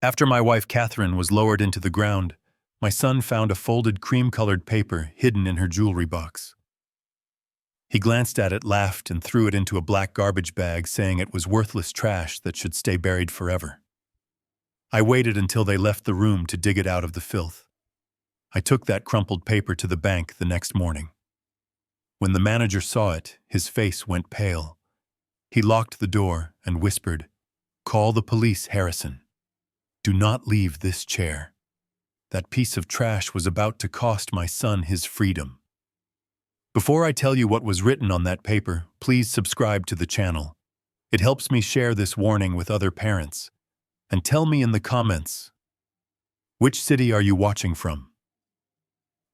After my wife Katherine was lowered into the ground, my son found a folded cream-colored paper hidden in her jewelry box. He glanced at it, laughed, and threw it into a black garbage bag, saying it was worthless trash that should stay buried forever. I waited until they left the room to dig it out of the filth. I took that crumpled paper to the bank the next morning. When the manager saw it, his face went pale. He locked the door and whispered, "Call the police, Harrison. Do not leave this chair." That piece of trash was about to cost my son his freedom. Before I tell you what was written on that paper, please subscribe to the channel. It helps me share this warning with other parents. And tell me in the comments, which city are you watching from?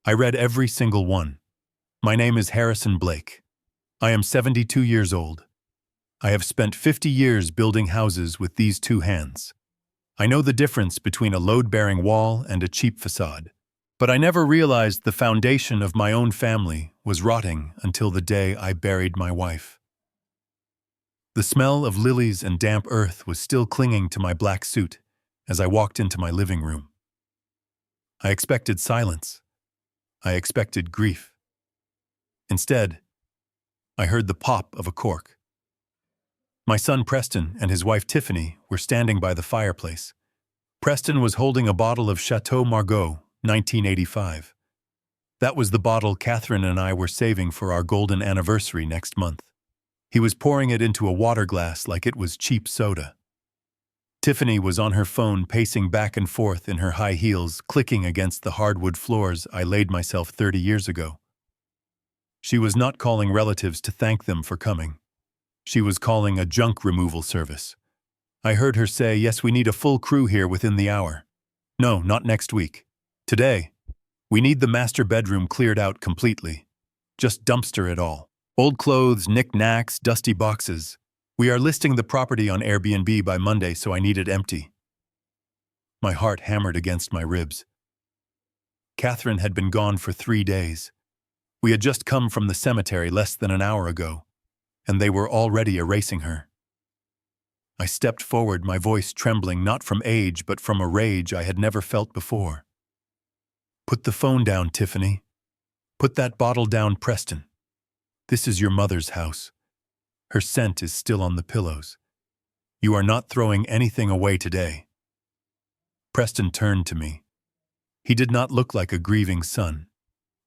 I read every single one. My name is Harrison Blake. I am 72 years old. I have spent 50 years building houses with these two hands. I know the difference between a load-bearing wall and a cheap facade. But I never realized the foundation of my own family was rotting until the day I buried my wife. The smell of lilies and damp earth was still clinging to my black suit as I walked into my living room. I expected silence. I expected grief. Instead, I heard the pop of a cork. My son Preston and his wife Tiffany were standing by the fireplace. Preston was holding a bottle of Chateau Margaux, 1985. That was the bottle Katherine and I were saving for our golden anniversary next month. He was pouring it into a water glass like it was cheap soda. Tiffany was on her phone, pacing back and forth in her high heels, clicking against the hardwood floors I laid myself 30 years ago. She was not calling relatives to thank them for coming. She was calling a junk removal service. I heard her say, "Yes, we need a full crew here within the hour." "No, not next week. Today. We need the master bedroom cleared out completely. Just dumpster it all. Old clothes, knick-knacks, dusty boxes. We are listing the property on Airbnb by Monday, so I need it empty." My heart hammered against my ribs. Katherine had been gone for 3 days. We had just come from the cemetery less than an hour ago, and they were already erasing her. I stepped forward, my voice trembling not from age but from a rage I had never felt before. "Put the phone down, Tiffany. Put that bottle down, Preston. This is your mother's house. Her scent is still on the pillows. You are not throwing anything away today." Preston turned to me. He did not look like a grieving son.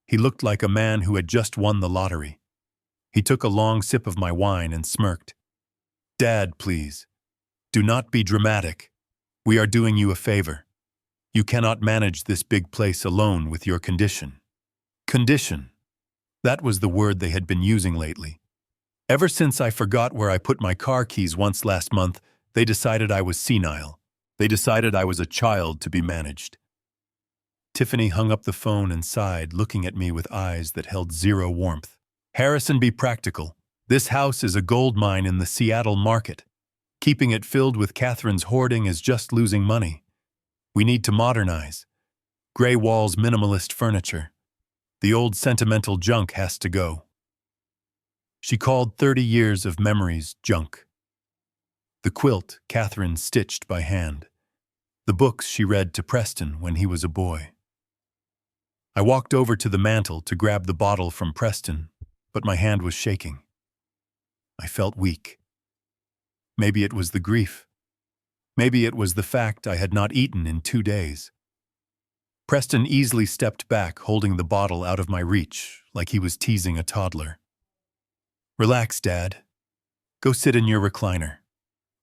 He looked like a man who had just won the lottery. He took a long sip of my wine and smirked. "Dad, please. Do not be dramatic. We are doing you a favor. You cannot manage this big place alone with your condition." Condition. That was the word they had been using lately. Ever since I forgot where I put my car keys once last month, they decided I was senile. They decided I was a child to be managed. Tiffany hung up the phone and sighed, looking at me with eyes that held zero warmth. "Harrison, be practical. This house is a gold mine in the Seattle market. Keeping it filled with Katherine's hoarding is just losing money. We need to modernize. Gray walls, minimalist furniture. The old sentimental junk has to go." She called 30 years of memories junk. The quilt Katherine stitched by hand. The books she read to Preston when he was a boy. I walked over to the mantel to grab the bottle from Preston, but my hand was shaking. I felt weak. Maybe it was the grief. Maybe it was the fact I had not eaten in 2 days. Preston easily stepped back, holding the bottle out of my reach, like he was teasing a toddler. "Relax, Dad. Go sit in your recliner.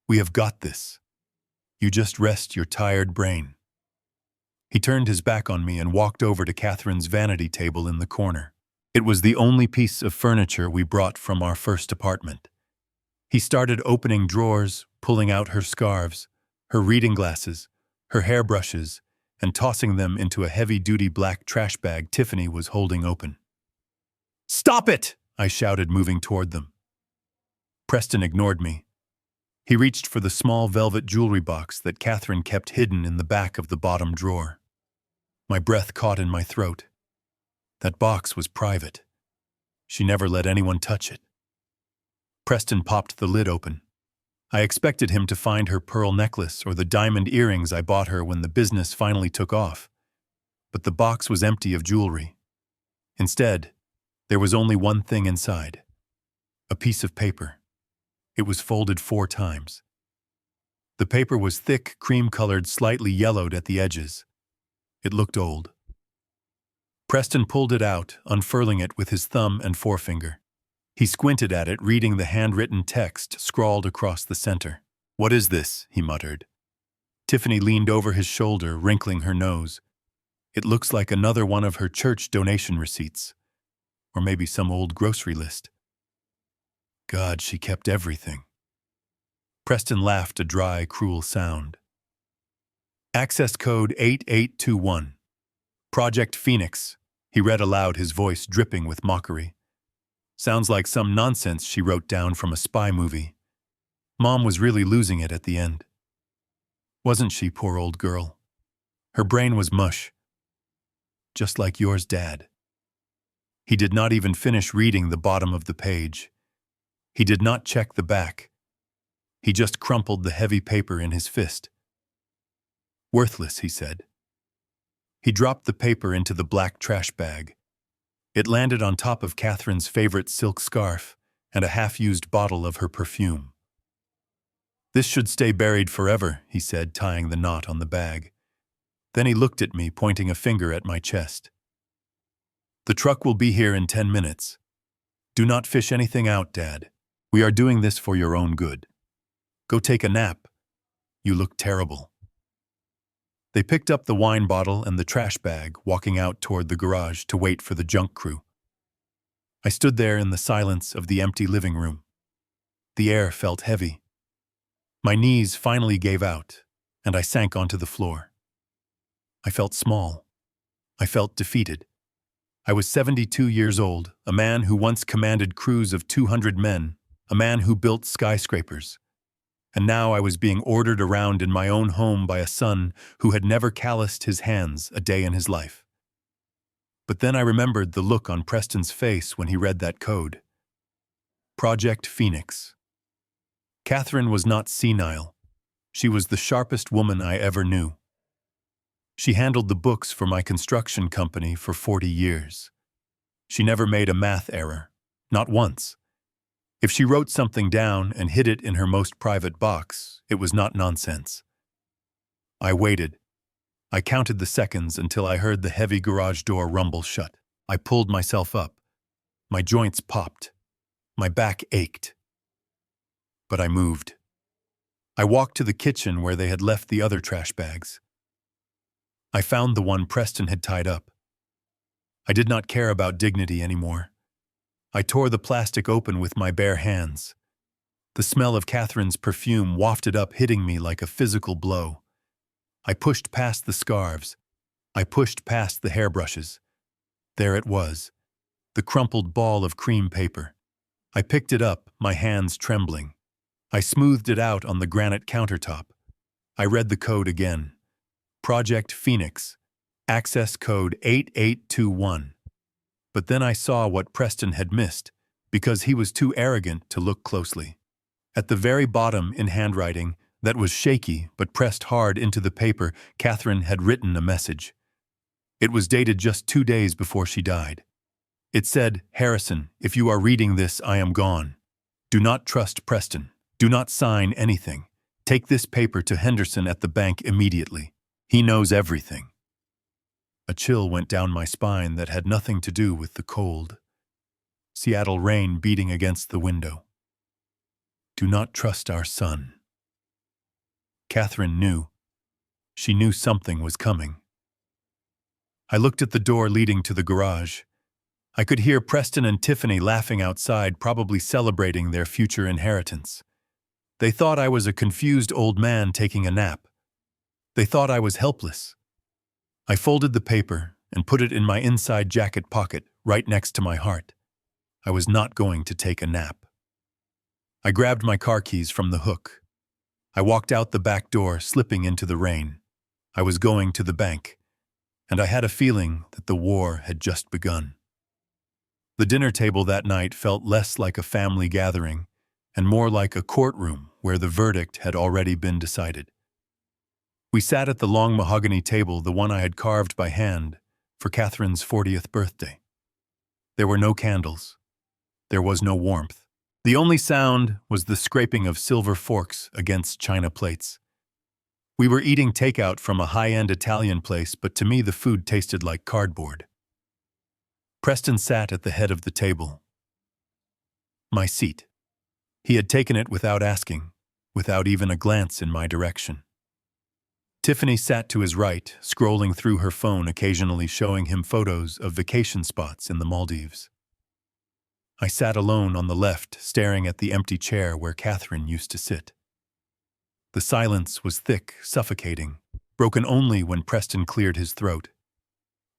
We have got this. You just rest your tired brain." He turned his back on me and walked over to Katherine's vanity table in the corner. It was the only piece of furniture we brought from our first apartment. He started opening drawers, pulling out her scarves, her reading glasses, her hairbrushes, and tossing them into a heavy-duty black trash bag Tiffany was holding open. "Stop it!" I shouted, moving toward them. Preston ignored me. He reached for the small velvet jewelry box that Katherine kept hidden in the back of the bottom drawer. My breath caught in my throat. That box was private. She never let anyone touch it. Preston popped the lid open. I expected him to find her pearl necklace or the diamond earrings I bought her when the business finally took off. But the box was empty of jewelry. Instead, there was only one thing inside: a piece of paper. It was folded 4 times. The paper was thick, cream-colored, slightly yellowed at the edges. It looked old. Preston pulled it out, unfurling it with his thumb and forefinger. He squinted at it, reading the handwritten text scrawled across the center. "What is this?" he muttered. Tiffany leaned over his shoulder, wrinkling her nose. "It looks like another one of her church donation receipts. Or maybe some old grocery list." God, she kept everything. Preston laughed, a dry, cruel sound. "Access code 8821. Project Phoenix," he read aloud, his voice dripping with mockery. "Sounds like some nonsense she wrote down from a spy movie. Mom was really losing it at the end. Wasn't she, poor old girl? Her brain was mush. Just like yours, Dad." He did not even finish reading the bottom of the page. He did not check the back. He just crumpled the heavy paper in his fist. "Worthless," he said. He dropped the paper into the black trash bag. It landed on top of Catherine's favorite silk scarf and a half-used bottle of her perfume. "This should stay buried forever," he said, tying the knot on the bag. Then he looked at me, pointing a finger at my chest. "The truck will be here in 10 minutes. Do not fish anything out, Dad. We are doing this for your own good. Go take a nap. You look terrible." They picked up the wine bottle and the trash bag, walking out toward the garage to wait for the junk crew. I stood there in the silence of the empty living room. The air felt heavy. My knees finally gave out, and I sank onto the floor. I felt small. I felt defeated. I was 72 years old, a man who once commanded crews of 200 men, a man who built skyscrapers. And now I was being ordered around in my own home by a son who had never calloused his hands a day in his life. But then I remembered the look on Preston's face when he read that code. Project Phoenix. Katherine was not senile. She was the sharpest woman I ever knew. She handled the books for my construction company for 40 years. She never made a math error, not once. If she wrote something down and hid it in her most private box, it was not nonsense. I waited. I counted the seconds until I heard the heavy garage door rumble shut. I pulled myself up. My joints popped. My back ached. But I moved. I walked to the kitchen where they had left the other trash bags. I found the one Preston had tied up. I did not care about dignity anymore. I tore the plastic open with my bare hands. The smell of Catherine's perfume wafted up, hitting me like a physical blow. I pushed past the scarves. I pushed past the hairbrushes. There it was, the crumpled ball of cream paper. I picked it up, my hands trembling. I smoothed it out on the granite countertop. I read the code again. Project Phoenix. Access code 8821. But then I saw what Preston had missed, because he was too arrogant to look closely. At the very bottom, in handwriting that was shaky but pressed hard into the paper, Katherine had written a message. It was dated just 2 days before she died. It said, "Harrison, if you are reading this, I am gone. Do not trust Preston. Do not sign anything. Take this paper to Henderson at the bank immediately. He knows everything." A chill went down my spine that had nothing to do with the cold. Seattle rain beating against the window. Do not trust our son. Katherine knew. She knew something was coming. I looked at the door leading to the garage. I could hear Preston and Tiffany laughing outside, probably celebrating their future inheritance. They thought I was a confused old man taking a nap. They thought I was helpless. I folded the paper and put it in my inside jacket pocket, right next to my heart. I was not going to take a nap. I grabbed my car keys from the hook. I walked out the back door, slipping into the rain. I was going to the bank, and I had a feeling that the war had just begun. The dinner table that night felt less like a family gathering and more like a courtroom where the verdict had already been decided. We sat at the long mahogany table, the one I had carved by hand, for Catherine's 40th birthday. There were no candles. There was no warmth. The only sound was the scraping of silver forks against china plates. We were eating takeout from a high-end Italian place, but to me the food tasted like cardboard. Preston sat at the head of the table. My seat. He had taken it without asking, without even a glance in my direction. Tiffany sat to his right, scrolling through her phone, occasionally showing him photos of vacation spots in the Maldives. I sat alone on the left, staring at the empty chair where Katherine used to sit. The silence was thick, suffocating, broken only when Preston cleared his throat.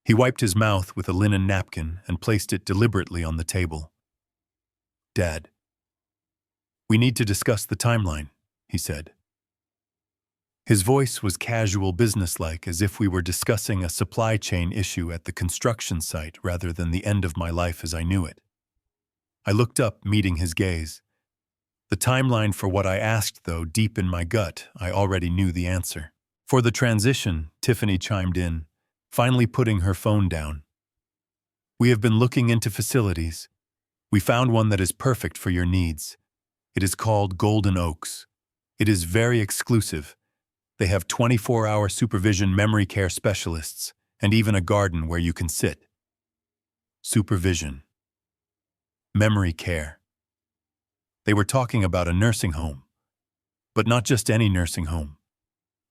He wiped his mouth with a linen napkin and placed it deliberately on the table. "Dad, we need to discuss the timeline," he said. His voice was casual, businesslike, as if we were discussing a supply chain issue at the construction site rather than the end of my life as I knew it. I looked up, meeting his gaze. The timeline for what I asked, though, deep in my gut, I already knew the answer. "For the transition," Tiffany chimed in, finally putting her phone down. "We have been looking into facilities. We found one that is perfect for your needs. It is called Golden Oaks. It is very exclusive. They have 24-hour supervision, memory care specialists, and even a garden where you can sit." Supervision. Memory care. They were talking about a nursing home. But not just any nursing home.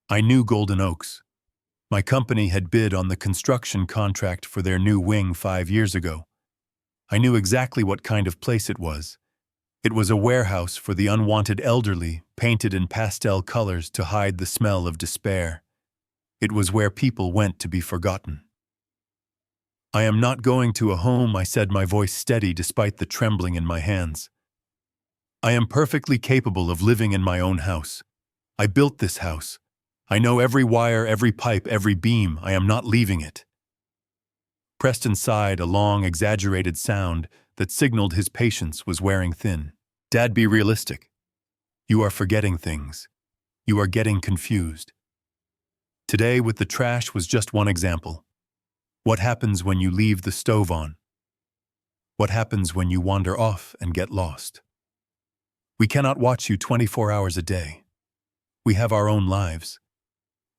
I knew Golden Oaks. My company had bid on the construction contract for their new wing 5 years ago. I knew exactly what kind of place it was. It was a warehouse for the unwanted elderly, painted in pastel colors to hide the smell of despair. It was where people went to be forgotten. "I am not going to a home," I said, my voice steady despite the trembling in my hands. "I am perfectly capable of living in my own house. I built this house. I know every wire, every pipe, every beam. I am not leaving it." Preston sighed, a long, exaggerated sound that signaled his patience was wearing thin. "Dad, be realistic. You are forgetting things. You are getting confused. Today with the trash was just one example. What happens when you leave the stove on? What happens when you wander off and get lost? We cannot watch you 24 hours a day. We have our own lives.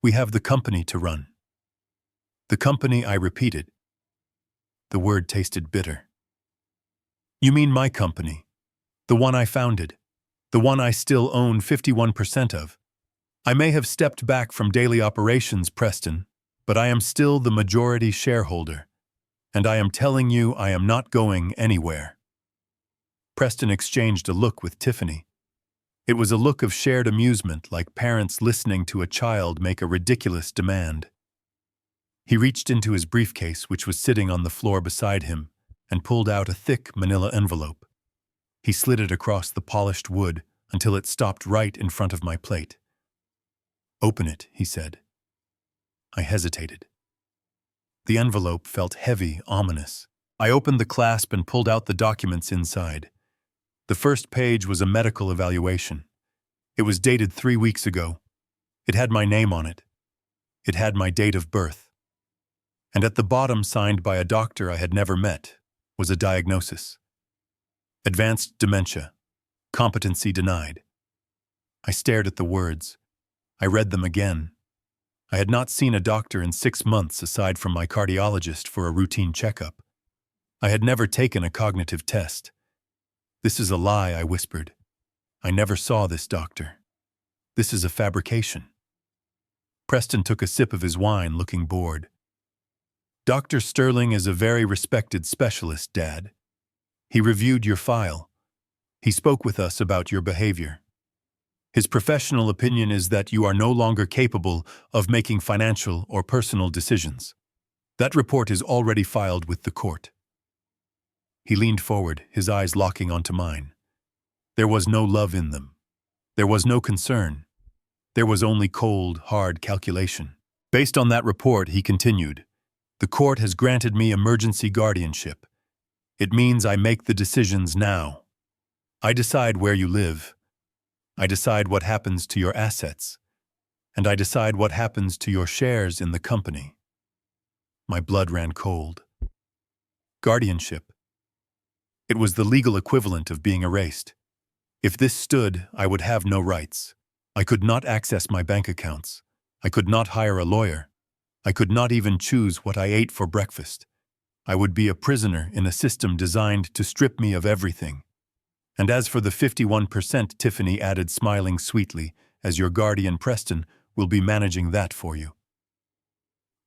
We have the company to run." "The company," I repeated. The word tasted bitter. "You mean my company? The one I founded? The one I still own 51% of? I may have stepped back from daily operations, Preston, but I am still the majority shareholder. And I am telling you, I am not going anywhere." Preston exchanged a look with Tiffany. It was a look of shared amusement, like parents listening to a child make a ridiculous demand. He reached into his briefcase, which was sitting on the floor beside him, and pulled out a thick manila envelope. He slid it across the polished wood until it stopped right in front of my plate. "Open it," he said. I hesitated. The envelope felt heavy, ominous. I opened the clasp and pulled out the documents inside. The first page was a medical evaluation. It was dated 3 weeks ago. It had my name on it. It had my date of birth. And at the bottom, signed by a doctor I had never met, was a diagnosis. Advanced dementia. Competency denied. I stared at the words. I read them again. I had not seen a doctor in 6 months aside from my cardiologist for a routine checkup. I had never taken a cognitive test. "This is a lie," I whispered. "I never saw this doctor. This is a fabrication." Preston took a sip of his wine, looking bored. "Dr. Sterling is a very respected specialist, Dad. He reviewed your file. He spoke with us about your behavior. His professional opinion is that you are no longer capable of making financial or personal decisions. That report is already filed with the court." He leaned forward, his eyes locking onto mine. There was no love in them. There was no concern. There was only cold, hard calculation. "Based on that report," he continued, "the court has granted me emergency guardianship. It means I make the decisions now. I decide where you live. I decide what happens to your assets. And I decide what happens to your shares in the company. My blood ran cold. Guardianship. It was the legal equivalent of being erased. If this stood, I would have no rights. I could not access my bank accounts. I could not hire a lawyer. I could not even choose what I ate for breakfast. I would be a prisoner in a system designed to strip me of everything. And as for the 51%, Tiffany added, smiling sweetly, as your guardian Preston will be managing that for you.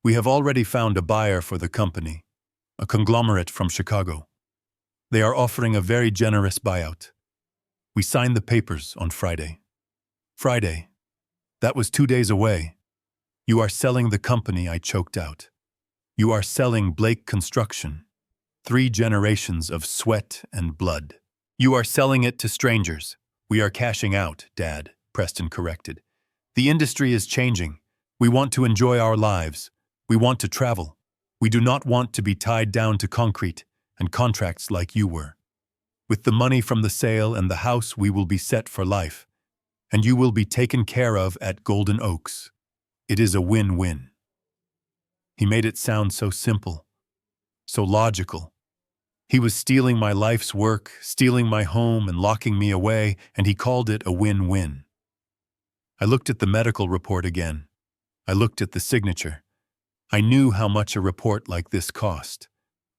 We have already found a buyer for the company, a conglomerate from Chicago. They are offering a very generous buyout. We signed the papers on Friday. Friday. That was 2 days away. You are selling the company, I choked out. You are selling Blake Construction. 3 generations of sweat and blood. You are selling it to strangers. We are cashing out, Dad, Preston corrected. The industry is changing. We want to enjoy our lives. We want to travel. We do not want to be tied down to concrete and contracts like you were. With the money from the sale and the house, we will be set for life. And you will be taken care of at Golden Oaks. It is a win-win. He made it sound so simple, so logical. He was stealing my life's work, stealing my home and locking me away, and he called it a win-win. I looked at the medical report again. I looked at the signature. I knew how much a report like this cost.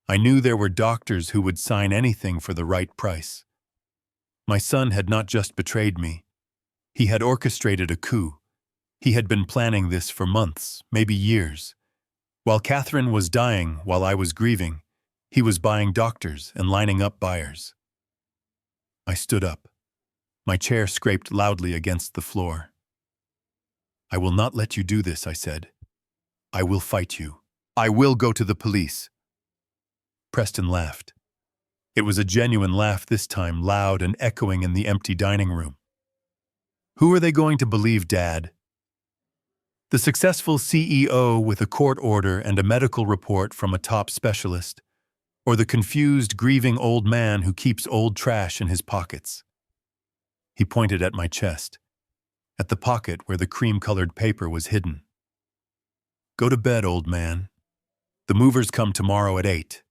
I knew there were doctors who would sign anything for the right price. My son had not just betrayed me. He had orchestrated a coup. He had been planning this for months, maybe years. While Katherine was dying, while I was grieving, he was buying doctors and lining up buyers. I stood up. My chair scraped loudly against the floor. I will not let you do this, I said. I will fight you. I will go to the police. Preston laughed. It was a genuine laugh this time, loud and echoing in the empty dining room. Who are they going to believe, Dad? The successful CEO with a court order and a medical report from a top specialist, or the confused, grieving old man who keeps old trash in his pockets? He pointed at my chest, at the pocket where the cream-colored paper was hidden. Go to bed, old man. The movers come tomorrow at 8.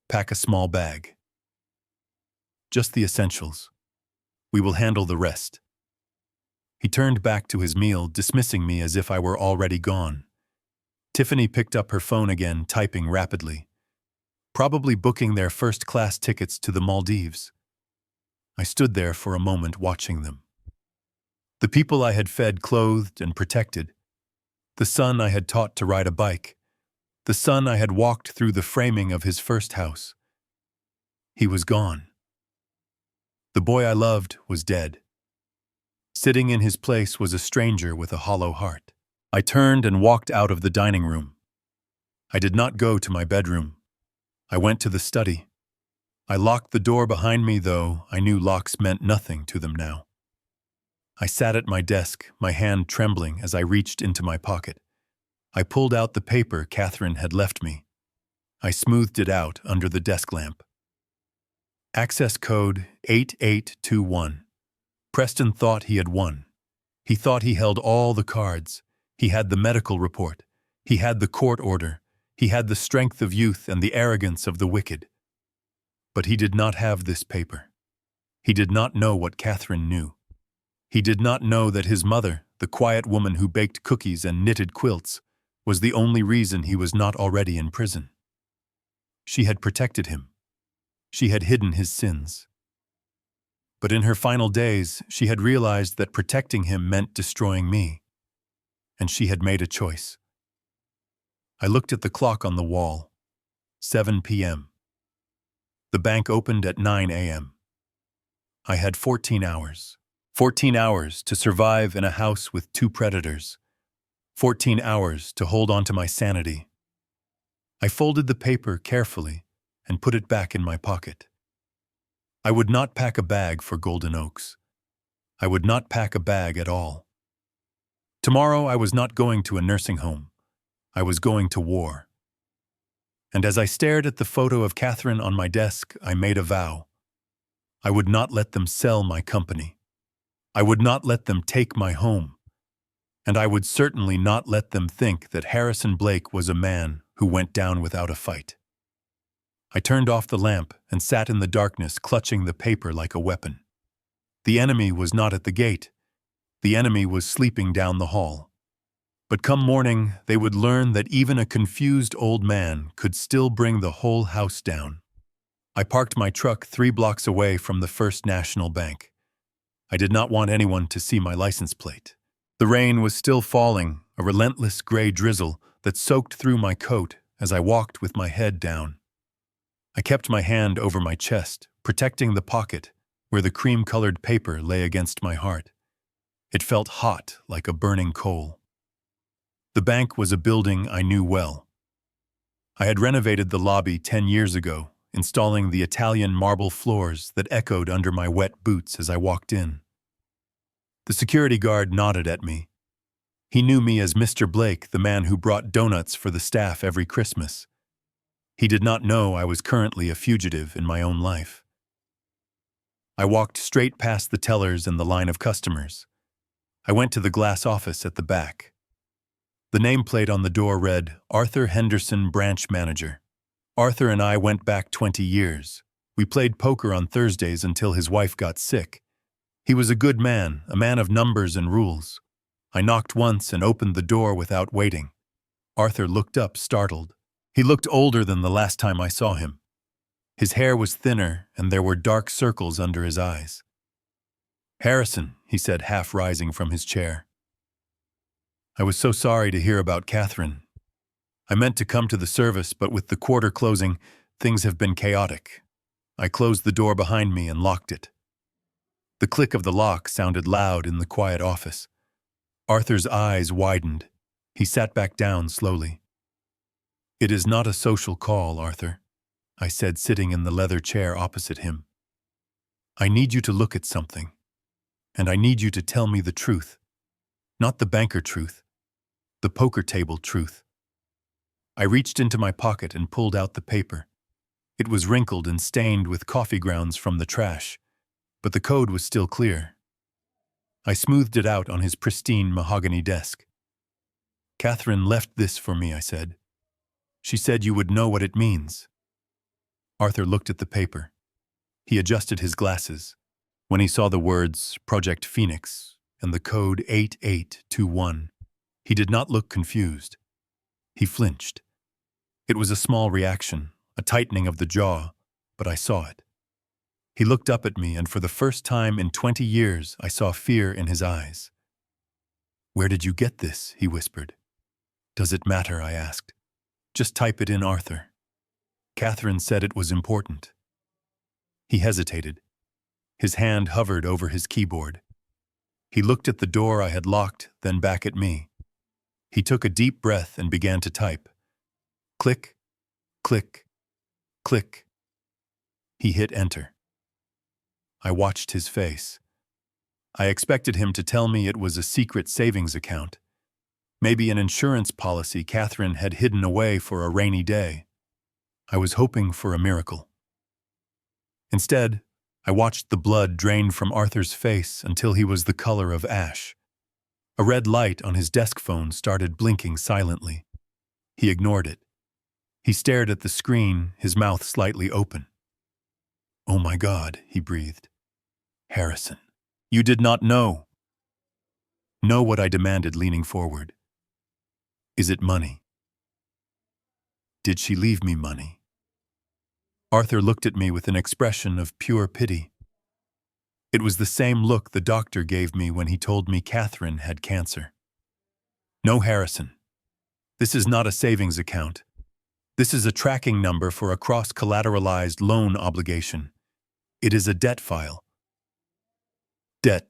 Pack a small bag. Just the essentials. We will handle the rest. He turned back to his meal, dismissing me as if I were already gone. Tiffany picked up her phone again, typing rapidly. Probably booking their first-class tickets to the Maldives. I stood there for a moment watching them. The people I had fed, clothed, and protected. The son I had taught to ride a bike. The son I had walked through the framing of his first house. He was gone. The boy I loved was dead. Sitting in his place was a stranger with a hollow heart. I turned and walked out of the dining room. I did not go to my bedroom. I went to the study. I locked the door behind me, though I knew locks meant nothing to them now. I sat at my desk, my hand trembling as I reached into my pocket. I pulled out the paper Katherine had left me. I smoothed it out under the desk lamp. Access code 8821. Preston thought he had won. He thought he held all the cards. He had the medical report. He had the court order. He had the strength of youth and the arrogance of the wicked. But he did not have this paper. He did not know what Katherine knew. He did not know that his mother, the quiet woman who baked cookies and knitted quilts, was the only reason he was not already in prison. She had protected him. She had hidden his sins. But in her final days, she had realized that protecting him meant destroying me. And she had made a choice. I looked at the clock on the wall. 7 p.m. The bank opened at 9 a.m. I had 14 hours. 14 hours to survive in a house with 2 predators. 14 hours to hold on to my sanity. I folded the paper carefully and put it back in my pocket. I would not pack a bag for Golden Oaks. I would not pack a bag at all. Tomorrow I was not going to a nursing home. I was going to war. And as I stared at the photo of Katherine on my desk, I made a vow. I would not let them sell my company. I would not let them take my home. And I would certainly not let them think that Harrison Blake was a man who went down without a fight. I turned off the lamp and sat in the darkness, clutching the paper like a weapon. The enemy was not at the gate. The enemy was sleeping down the hall. But come morning, they would learn that even a confused old man could still bring the whole house down. I parked my truck 3 blocks away from the First National Bank. I did not want anyone to see my license plate. The rain was still falling, a relentless gray drizzle that soaked through my coat as I walked with my head down. I kept my hand over my chest, protecting the pocket where the cream-colored paper lay against my heart. It felt hot like a burning coal. The bank was a building I knew well. I had renovated the lobby 10 years ago, installing the Italian marble floors that echoed under my wet boots as I walked in. The security guard nodded at me. He knew me as Mr. Blake, the man who brought donuts for the staff every Christmas. He did not know I was currently a fugitive in my own life. I walked straight past the tellers and the line of customers. I went to the glass office at the back. The nameplate on the door read, Arthur Henderson, Branch Manager. Arthur and I went back 20 years. We played poker on Thursdays until his wife got sick. He was a good man, a man of numbers and rules. I knocked once and opened the door without waiting. Arthur looked up, startled. He looked older than the last time I saw him. His hair was thinner, and there were dark circles under his eyes. Harrison, he said, half rising from his chair. I was so sorry to hear about Katherine. I meant to come to the service, but with the quarter closing, things have been chaotic. I closed the door behind me and locked it. The click of the lock sounded loud in the quiet office. Arthur's eyes widened. He sat back down slowly. It is not a social call, Arthur, I said, sitting in the leather chair opposite him. I need you to look at something, and I need you to tell me the truth. Not the banker truth, the poker table truth. I reached into my pocket and pulled out the paper. It was wrinkled and stained with coffee grounds from the trash, but the code was still clear. I smoothed it out on his pristine mahogany desk. Katherine left this for me, I said. She said you would know what it means. Arthur looked at the paper. He adjusted his glasses. When he saw the words Project Phoenix and the code 8821, he did not look confused. He flinched. It was a small reaction, a tightening of the jaw, but I saw it. He looked up at me, and for the first time in 20 years, I saw fear in his eyes. Where did you get this? He whispered. Does it matter? I asked. Just type it in, Arthur. Katherine said it was important. He hesitated. His hand hovered over his keyboard. He looked at the door I had locked, then back at me. He took a deep breath and began to type. Click, click, click. He hit enter. I watched his face. I expected him to tell me it was a secret savings account. Maybe an insurance policy Katherine had hidden away for a rainy day. I was hoping for a miracle. Instead, I watched the blood drain from Arthur's face until he was the color of ash. A red light on his desk phone started blinking silently. He ignored it. He stared at the screen, his mouth slightly open. Oh my God, he breathed. Harrison, you did not know. Know what I demanded, leaning forward. Is it money? Did she leave me money? Arthur looked at me with an expression of pure pity. It was the same look the doctor gave me when he told me Katherine had cancer. No, Harrison. This is not a savings account. This is a tracking number for a cross-collateralized loan obligation. It is a debt file. Debt.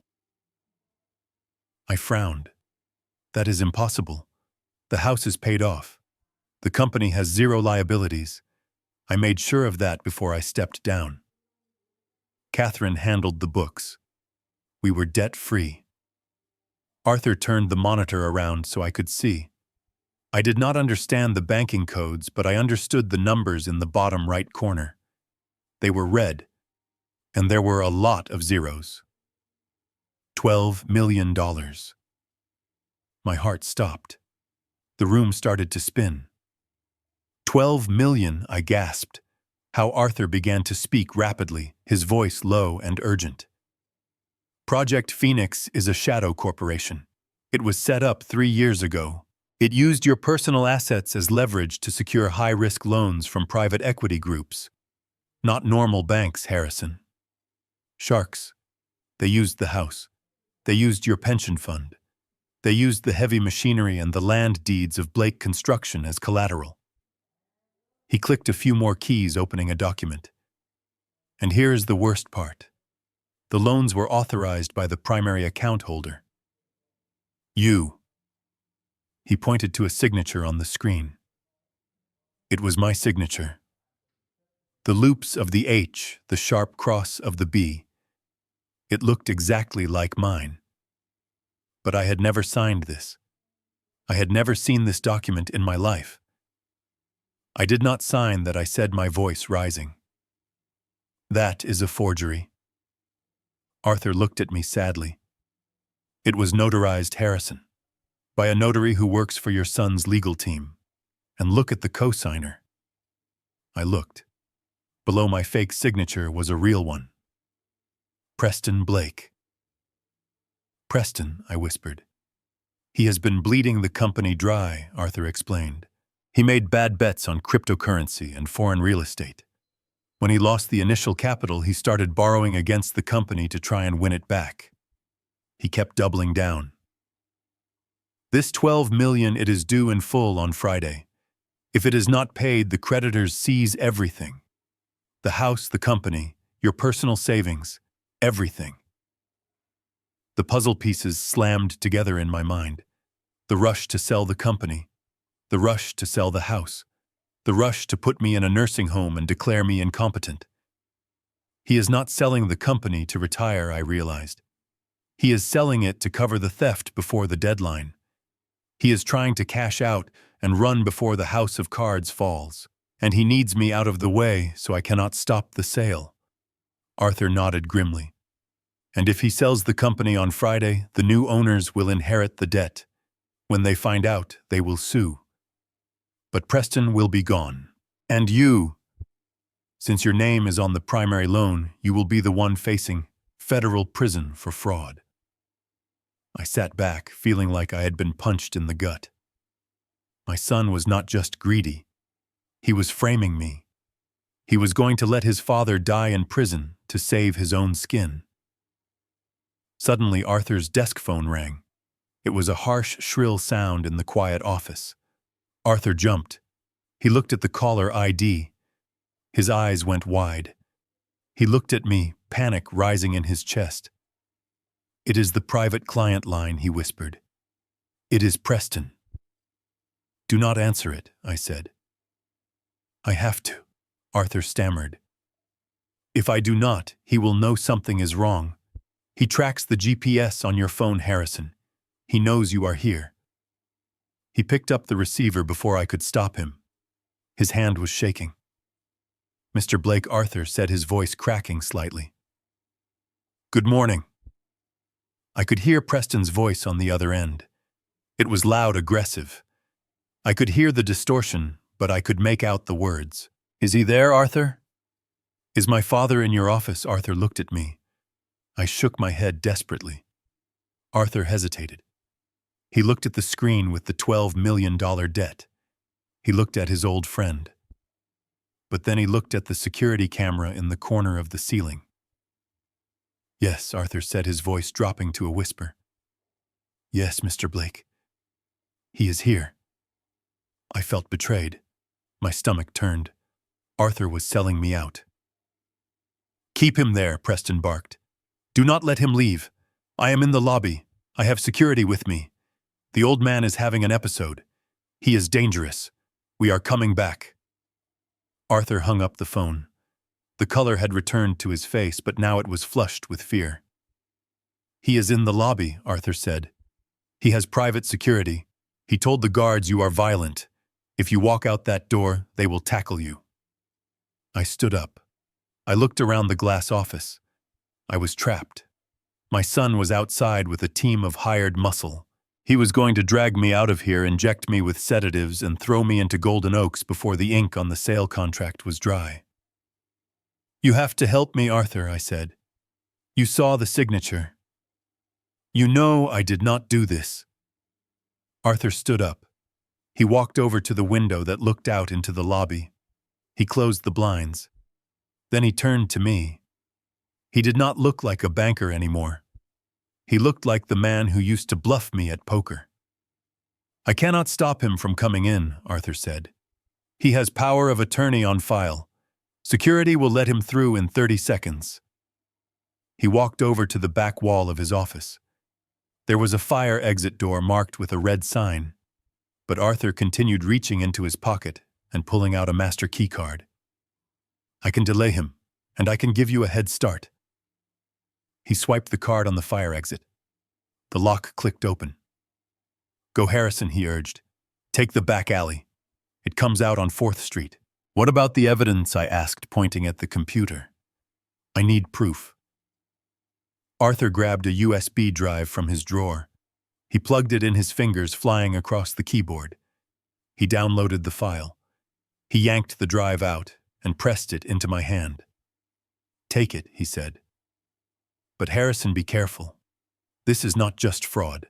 I frowned. That is impossible. The house is paid off. The company has zero liabilities. I made sure of that before I stepped down. Katherine handled the books. We were debt-free. Arthur turned the monitor around so I could see. I did not understand the banking codes, but I understood the numbers in the bottom right corner. They were red, And there were a lot of zeros. $12 million. My heart stopped. The room started to spin. 12 million, I gasped. How Arthur began to speak rapidly, his voice low and urgent. Project Phoenix is a shadow corporation. It was set up 3 years ago. It used your personal assets as leverage to secure high-risk loans from private equity groups. Not normal banks, Harrison. Sharks. They used the house. They used your pension fund. They used the heavy machinery and the land deeds of Blake Construction as collateral. He clicked a few more keys, opening a document. And here is the worst part. The loans were authorized by the primary account holder. You. He pointed to a signature on the screen. It was my signature. The loops of the H, the sharp cross of the B. It looked exactly like mine. But I had never signed this. I had never seen this document in my life. I did not sign that, I said, my voice rising. That is a forgery. Arthur looked at me sadly. It was notarized, Harrison, by a notary who works for your son's legal team. And look at the cosigner. I looked. Below my fake signature was a real one. Preston Blake. Preston, I whispered. He has been bleeding the company dry, Arthur explained. He made bad bets on cryptocurrency and foreign real estate. When he lost the initial capital, he started borrowing against the company to try and win it back. He kept doubling down. This $12 million, it is due in full on Friday. If it is not paid, the creditors seize everything. The house, the company, your personal savings, everything. The puzzle pieces slammed together in my mind. The rush to sell the company. The rush to sell the house. The rush to put me in a nursing home and declare me incompetent. He is not selling the company to retire, I realized. He is selling it to cover the theft before the deadline. He is trying to cash out and run before the house of cards falls, and he needs me out of the way so I cannot stop the sale. Arthur nodded grimly. And if he sells the company on Friday, the new owners will inherit the debt. When they find out, they will sue. But Preston will be gone. And you, since your name is on the primary loan, you will be the one facing federal prison for fraud. I sat back, feeling like I had been punched in the gut. My son was not just greedy. He was framing me. He was going to let his father die in prison to save his own skin. Suddenly, Arthur's desk phone rang. It was a harsh, shrill sound in the quiet office. Arthur jumped. He looked at the caller ID. His eyes went wide. He looked at me, panic rising in his chest. "It is the private client line," he whispered. "It is Preston." "Do not answer it," I said. "I have to," Arthur stammered. "If I do not, he will know something is wrong. He tracks the GPS on your phone, Harrison. He knows you are here." He picked up the receiver before I could stop him. His hand was shaking. "Mr. Blake," Arthur said, his voice cracking slightly. "Good morning." I could hear Preston's voice on the other end. It was loud, aggressive. I could hear the distortion, but I could make out the words. "Is he there, Arthur?" "Is my father in your office?" Arthur looked at me. I shook my head desperately. Arthur hesitated. He looked at the screen with the $12 million debt. He looked at his old friend. But then he looked at the security camera in the corner of the ceiling. "Yes," Arthur said, his voice dropping to a whisper. "Yes, Mr. Blake. He is here." I felt betrayed. My stomach turned. Arthur was selling me out. "Keep him there," Preston barked. "Do not let him leave. I am in the lobby. I have security with me. The old man is having an episode. He is dangerous. We are coming back." Arthur hung up the phone. The color had returned to his face, but now it was flushed with fear. "He is in the lobby," Arthur said. "He has private security. He told the guards you are violent. If you walk out that door, they will tackle you." I stood up. I looked around the glass office. I was trapped. My son was outside with a team of hired muscle. He was going to drag me out of here, inject me with sedatives, and throw me into Golden Oaks before the ink on the sale contract was dry. "You have to help me, Arthur," I said. "You saw the signature. You know I did not do this." Arthur stood up. He walked over to the window that looked out into the lobby. He closed the blinds. Then he turned to me. He did not look like a banker anymore. He looked like the man who used to bluff me at poker. "I cannot stop him from coming in," Arthur said. "He has power of attorney on file. Security will let him through in 30 seconds. He walked over to the back wall of his office. There was a fire exit door marked with a red sign, but Arthur continued reaching into his pocket and pulling out a master key card. "I can delay him, and I can give you a head start." He swiped the card on the fire exit. The lock clicked open. "Go Harrison," he urged. "Take the back alley. It comes out on 4th Street. "What about the evidence?" I asked, pointing at the computer. "I need proof." Arthur grabbed a USB drive from his drawer. He plugged it in his fingers, flying across the keyboard. He downloaded the file. He yanked the drive out and pressed it into my hand. "Take it," he said. "But Harrison, be careful. This is not just fraud.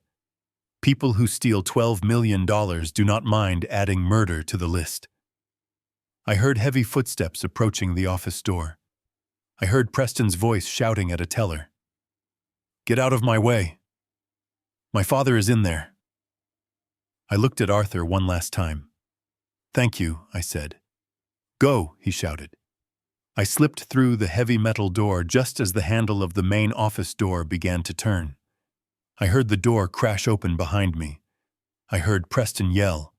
People who steal $12 million do not mind adding murder to the list." I heard heavy footsteps approaching the office door. I heard Preston's voice shouting at a teller. "Get out of my way. My father is in there." I looked at Arthur one last time. "Thank you," I said. "Go," he shouted. I slipped through the heavy metal door just as the handle of the main office door began to turn. I heard the door crash open behind me. I heard Preston yell,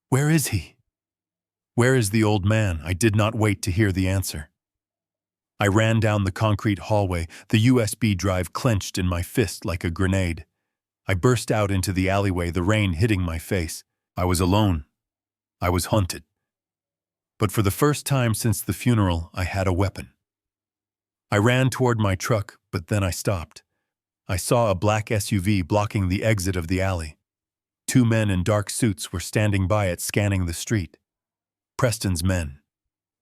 "Where is he? Where is the old man?" I did not wait to hear the answer. I ran down the concrete hallway, the USB drive clenched in my fist like a grenade. I burst out into the alleyway, the rain hitting my face. I was alone. I was haunted. But for the first time since the funeral, I had a weapon. I ran toward my truck, but then I stopped. I saw a black SUV blocking the exit of the alley. 2 men in dark suits were standing by it, scanning the street. Preston's men.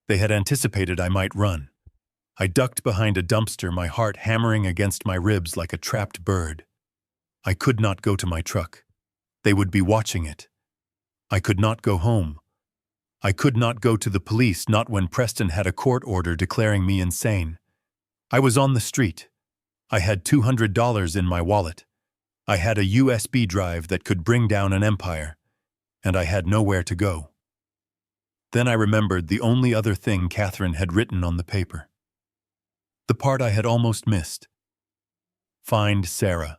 They had anticipated I might run. I ducked behind a dumpster, my heart hammering against my ribs like a trapped bird. I could not go to my truck. They would be watching it. I could not go home. I could not go to the police, not when Preston had a court order declaring me insane. I was on the street. I had $200 in my wallet. I had a USB drive that could bring down an empire, and I had nowhere to go. Then I remembered the only other thing Katherine had written on the paper. The part I had almost missed. Find Sarah.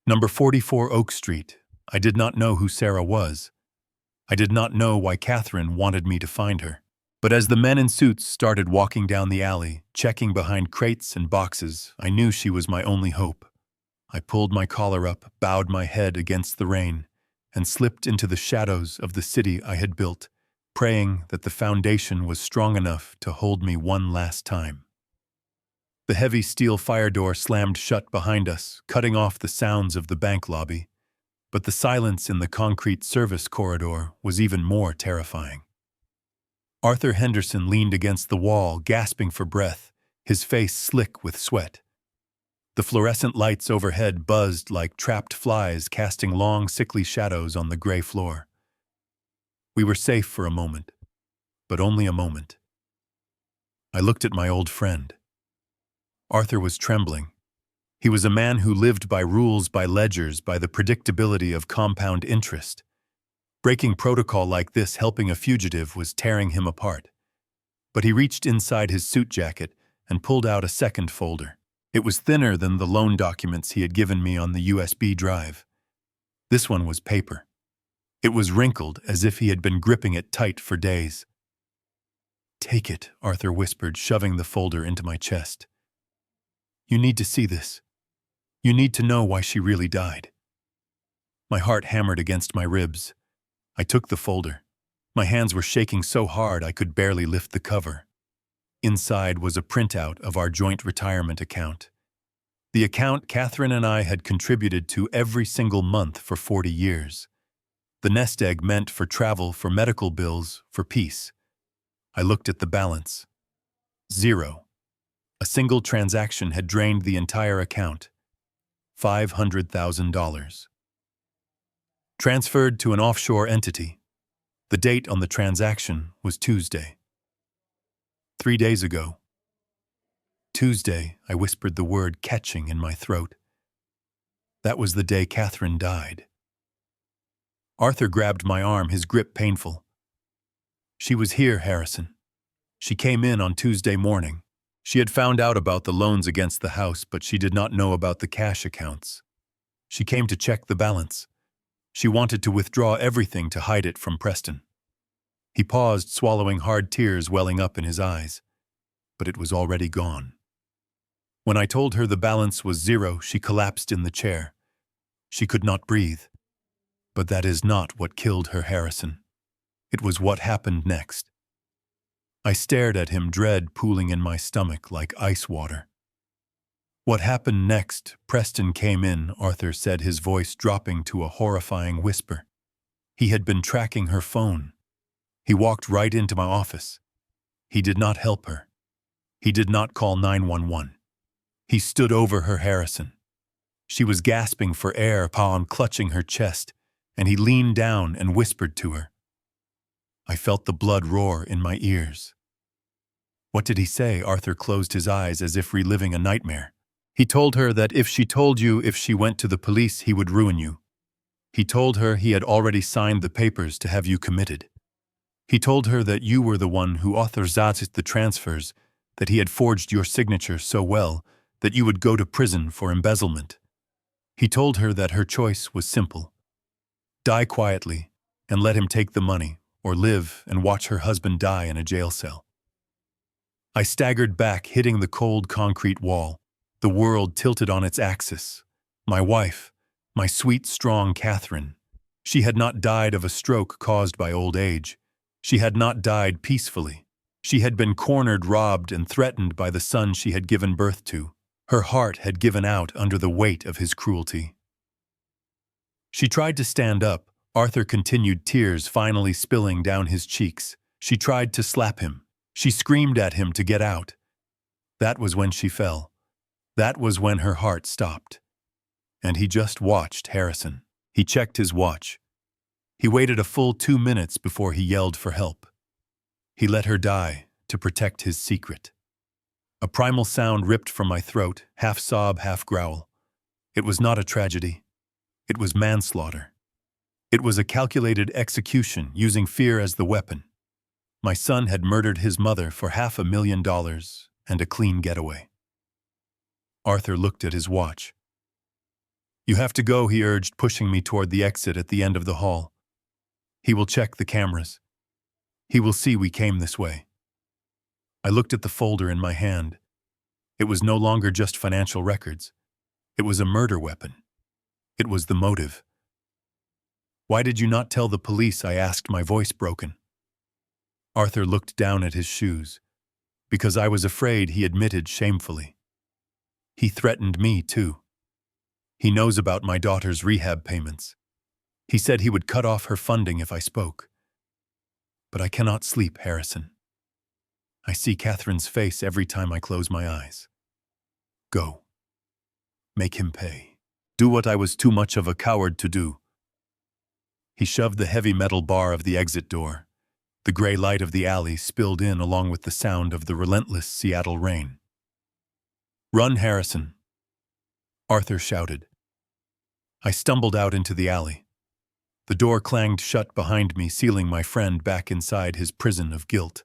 Number 44 Oak Street. I did not know who Sarah was. I did not know why Katherine wanted me to find her. But as the men in suits started walking down the alley, checking behind crates and boxes, I knew she was my only hope. I pulled my collar up, bowed my head against the rain, and slipped into the shadows of the city I had built, praying that the foundation was strong enough to hold me one last time. The heavy steel fire door slammed shut behind us, cutting off the sounds of the bank lobby. But the silence in the concrete service corridor was even more terrifying. Arthur Henderson leaned against the wall, gasping for breath, his face slick with sweat. The fluorescent lights overhead buzzed like trapped flies, casting long, sickly shadows on the gray floor. We were safe for a moment, but only a moment. I looked at my old friend. Arthur was trembling. He was a man who lived by rules, by ledgers, by the predictability of compound interest. Breaking protocol like this, helping a fugitive, was tearing him apart. But he reached inside his suit jacket and pulled out a second folder. It was thinner than the loan documents he had given me on the USB drive. This one was paper. It was wrinkled as if he had been gripping it tight for days. "Take it," Arthur whispered, shoving the folder into my chest. "You need to see this. You need to know why she really died." My heart hammered against my ribs. I took the folder. My hands were shaking so hard I could barely lift the cover. Inside was a printout of our joint retirement account. The account Catherine and I had contributed to every single month for 40 years. The nest egg meant for travel, for medical bills, for peace. I looked at the balance. 0. A single transaction had drained the entire account. $500,000. Transferred to an offshore entity. The date on the transaction was Tuesday. 3 days ago. Tuesday, I whispered the word, catching in my throat. That was the day Katherine died. Arthur grabbed my arm, his grip painful. She was here, Harrison. She came in on Tuesday morning. She had found out about the loans against the house, but she did not know about the cash accounts. She came to check the balance. She wanted to withdraw everything to hide it from Preston. He paused, swallowing hard tears welling up in his eyes. But it was already gone. When I told her the balance was 0, she collapsed in the chair. She could not breathe. But that is not what killed her, Harrison. It was what happened next. I stared at him, dread pooling in my stomach like ice water. What happened next? Preston came in, Arthur said, his voice dropping to a horrifying whisper. He had been tracking her phone. He walked right into my office. He did not help her. He did not call 911. He stood over her, Harrison. She was gasping for air, palm clutching her chest, and he leaned down and whispered to her. I felt the blood roar in my ears. What did he say? Arthur closed his eyes as if reliving a nightmare. He told her that if she told you, if she went to the police, he would ruin you. He told her he had already signed the papers to have you committed. He told her that you were the one who authorized the transfers, that he had forged your signature so well that you would go to prison for embezzlement. He told her that her choice was simple. Die quietly and let him take the money, or live and watch her husband die in a jail cell. I staggered back, hitting the cold concrete wall. The world tilted on its axis. My wife, my sweet, strong Katherine. She had not died of a stroke caused by old age. She had not died peacefully. She had been cornered, robbed, and threatened by the son she had given birth to. Her heart had given out under the weight of his cruelty. She tried to stand up. Arthur continued, tears finally spilling down his cheeks. She tried to slap him. She screamed at him to get out. That was when she fell. That was when her heart stopped. And he just watched Harrison. He checked his watch. He waited a full 2 minutes before he yelled for help. He let her die to protect his secret. A primal sound ripped from my throat, half sob, half growl. It was not a tragedy. It was manslaughter. It was a calculated execution using fear as the weapon. My son had murdered his mother for $500,000 and a clean getaway. Arthur looked at his watch. You have to go, he urged, pushing me toward the exit at the end of the hall. He will check the cameras. He will see we came this way. I looked at the folder in my hand. It was no longer just financial records. It was a murder weapon. It was the motive. Why did you not tell the police? I asked, my voice broken. Arthur looked down at his shoes. Because I was afraid, he admitted shamefully. He threatened me, too. He knows about my daughter's rehab payments. He said he would cut off her funding if I spoke. But I cannot sleep, Harrison. I see Katherine's face every time I close my eyes. Go. Make him pay. Do what I was too much of a coward to do. He shoved the heavy metal bar of the exit door. The gray light of the alley spilled in along with the sound of the relentless Seattle rain. Run, Harrison, Arthur shouted. I stumbled out into the alley. The door clanged shut behind me, sealing my friend back inside his prison of guilt.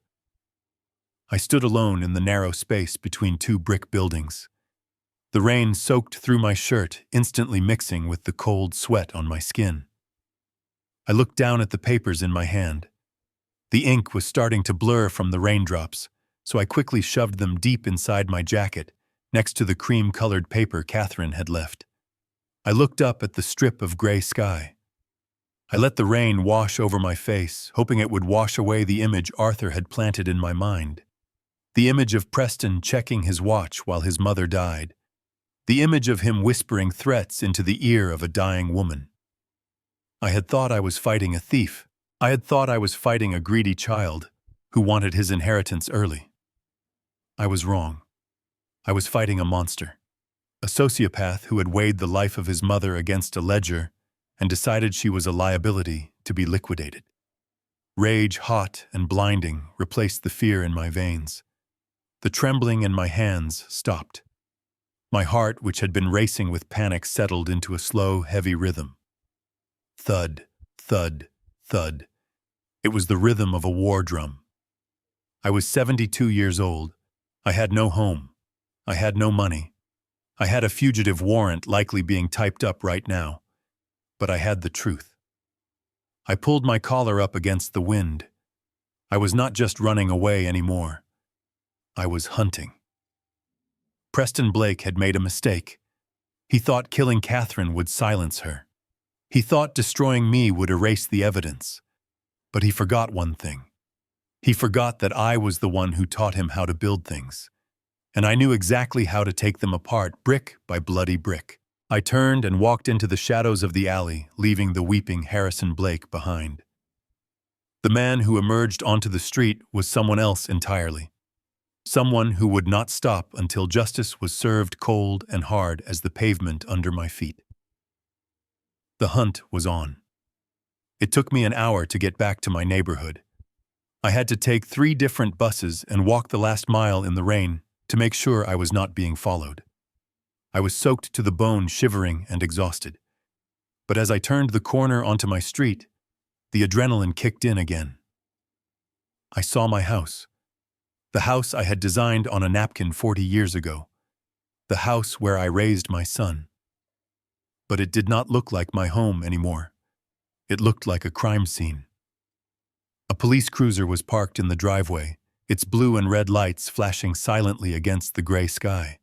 I stood alone in the narrow space between two brick buildings. The rain soaked through my shirt, instantly mixing with the cold sweat on my skin. I looked down at the papers in my hand. The ink was starting to blur from the raindrops, so I quickly shoved them deep inside my jacket, next to the cream-colored paper Katherine had left. I looked up at the strip of gray sky. I let the rain wash over my face, hoping it would wash away the image Arthur had planted in my mind. The image of Preston checking his watch while his mother died. The image of him whispering threats into the ear of a dying woman. I had thought I was fighting a thief. I had thought I was fighting a greedy child who wanted his inheritance early. I was wrong. I was fighting a monster. A sociopath who had weighed the life of his mother against a ledger and decided she was a liability to be liquidated. Rage, hot and blinding, replaced the fear in my veins. The trembling in my hands stopped. My heart, which had been racing with panic, settled into a slow, heavy rhythm. Thud, thud, thud. It was the rhythm of a war drum. I was 72 years old. I had no home. I had no money. I had a fugitive warrant likely being typed up right now. But I had the truth. I pulled my collar up against the wind. I was not just running away anymore. I was hunting. Preston Blake had made a mistake. He thought killing Katherine would silence her. He thought destroying me would erase the evidence. But he forgot one thing. He forgot that I was the one who taught him how to build things. And I knew exactly how to take them apart, brick by bloody brick. I turned and walked into the shadows of the alley, leaving the weeping Harrison Blake behind. The man who emerged onto the street was someone else entirely. Someone who would not stop until justice was served cold and hard as the pavement under my feet. The hunt was on. It took me an hour to get back to my neighborhood. I had to take 3 different buses and walk the last mile in the rain to make sure I was not being followed. I was soaked to the bone, shivering and exhausted. But as I turned the corner onto my street, the adrenaline kicked in again. I saw my house. The house I had designed on a napkin 40 years ago. The house where I raised my son. But it did not look like my home anymore. It looked like a crime scene. A police cruiser was parked in the driveway, its blue and red lights flashing silently against the gray sky.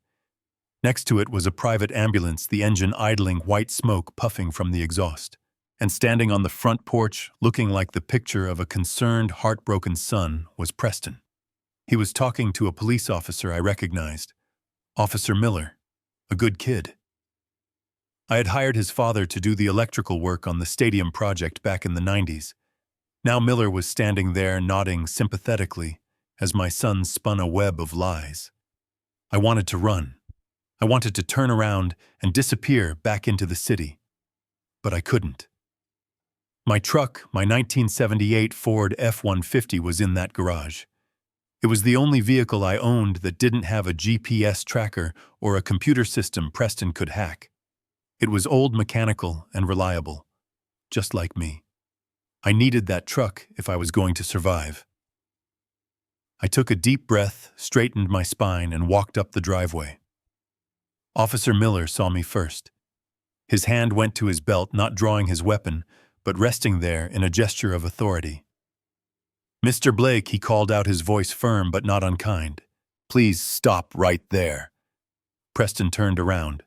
Next to it was a private ambulance, the engine idling, white smoke puffing from the exhaust. And standing on the front porch, looking like the picture of a concerned, heartbroken son, was Preston. He was talking to a police officer I recognized, Officer Miller, a good kid. I had hired his father to do the electrical work on the stadium project back in the 90s. Now Miller was standing there nodding sympathetically as my son spun a web of lies. I wanted to run. I wanted to turn around and disappear back into the city. But I couldn't. My truck, my 1978 Ford F-150, was in that garage. It was the only vehicle I owned that didn't have a GPS tracker or a computer system Preston could hack. It was old, mechanical, and reliable, just like me. I needed that truck if I was going to survive. I took a deep breath, straightened my spine, and walked up the driveway. Officer Miller saw me first. His hand went to his belt, not drawing his weapon, but resting there in a gesture of authority. "Mr. Blake," he called out, his voice firm but not unkind. "Please stop right there." Preston turned around.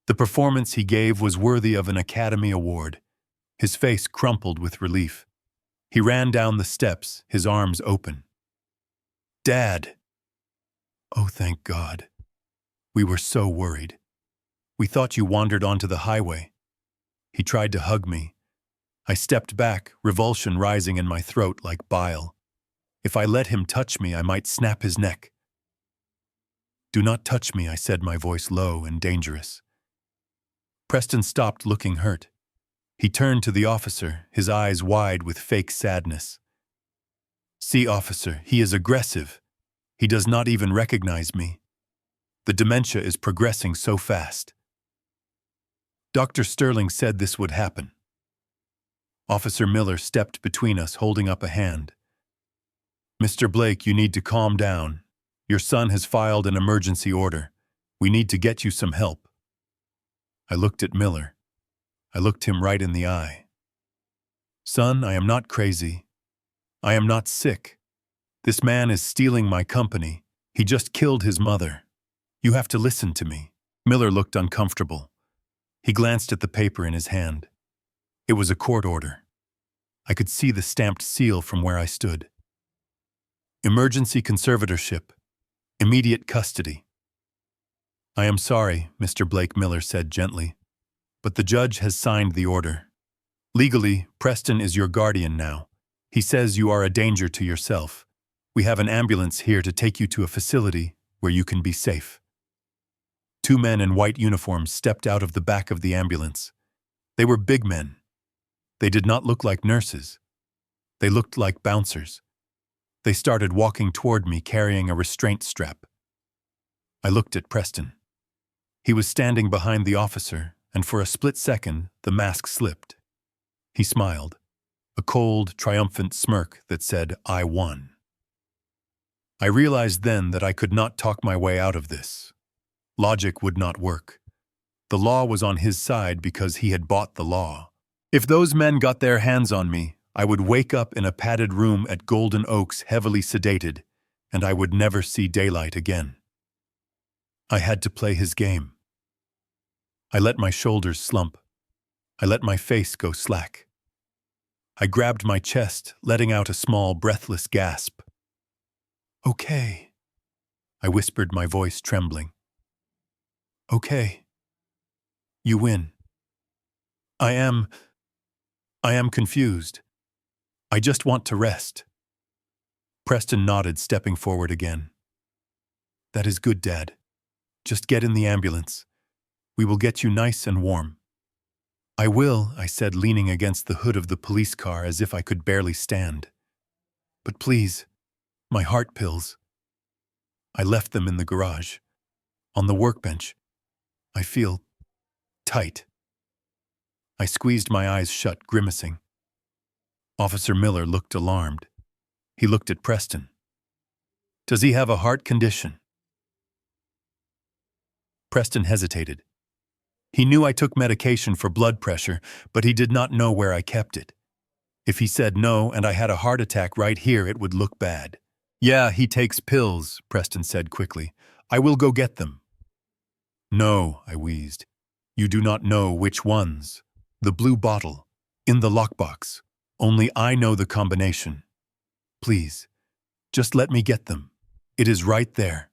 The performance he gave was worthy of an Academy Award. His face crumpled with relief. He ran down the steps, his arms open. "Dad!" "Oh, thank God. We were so worried. We thought you wandered onto the highway." He tried to hug me. I stepped back, revulsion rising in my throat like bile. If I let him touch me, I might snap his neck. "Do not touch me," I said, my voice low and dangerous. Preston stopped, looking hurt. He turned to the officer, his eyes wide with fake sadness. "See, officer, he is aggressive. He does not even recognize me. The dementia is progressing so fast." Dr. Sterling said this would happen. Officer Miller stepped between us, holding up a hand. "Mr. Blake, you need to calm down. Your son has filed an emergency order. We need to get you some help." I looked at Miller. I looked him right in the eye. "Son, I am not crazy. I am not sick. This man is stealing my company. He just killed his mother. You have to listen to me." Miller looked uncomfortable. He glanced at the paper in his hand. It was a court order. I could see the stamped seal from where I stood. "Emergency conservatorship. Immediate custody. I am sorry, Mr. Blake Miller said gently, but the judge has signed the order. Legally, Preston is your guardian now. He says you are a danger to yourself. We have an ambulance here to take you to a facility where you can be safe. Two men in white uniforms stepped out of the back of the ambulance. They were big men. They did not look like nurses. They looked like bouncers. They started walking toward me carrying a restraint strap. I looked at Preston. He was standing behind the officer, and for a split second, the mask slipped. He smiled, a cold, triumphant smirk that said, "I won." I realized then that I could not talk my way out of this. Logic would not work. The law was on his side because he had bought the law. If those men got their hands on me, I would wake up in a padded room at Golden Oaks heavily sedated, and I would never see daylight again. I had to play his game. I let my shoulders slump. I let my face go slack. I grabbed my chest, letting out a small, breathless gasp. "Okay," I whispered, my voice trembling. "Okay. You win." I am confused. I just want to rest." Preston nodded, stepping forward again. "That is good, Dad. Just get in the ambulance. We will get you nice and warm." "I will," I said, leaning against the hood of the police car as if I could barely stand. "But please, my heart pills." I left them in the garage. On the workbench. I feel tight. I squeezed my eyes shut, grimacing. Officer Miller looked alarmed. He looked at Preston. "Does he have a heart condition?" Preston hesitated. He knew I took medication for blood pressure, but he did not know where I kept it. If he said no and I had a heart attack right here, it would look bad. "Yeah, he takes pills," Preston said quickly. "I will go get them." "No," I wheezed. "You do not know which ones. The blue bottle. In the lockbox. Only I know the combination. Please, just let me get them. It is right there."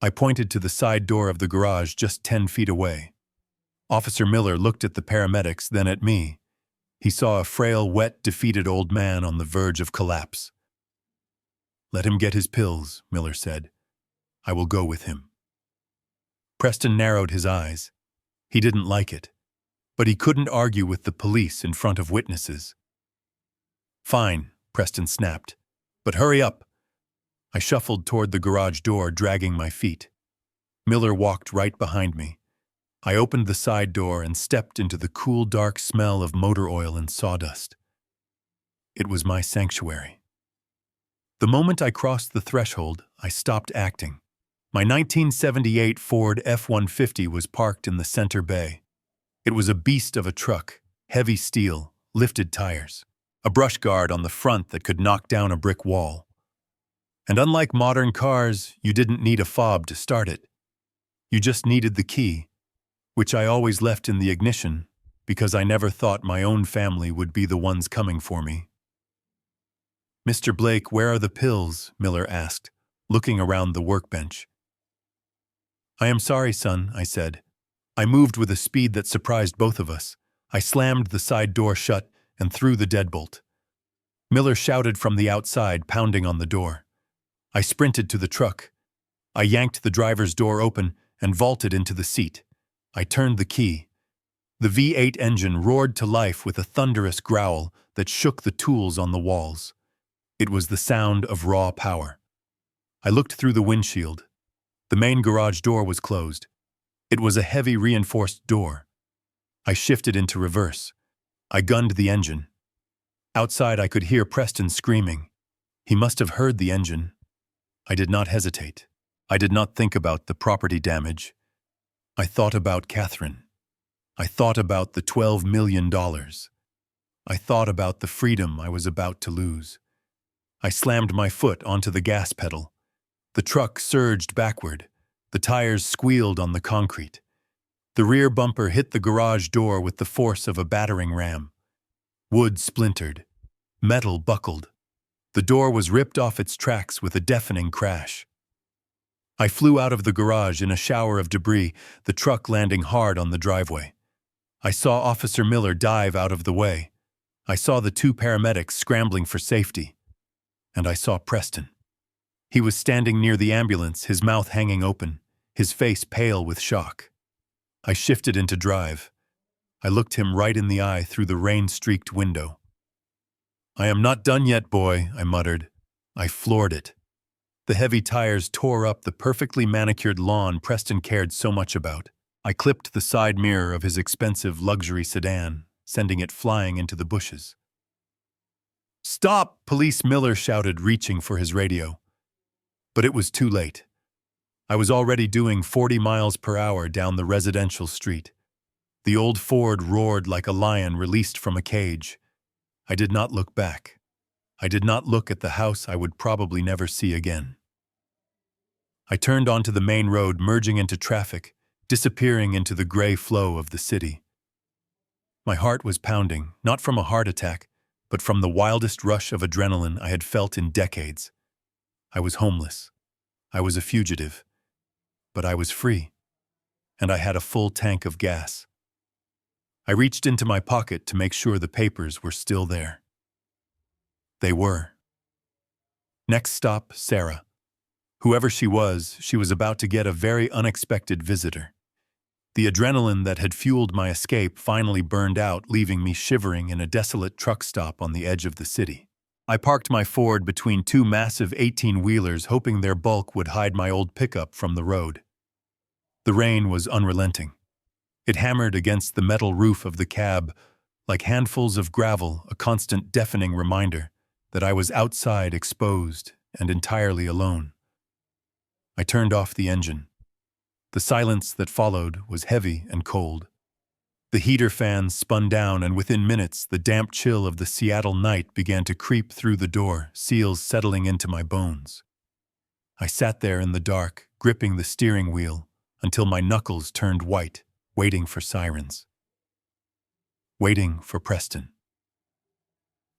I pointed to the side door of the garage just 10 feet away. Officer Miller looked at the paramedics, then at me. He saw a frail, wet, defeated old man on the verge of collapse. "Let him get his pills," Miller said. "I will go with him." Preston narrowed his eyes. He didn't like it. But he couldn't argue with the police in front of witnesses. "Fine," Preston snapped. "But hurry up." I shuffled toward the garage door, dragging my feet. Miller walked right behind me. I opened the side door and stepped into the cool, dark smell of motor oil and sawdust. It was my sanctuary. The moment I crossed the threshold, I stopped acting. My 1978 Ford F-150 was parked in the center bay. It was a beast of a truck, heavy steel, lifted tires, a brush guard on the front that could knock down a brick wall. And unlike modern cars, you didn't need a fob to start it. You just needed the key, which I always left in the ignition because I never thought my own family would be the ones coming for me. "Mr. Blake, where are the pills?" Miller asked, looking around the workbench. "I am sorry, son," I said. I moved with a speed that surprised both of us. I slammed the side door shut and threw the deadbolt. Miller shouted from the outside, pounding on the door. I sprinted to the truck. I yanked the driver's door open and vaulted into the seat. I turned the key. The V8 engine roared to life with a thunderous growl that shook the tools on the walls. It was the sound of raw power. I looked through the windshield. The main garage door was closed. It was a heavy reinforced door. I shifted into reverse. I gunned the engine. Outside I could hear Preston screaming. He must have heard the engine. I did not hesitate. I did not think about the property damage. I thought about Katherine. I thought about the $12 million. I thought about the freedom I was about to lose. I slammed my foot onto the gas pedal. The truck surged backward. The tires squealed on the concrete. The rear bumper hit the garage door with the force of a battering ram. Wood splintered. Metal buckled. The door was ripped off its tracks with a deafening crash. I flew out of the garage in a shower of debris, the truck landing hard on the driveway. I saw Officer Miller dive out of the way. I saw the two paramedics scrambling for safety. And I saw Preston. He was standing near the ambulance, his mouth hanging open, his face pale with shock. I shifted into drive. I looked him right in the eye through the rain-streaked window. "I am not done yet, boy," I muttered. I floored it. The heavy tires tore up the perfectly manicured lawn Preston cared so much about. I clipped the side mirror of his expensive luxury sedan, sending it flying into the bushes. "Stop!" Police Miller shouted, reaching for his radio. But it was too late. I was already doing 40 miles per hour down the residential street. The old Ford roared like a lion released from a cage. I did not look back. I did not look at the house I would probably never see again. I turned onto the main road, merging into traffic, disappearing into the gray flow of the city. My heart was pounding, not from a heart attack, but from the wildest rush of adrenaline I had felt in decades. I was homeless. I was a fugitive. But I was free. And I had a full tank of gas. I reached into my pocket to make sure the papers were still there. They were. Next stop, Sarah. Whoever she was about to get a very unexpected visitor. The adrenaline that had fueled my escape finally burned out, leaving me shivering in a desolate truck stop on the edge of the city. I parked my Ford between two massive 18-wheelers, hoping their bulk would hide my old pickup from the road. The rain was unrelenting. It hammered against the metal roof of the cab, like handfuls of gravel, a constant deafening reminder that I was outside, exposed, and entirely alone. I turned off the engine. The silence that followed was heavy and cold. The heater fans spun down, and within minutes, the damp chill of the Seattle night began to creep through the door, seals settling into my bones. I sat there in the dark, gripping the steering wheel, until my knuckles turned white, waiting for sirens. Waiting for Preston.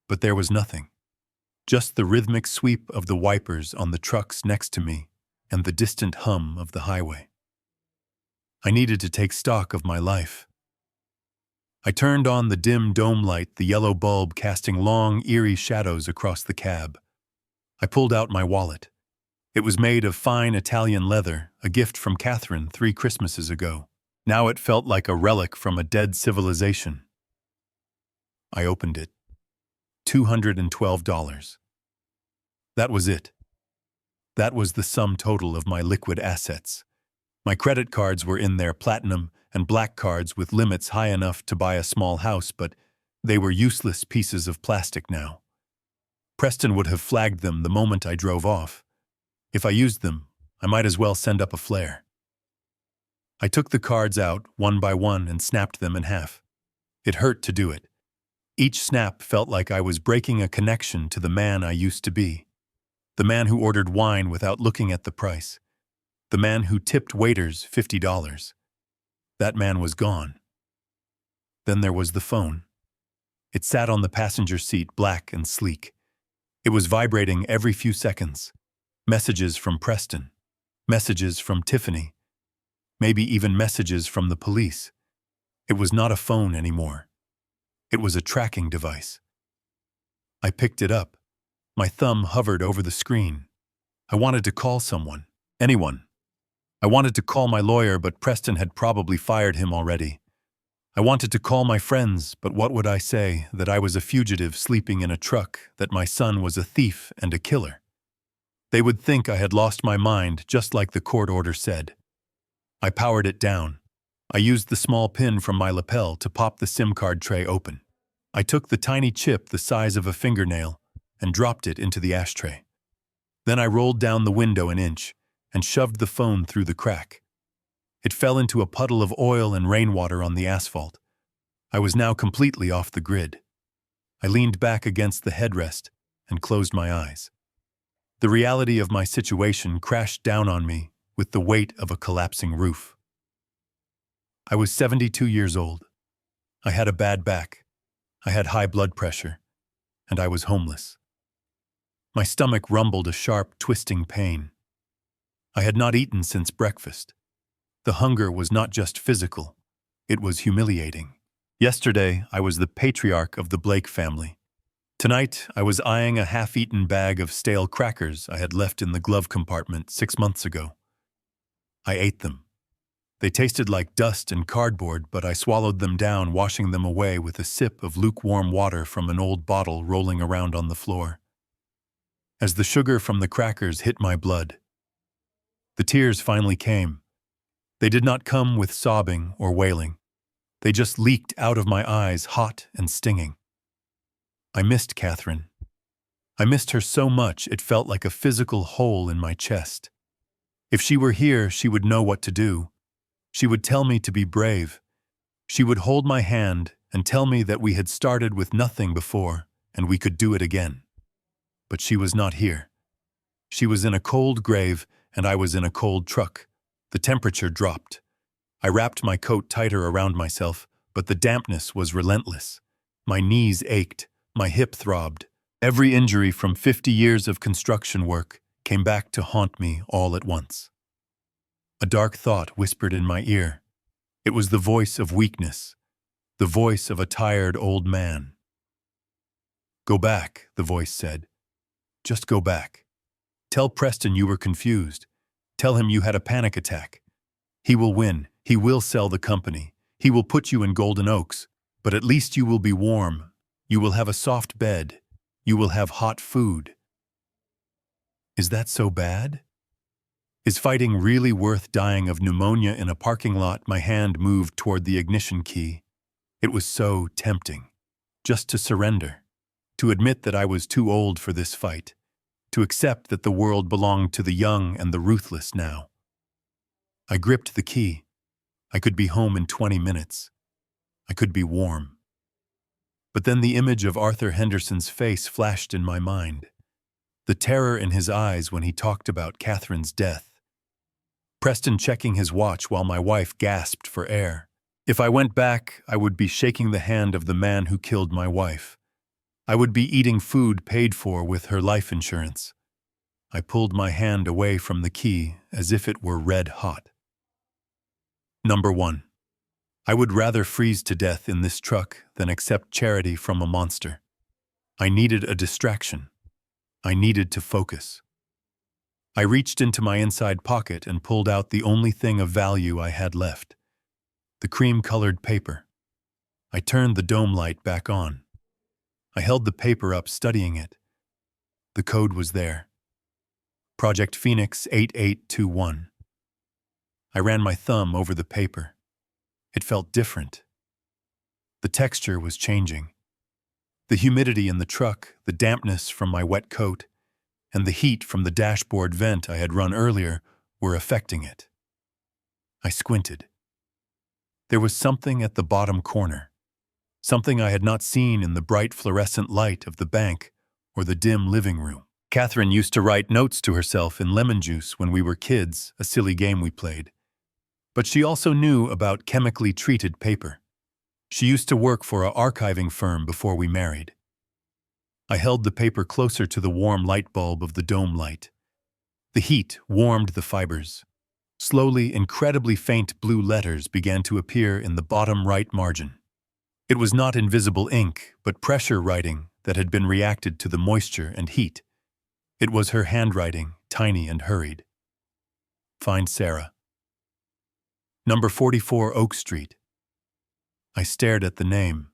But there was nothing. Just the rhythmic sweep of the wipers on the trucks next to me and the distant hum of the highway. I needed to take stock of my life. I turned on the dim dome light, the yellow bulb casting long, eerie shadows across the cab. I pulled out my wallet. It was made of fine Italian leather, a gift from Katherine 3 Christmases ago. Now it felt like a relic from a dead civilization. I opened it. $212. That was it. That was the sum total of my liquid assets. My credit cards were in there, platinum and black cards with limits high enough to buy a small house, but they were useless pieces of plastic now. Preston would have flagged them the moment I drove off. If I used them, I might as well send up a flare. I took the cards out, one by one, and snapped them in half. It hurt to do it. Each snap felt like I was breaking a connection to the man I used to be. The man who ordered wine without looking at the price. The man who tipped waiters $50. That man was gone. Then there was the phone. It sat on the passenger seat, black and sleek. It was vibrating every few seconds. Messages from Preston. Messages from Tiffany. Maybe even messages from the police. It was not a phone anymore. It was a tracking device. I picked it up. My thumb hovered over the screen. I wanted to call someone. Anyone. I wanted to call my lawyer, but Preston had probably fired him already. I wanted to call my friends, but what would I say? That I was a fugitive sleeping in a truck, that my son was a thief and a killer. They would think I had lost my mind, just like the court order said. I powered it down. I used the small pin from my lapel to pop the SIM card tray open. I took the tiny chip the size of a fingernail and dropped it into the ashtray. Then I rolled down the window an inch and shoved the phone through the crack. It fell into a puddle of oil and rainwater on the asphalt. I was now completely off the grid. I leaned back against the headrest and closed my eyes. The reality of my situation crashed down on me with the weight of a collapsing roof. I was 72 years old. I had a bad back. I had high blood pressure, and I was homeless. My stomach rumbled a sharp, twisting pain. I had not eaten since breakfast. The hunger was not just physical, it was humiliating. Yesterday, I was the patriarch of the Blake family. Tonight, I was eyeing a half-eaten bag of stale crackers I had left in the glove compartment 6 months ago. I ate them. They tasted like dust and cardboard, but I swallowed them down, washing them away with a sip of lukewarm water from an old bottle rolling around on the floor. As the sugar from the crackers hit my blood, the tears finally came. They did not come with sobbing or wailing. They just leaked out of my eyes, hot and stinging. I missed Katherine. I missed her so much it felt like a physical hole in my chest. If she were here, she would know what to do. She would tell me to be brave. She would hold my hand and tell me that we had started with nothing before and we could do it again. But she was not here. She was in a cold grave and I was in a cold truck. The temperature dropped. I wrapped my coat tighter around myself, but the dampness was relentless. My knees ached, my hip throbbed. Every injury from 50 years of construction work came back to haunt me all at once. A dark thought whispered in my ear. It was the voice of weakness, the voice of a tired old man. "Go back," the voice said. "Just go back. Tell Preston you were confused. Tell him you had a panic attack. He will win. He will sell the company. He will put you in Golden Oaks. But at least you will be warm. You will have a soft bed. You will have hot food." Is that so bad? Is fighting really worth dying of pneumonia in a parking lot? My hand moved toward the ignition key. It was so tempting. Just to surrender. To admit that I was too old for this fight. To accept that the world belonged to the young and the ruthless now. I gripped the key. I could be home in 20 minutes. I could be warm. But then the image of Arthur Henderson's face flashed in my mind. The terror in his eyes when he talked about Katherine's death. Preston checking his watch while my wife gasped for air. If I went back, I would be shaking the hand of the man who killed my wife. I would be eating food paid for with her life insurance. I pulled my hand away from the key as if it were red hot. Number 1. I would rather freeze to death in this truck than accept charity from a monster. I needed a distraction. I needed to focus. I reached into my inside pocket and pulled out the only thing of value I had left. The cream-colored paper. I turned the dome light back on. I held the paper up, studying it. The code was there. Project Phoenix 8821. I ran my thumb over the paper. It felt different. The texture was changing. The humidity in the truck, the dampness from my wet coat, and the heat from the dashboard vent I had run earlier were affecting it. I squinted. There was something at the bottom corner, something I had not seen in the bright fluorescent light of the bank or the dim living room. Katherine used to write notes to herself in lemon juice when we were kids, a silly game we played. But she also knew about chemically treated paper. She used to work for an archiving firm before we married. I held the paper closer to the warm light bulb of the dome light. The heat warmed the fibers. Slowly, incredibly faint blue letters began to appear in the bottom right margin. It was not invisible ink, but pressure writing that had been reacted to the moisture and heat. It was her handwriting, tiny and hurried. Find Sarah. Number 44 Oak Street. I stared at the name.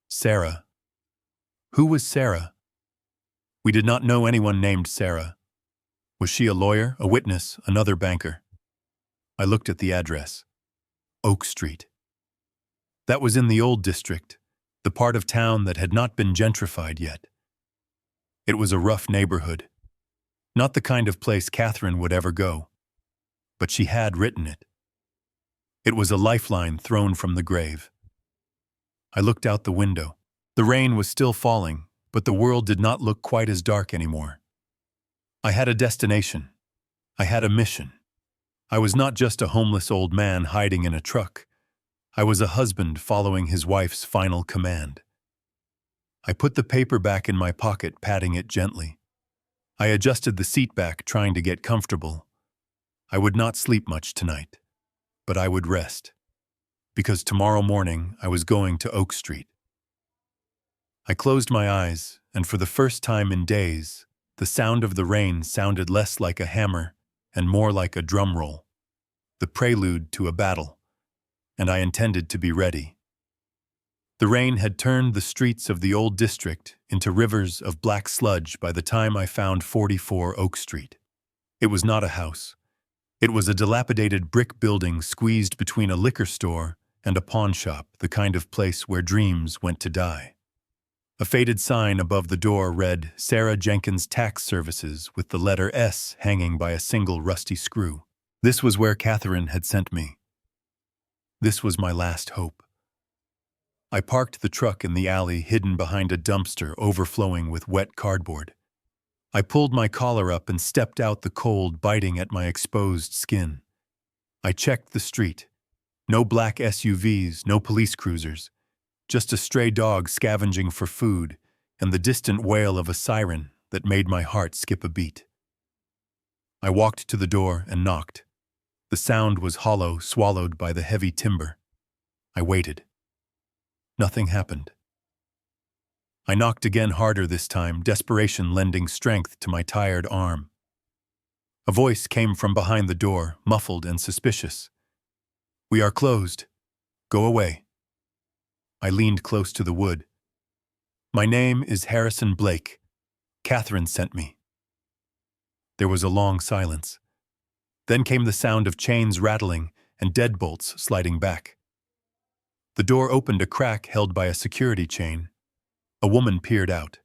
Sarah. Who was Sarah? We did not know anyone named Sarah. Was she a lawyer, a witness, another banker? I looked at the address. Oak Street. That was in the old district, the part of town that had not been gentrified yet. It was a rough neighborhood. Not the kind of place Katherine would ever go. But she had written it. It was a lifeline thrown from the grave. I looked out the window. The rain was still falling, but the world did not look quite as dark anymore. I had a destination. I had a mission. I was not just a homeless old man hiding in a truck. I was a husband following his wife's final command. I put the paper back in my pocket, patting it gently. I adjusted the seat back, trying to get comfortable. I would not sleep much tonight, but I would rest, because tomorrow morning I was going to Oak Street. I closed my eyes, and for the first time in days, the sound of the rain sounded less like a hammer and more like a drum roll, the prelude to a battle, and I intended to be ready. The rain had turned the streets of the old district into rivers of black sludge by the time I found 44 Oak Street. It was not a house. It was a dilapidated brick building squeezed between a liquor store and a pawn shop, the kind of place where dreams went to die. A faded sign above the door read Sarah Jenkins Tax Services with the letter S hanging by a single rusty screw. This was where Katherine had sent me. This was my last hope. I parked the truck in the alley hidden behind a dumpster overflowing with wet cardboard. I pulled my collar up and stepped out, the cold biting at my exposed skin. I checked the street. No black SUVs, no police cruisers. Just a stray dog scavenging for food and the distant wail of a siren that made my heart skip a beat. I walked to the door and knocked. The sound was hollow, swallowed by the heavy timber. I waited. Nothing happened. I knocked again, harder this time, desperation lending strength to my tired arm. A voice came from behind the door, muffled and suspicious. "We are closed. Go away." I leaned close to the wood. "My name is Harrison Blake. Katherine sent me." There was a long silence. Then came the sound of chains rattling and deadbolts sliding back. The door opened a crack held by a security chain. A woman peered out.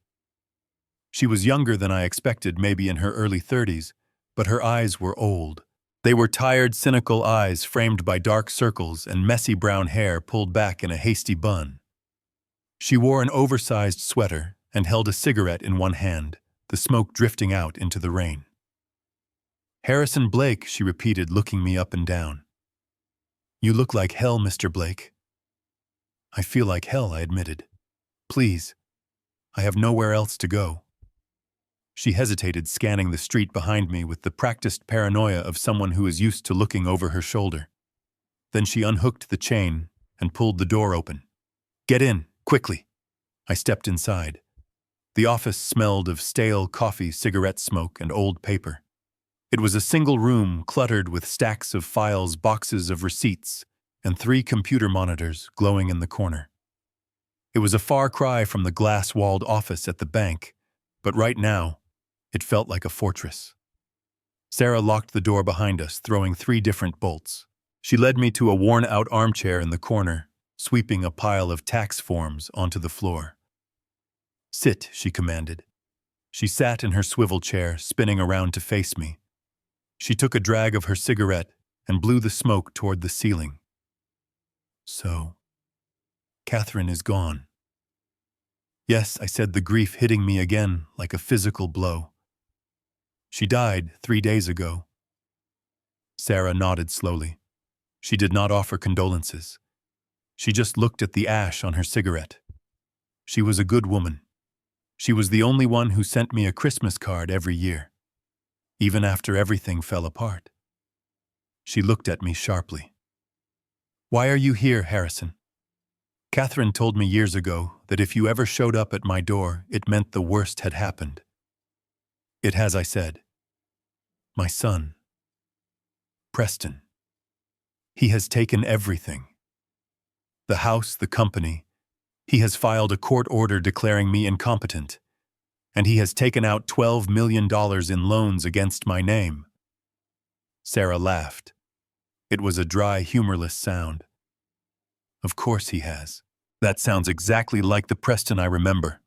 She was younger than I expected, maybe in her early 30s, but her eyes were old. They were tired, cynical eyes framed by dark circles and messy brown hair pulled back in a hasty bun. She wore an oversized sweater and held a cigarette in one hand, the smoke drifting out into the rain. "Harrison Blake," she repeated, looking me up and down. "You look like hell, Mr. Blake." "I feel like hell," I admitted. "Please. I have nowhere else to go." She hesitated, scanning the street behind me with the practiced paranoia of someone who is used to looking over her shoulder. Then she unhooked the chain and pulled the door open. "Get in, quickly." I stepped inside. The office smelled of stale coffee, cigarette smoke, and old paper. It was a single room cluttered with stacks of files, boxes of receipts, and 3 computer monitors glowing in the corner. It was a far cry from the glass-walled office at the bank, but right now, it felt like a fortress. Sarah locked the door behind us, throwing 3 different bolts. She led me to a worn-out armchair in the corner, sweeping a pile of tax forms onto the floor. "Sit," she commanded. She sat in her swivel chair, spinning around to face me. She took a drag of her cigarette and blew the smoke toward the ceiling. "So, Katherine is gone." "Yes," I said, the grief hitting me again like a physical blow. "She died 3 days ago." Sarah nodded slowly. She did not offer condolences. She just looked at the ash on her cigarette. "She was a good woman. She was the only one who sent me a Christmas card every year, even after everything fell apart." She looked at me sharply. "Why are you here, Harrison?" "Katherine told me years ago that if you ever showed up at my door, it meant the worst had happened." "It has," I said. "My son, Preston. He has taken everything. The house, the company. He has filed a court order declaring me incompetent, and he has taken out $12 million in loans against my name." Sarah laughed. It was a dry, humorless sound. "Of course he has. That sounds exactly like the Preston I remember."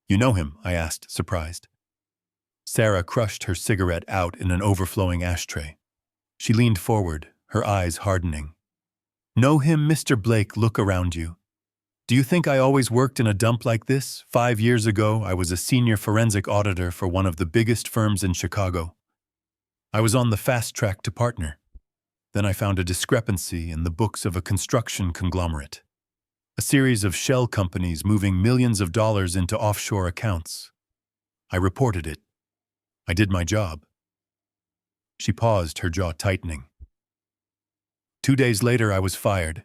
"You know him?" I asked, surprised. Sarah crushed her cigarette out in an overflowing ashtray. She leaned forward, her eyes hardening. "Know him, Mr. Blake? Look around you. Do you think I always worked in a dump like this? 5 years ago, I was a senior forensic auditor for one of the biggest firms in Chicago. I was on the fast track to partner. Then I found a discrepancy in the books of a construction conglomerate. A series of shell companies moving millions of dollars into offshore accounts. I reported it. I did my job. She paused, her jaw tightening. 2 days later, I was fired.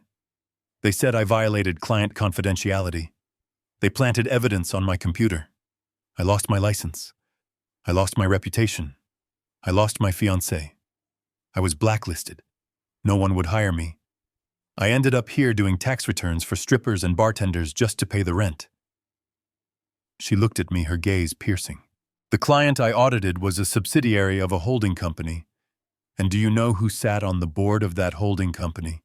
They said I violated client confidentiality. They planted evidence on my computer. I lost my license. I lost my reputation. I lost my fiancée. I was blacklisted. No one would hire me. I ended up here doing tax returns for strippers and bartenders just to pay the rent. She looked at me, her gaze piercing. The client I audited was a subsidiary of a holding company. And do you know who sat on the board of that holding company?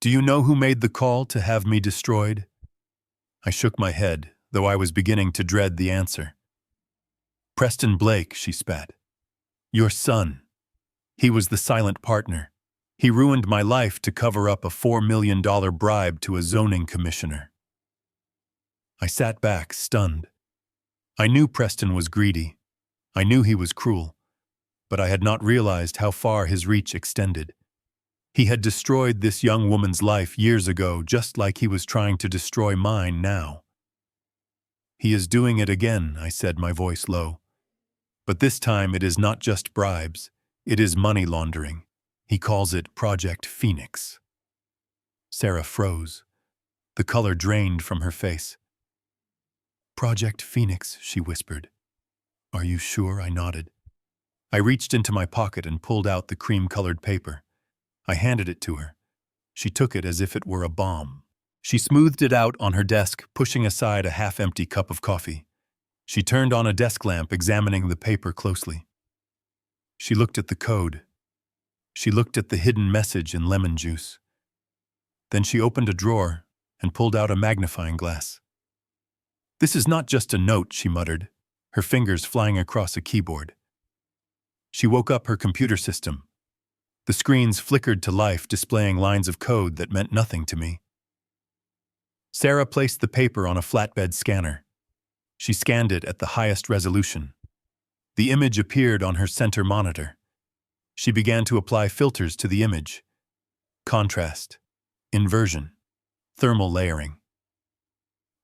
Do you know who made the call to have me destroyed? I shook my head, though I was beginning to dread the answer. Preston Blake, she spat. Your son. He was the silent partner. He ruined my life to cover up a $4 million bribe to a zoning commissioner. I sat back, stunned. I knew Preston was greedy. I knew he was cruel. But I had not realized how far his reach extended. He had destroyed this young woman's life years ago, just like he was trying to destroy mine now. He is doing it again, I said, my voice low. But this time it is not just bribes. It is money laundering. He calls it Project Phoenix. Sarah froze. The color drained from her face. Project Phoenix, she whispered. Are you sure? I nodded. I reached into my pocket and pulled out the cream-colored paper. I handed it to her. She took it as if it were a bomb. She smoothed it out on her desk, pushing aside a half-empty cup of coffee. She turned on a desk lamp, examining the paper closely. She looked at the code. She looked at the hidden message in lemon juice. Then she opened a drawer and pulled out a magnifying glass. This is not just a note, she muttered, her fingers flying across a keyboard. She woke up her computer system. The screens flickered to life, displaying lines of code that meant nothing to me. Sarah placed the paper on a flatbed scanner. She scanned it at the highest resolution. The image appeared on her center monitor. She began to apply filters to the image. Contrast, inversion, thermal layering.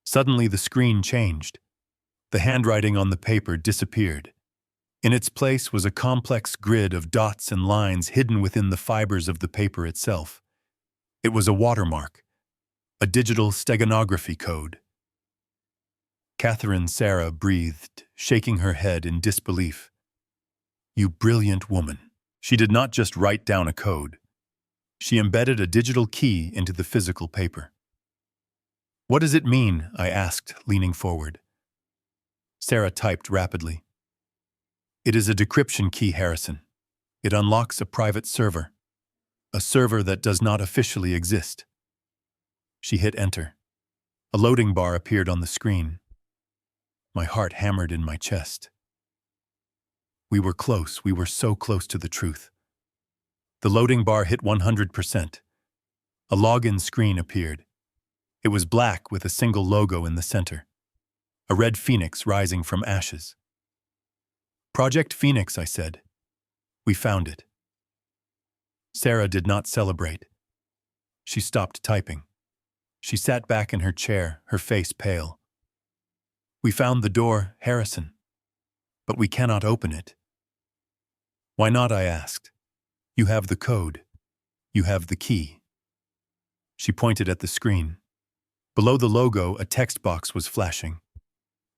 Suddenly the screen changed. The handwriting on the paper disappeared. In its place was a complex grid of dots and lines hidden within the fibers of the paper itself. It was a watermark, a digital steganography code. Katherine, Sarah breathed, shaking her head in disbelief. You brilliant woman. She did not just write down a code. She embedded a digital key into the physical paper. What does it mean? I asked, leaning forward. Sarah typed rapidly. It is a decryption key, Harrison. It unlocks a private server. A server that does not officially exist. She hit enter. A loading bar appeared on the screen. My heart hammered in my chest. We were close. We were so close to the truth. The loading bar hit 100%. A login screen appeared. It was black with a single logo in the center. A red phoenix rising from ashes. Project Phoenix, I said. We found it. Sarah did not celebrate. She stopped typing. She sat back in her chair, her face pale. We found the door, Harrison. But we cannot open it. Why not? I asked. You have the code. You have the key. She pointed at the screen. Below the logo, a text box was flashing.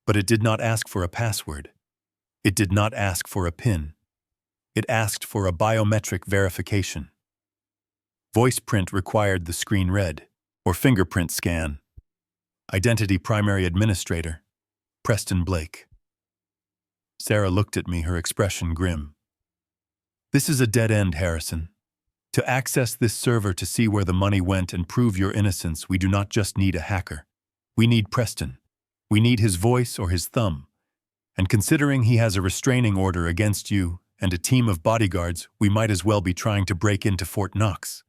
But it did not ask for a password. It did not ask for a PIN. It asked for a biometric verification. Voice print required the screen read, or fingerprint scan. Identity primary administrator, Preston Blake. Sarah looked at me, her expression grim. This is a dead end, Harrison. To access this server to see where the money went and prove your innocence, we do not just need a hacker. We need Preston. We need his voice or his thumb. And considering he has a restraining order against you and a team of bodyguards, we might as well be trying to break into Fort Knox.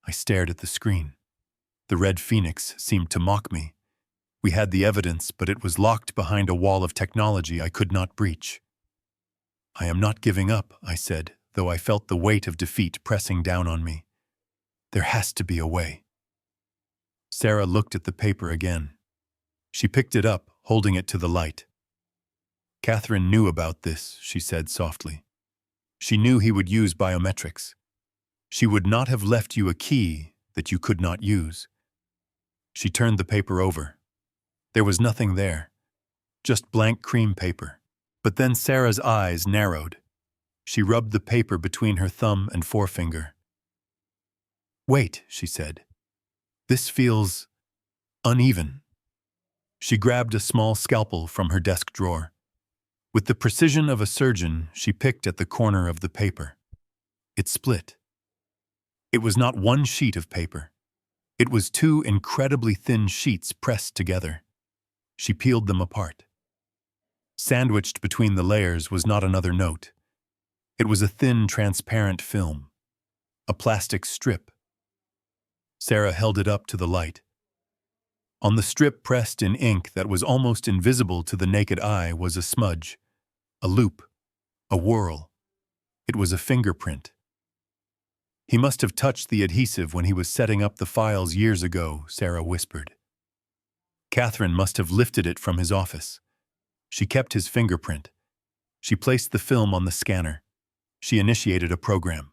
I stared at the screen. The red phoenix seemed to mock me. We had the evidence, but it was locked behind a wall of technology I could not breach. I am not giving up, I said, though I felt the weight of defeat pressing down on me. There has to be a way. Sarah looked at the paper again. She picked it up, holding it to the light. Catherine knew about this, she said softly. She knew he would use biometrics. She would not have left you a key that you could not use. She turned the paper over. There was nothing there, just blank cream paper. But then Sarah's eyes narrowed. She rubbed the paper between her thumb and forefinger. Wait, she said. This feels uneven. She grabbed a small scalpel from her desk drawer. With the precision of a surgeon, she picked at the corner of the paper. It split. It was not one sheet of paper. It was two incredibly thin sheets pressed together. She peeled them apart. Sandwiched between the layers was not another note. It was a thin, transparent film. A plastic strip. Sarah held it up to the light. On the strip pressed in ink that was almost invisible to the naked eye was a smudge, a loop, a whorl. It was a fingerprint. He must have touched the adhesive when he was setting up the files years ago, Sarah whispered. Catherine must have lifted it from his office. She kept his fingerprint. She placed the film on the scanner. She initiated a program.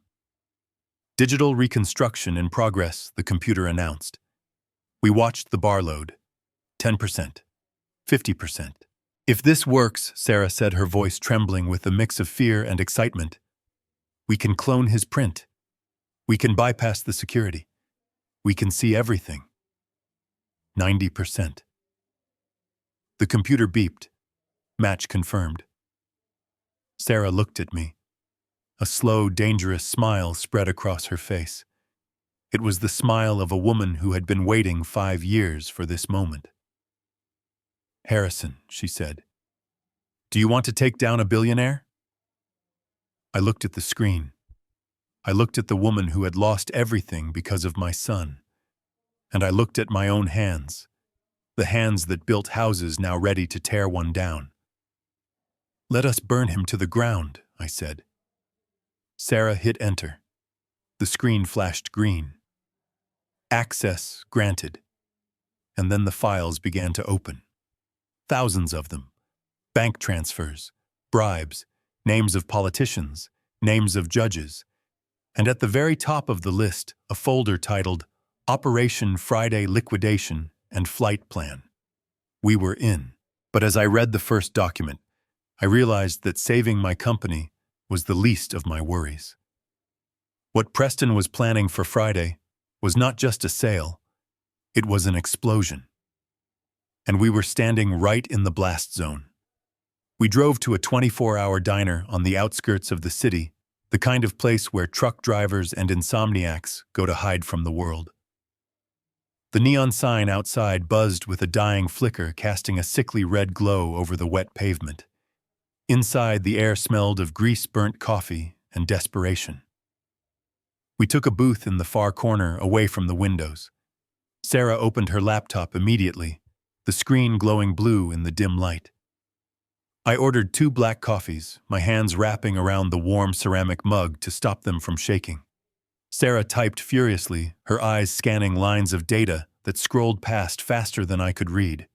Digital reconstruction in progress, the computer announced. We watched the bar load. 10%. 50%. If this works, Sarah said, her voice trembling with a mix of fear and excitement, we can clone his print. We can bypass the security. We can see everything. 90%. The computer beeped. Match confirmed. Sarah looked at me. A slow, dangerous smile spread across her face. It was the smile of a woman who had been waiting 5 years for this moment. Harrison, she said, do you want to take down a billionaire? I looked at the screen. I looked at the woman who had lost everything because of my son. And I looked at my own hands, the hands that built houses now ready to tear one down. Let us burn him to the ground, I said. Sarah hit enter. The screen flashed green. Access granted. And then the files began to open. Thousands of them. Bank transfers, bribes, names of politicians, names of judges. And at the very top of the list, a folder titled Operation Friday Liquidation and Flight Plan. We were in. But as I read the first document, I realized that saving my company was the least of my worries. What Preston was planning for Friday was not just a sale, it was an explosion. And we were standing right in the blast zone. We drove to a 24-hour diner on the outskirts of the city, the kind of place where truck drivers and insomniacs go to hide from the world. The neon sign outside buzzed with a dying flicker, casting a sickly red glow over the wet pavement. Inside, the air smelled of grease-burnt coffee and desperation. We took a booth in the far corner, away from the windows. Sarah opened her laptop immediately, the screen glowing blue in the dim light. I ordered 2 black coffees, my hands wrapping around the warm ceramic mug to stop them from shaking. Sarah typed furiously, her eyes scanning lines of data that scrolled past faster than I could read.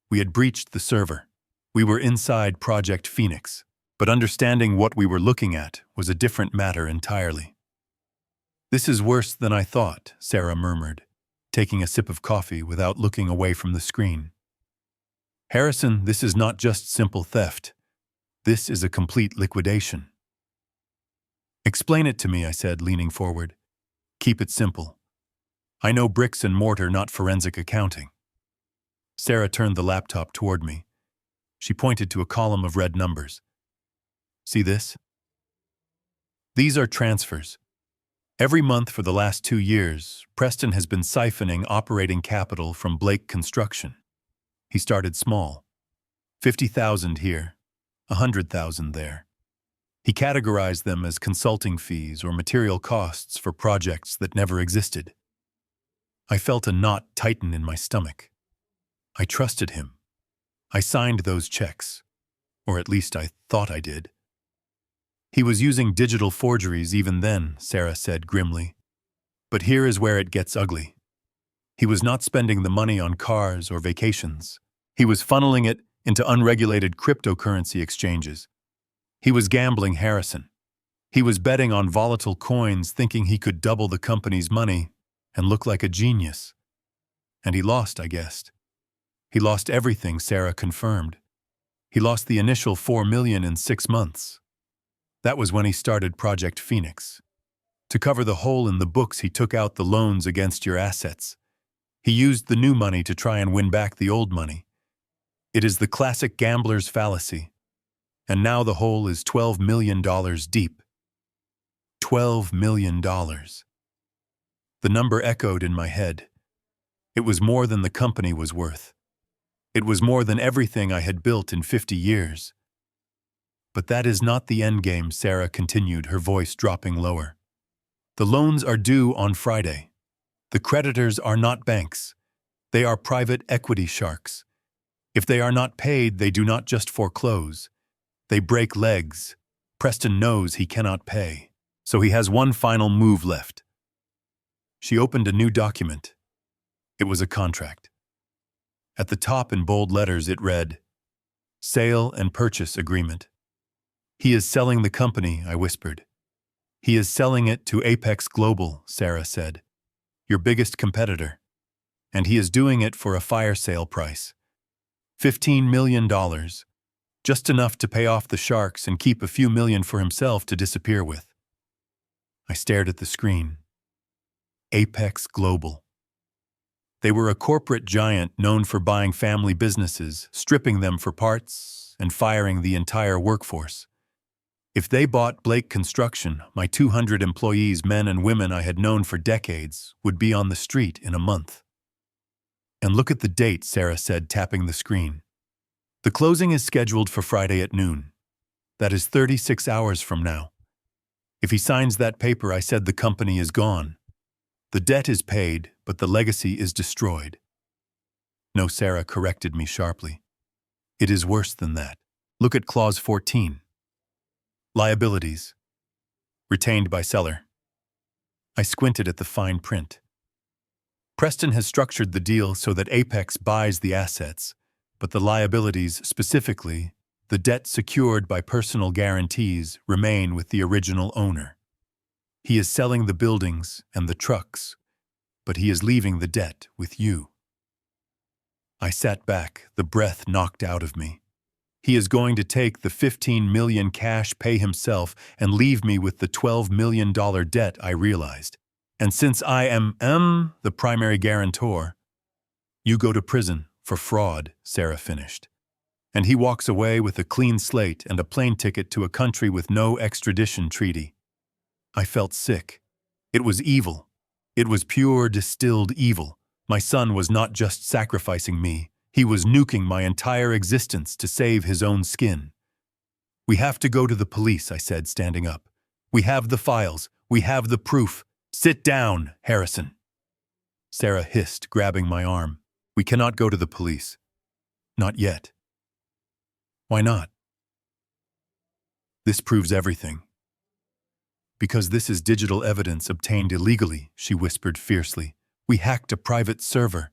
We had breached the server. We were inside Project Phoenix, but understanding what we were looking at was a different matter entirely. This is worse than I thought, Sarah murmured, taking a sip of coffee without looking away from the screen. Harrison, this is not just simple theft. This is a complete liquidation. Explain it to me, I said, leaning forward. Keep it simple. I know bricks and mortar, not forensic accounting. Sarah turned the laptop toward me. She pointed to a column of red numbers. See this? These are transfers. Every month for the last 2 years, Preston has been siphoning operating capital from Blake Construction. He started small. 50,000 here, 100,000 there. He categorized them as consulting fees or material costs for projects that never existed. I felt a knot tighten in my stomach. I trusted him. I signed those checks, or at least I thought I did. He was using digital forgeries even then, Sarah said grimly. But here is where it gets ugly. He was not spending the money on cars or vacations. He was funneling it into unregulated cryptocurrency exchanges. He was gambling Harrison. He was betting on volatile coins, thinking he could double the company's money and look like a genius. And he lost, I guessed. He lost everything, Sarah confirmed. He lost the initial $4 million in 6 months. That was when he started Project Phoenix. To cover the hole in the books, he took out the loans against your assets. He used the new money to try and win back the old money. It is the classic gambler's fallacy. And now the hole is $12 million deep. $12 million. The number echoed in my head. It was more than the company was worth. It was more than everything I had built in 50 years. But that is not the endgame, Sarah continued, her voice dropping lower. The loans are due on Friday. The creditors are not banks. They are private equity sharks. If they are not paid, they do not just foreclose. They break legs. Preston knows he cannot pay, so he has one final move left. She opened a new document. It was a contract. At the top in bold letters it read, Sale and Purchase Agreement. He is selling the company, I whispered. He is selling it to Apex Global, Sarah said. Your biggest competitor. And he is doing it for a fire sale price. $15 million. Just enough to pay off the sharks and keep a few million for himself to disappear with. I stared at the screen. Apex Global. They were a corporate giant known for buying family businesses, stripping them for parts, and firing the entire workforce. If they bought Blake Construction, my 200 employees, men and women I had known for decades, would be on the street in a month. And look at the date, Sarah said, tapping the screen. The closing is scheduled for Friday at noon. That is 36 hours from now. If he signs that paper, I said, the company is gone. The debt is paid, but the legacy is destroyed. No, Sarah corrected me sharply. It is worse than that. Look at Clause 14. Liabilities. Retained by seller. I squinted at the fine print. Preston has structured the deal so that Apex buys the assets, but the liabilities, specifically, the debt secured by personal guarantees, remain with the original owner. He is selling the buildings and the trucks, but he is leaving the debt with you. I sat back, the breath knocked out of me. He is going to take the $15 million cash pay himself and leave me with the $12 million debt, I realized. And since I am the primary guarantor, you go to prison for fraud, Sarah finished. And he walks away with a clean slate and a plane ticket to a country with no extradition treaty. I felt sick. It was evil. It was pure distilled evil. My son was not just sacrificing me. He was nuking my entire existence to save his own skin. We have to go to the police, I said, standing up. We have the files. We have the proof. Sit down, Harrison. Sarah hissed, grabbing my arm. We cannot go to the police. Not yet. Why not? This proves everything. Because this is digital evidence obtained illegally, she whispered fiercely. We hacked a private server.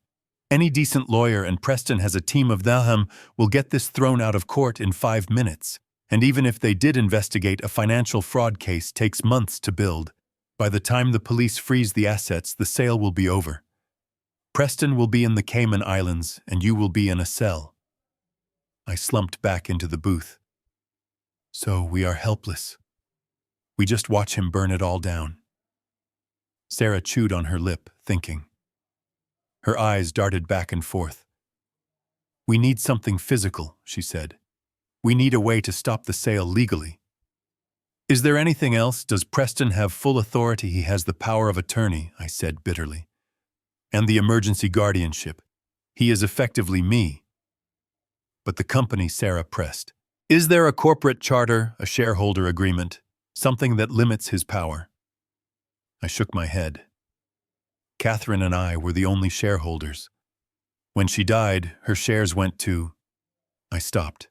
Any decent lawyer, and Preston has a team of them, will get this thrown out of court in 5 minutes. And even if they did investigate, a financial fraud case takes months to build. By the time the police freeze the assets, the sale will be over. Preston will be in the Cayman Islands, and you will be in a cell. I slumped back into the booth. So we are helpless. We just watch him burn it all down. Sarah chewed on her lip, thinking. Her eyes darted back and forth. We need something physical, she said. We need a way to stop the sale legally. Is there anything else? Does Preston have full authority? He has the power of attorney, I said bitterly. And the emergency guardianship. He is effectively me. But the company, Sarah pressed. Is there a corporate charter, a shareholder agreement, something that limits his power? I shook my head. Katherine and I were the only shareholders. When she died, her shares went to... I stopped.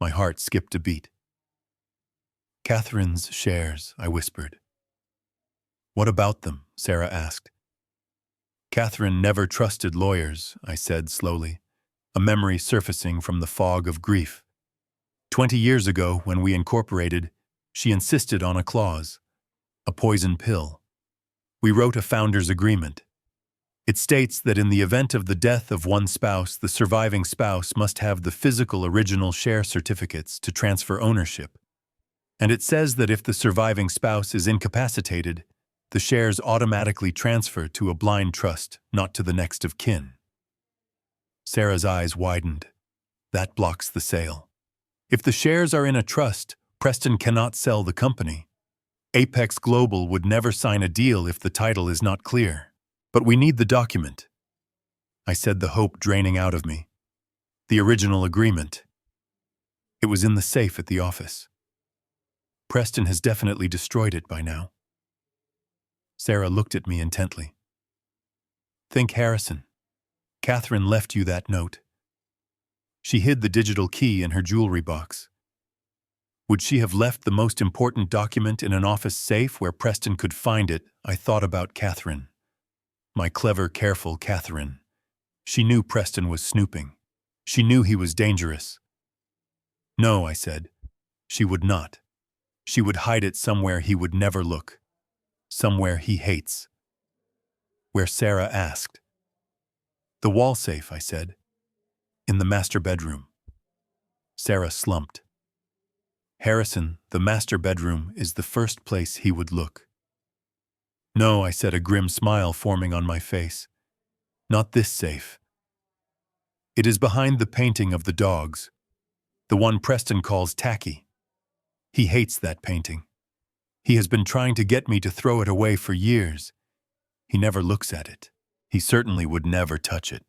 My heart skipped a beat. Katherine's shares, I whispered. What about them? Sarah asked. Katherine never trusted lawyers, I said slowly. a memory surfacing from the fog of grief. 20 years ago, when we incorporated, she insisted on a clause, a poison pill. We wrote a founder's agreement. It states that in the event of the death of one spouse, the surviving spouse must have the physical original share certificates to transfer ownership. And it says that if the surviving spouse is incapacitated, the shares automatically transfer to a blind trust, not to the next of kin. Sarah's eyes widened. That blocks the sale. If the shares are in a trust, Preston cannot sell the company. Apex Global would never sign a deal if the title is not clear. But we need the document. I said, the hope draining out of me. The original agreement. It was in the safe at the office. Preston has definitely destroyed it by now. Sarah looked at me intently. Think Harrison. Katherine left you that note. She hid the digital key in her jewelry box. Would she have left the most important document in an office safe where Preston could find it? I thought about Katherine. My clever, careful Katherine. She knew Preston was snooping. She knew he was dangerous. No, I said. She would not. She would hide it somewhere he would never look. Somewhere he hates. Where Sarah asked. The wall safe, I said. In the master bedroom. Sarah slumped. Harrison, the master bedroom is the first place he would look. No, I said, a grim smile forming on my face. Not this safe. It is behind the painting of the dogs, the one Preston calls tacky. He hates that painting. He has been trying to get me to throw it away for years. He never looks at it. He certainly would never touch it.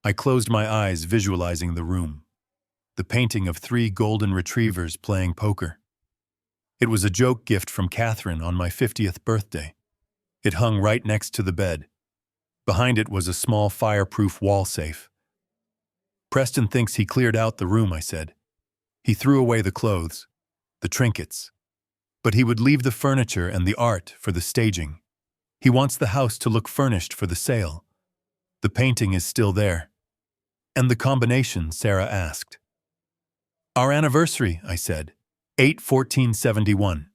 I closed my eyes, visualizing the room. The painting of 3 golden retrievers playing poker. It was a joke gift from Katherine on my 50th birthday. It hung right next to the bed. Behind it was a small fireproof wall safe. Preston thinks he cleared out the room, I said. He threw away the clothes, the trinkets. But he would leave the furniture and the art for the staging. He wants the house to look furnished for the sale. The painting is still there. And the combination, Sarah asked. Our anniversary, I said. 8/14/71.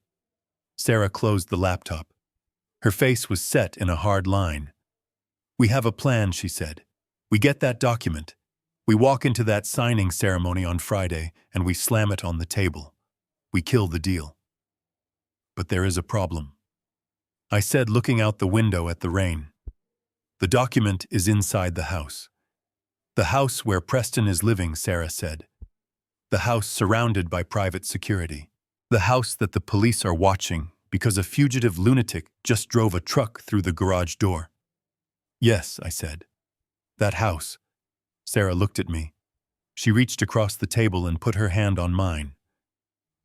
Sarah closed the laptop. Her face was set in a hard line. We have a plan, she said. We get that document. We walk into that signing ceremony on Friday, and we slam it on the table. We kill the deal. But there is a problem. I said, looking out the window at the rain. The document is inside the house. The house where Preston is living, Sarah said. The house surrounded by private security. The house that the police are watching because a fugitive lunatic just drove a truck through the garage door. Yes, I said. That house. Sarah looked at me. She reached across the table and put her hand on mine.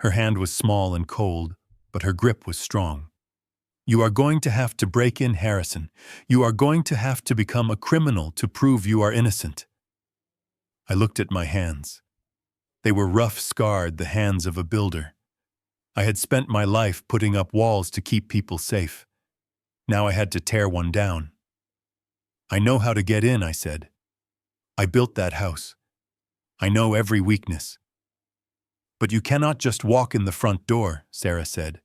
Her hand was small and cold, but her grip was strong. You are going to have to break in, Harrison. You are going to have to become a criminal to prove you are innocent. I looked at my hands. They were rough, scarred, the hands of a builder. I had spent my life putting up walls to keep people safe. Now I had to tear one down. I know how to get in, I said. I built that house. I know every weakness. But you cannot just walk in the front door, Sarah said.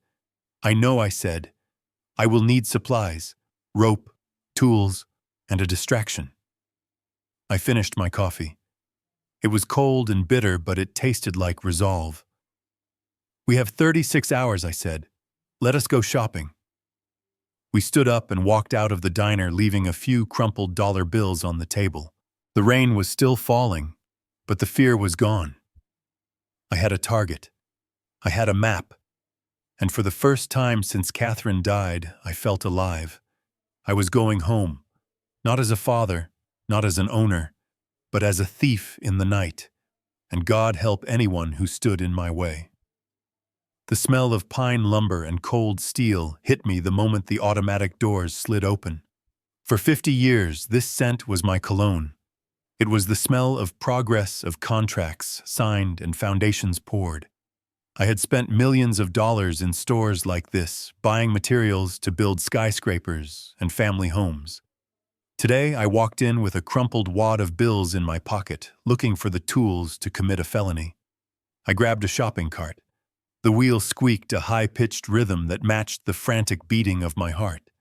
I know, I said. I will need supplies, rope, tools, and a distraction. I finished my coffee. It was cold and bitter, but it tasted like resolve. We have 36 hours, I said. Let us go shopping. We stood up and walked out of the diner, leaving a few crumpled dollar bills on the table. The rain was still falling, but the fear was gone. I had a target. I had a map. And for the first time since Katherine died, I felt alive. I was going home, not as a father, not as an owner, but as a thief in the night, and God help anyone who stood in my way. The smell of pine lumber and cold steel hit me the moment the automatic doors slid open. For 50 years, this scent was my cologne. It was the smell of progress, of contracts signed and foundations poured. I had spent millions of dollars in stores like this, buying materials to build skyscrapers and family homes. Today, I walked in with a crumpled wad of bills in my pocket, looking for the tools to commit a felony. I grabbed a shopping cart. The wheel squeaked a high-pitched rhythm that matched the frantic beating of my heart.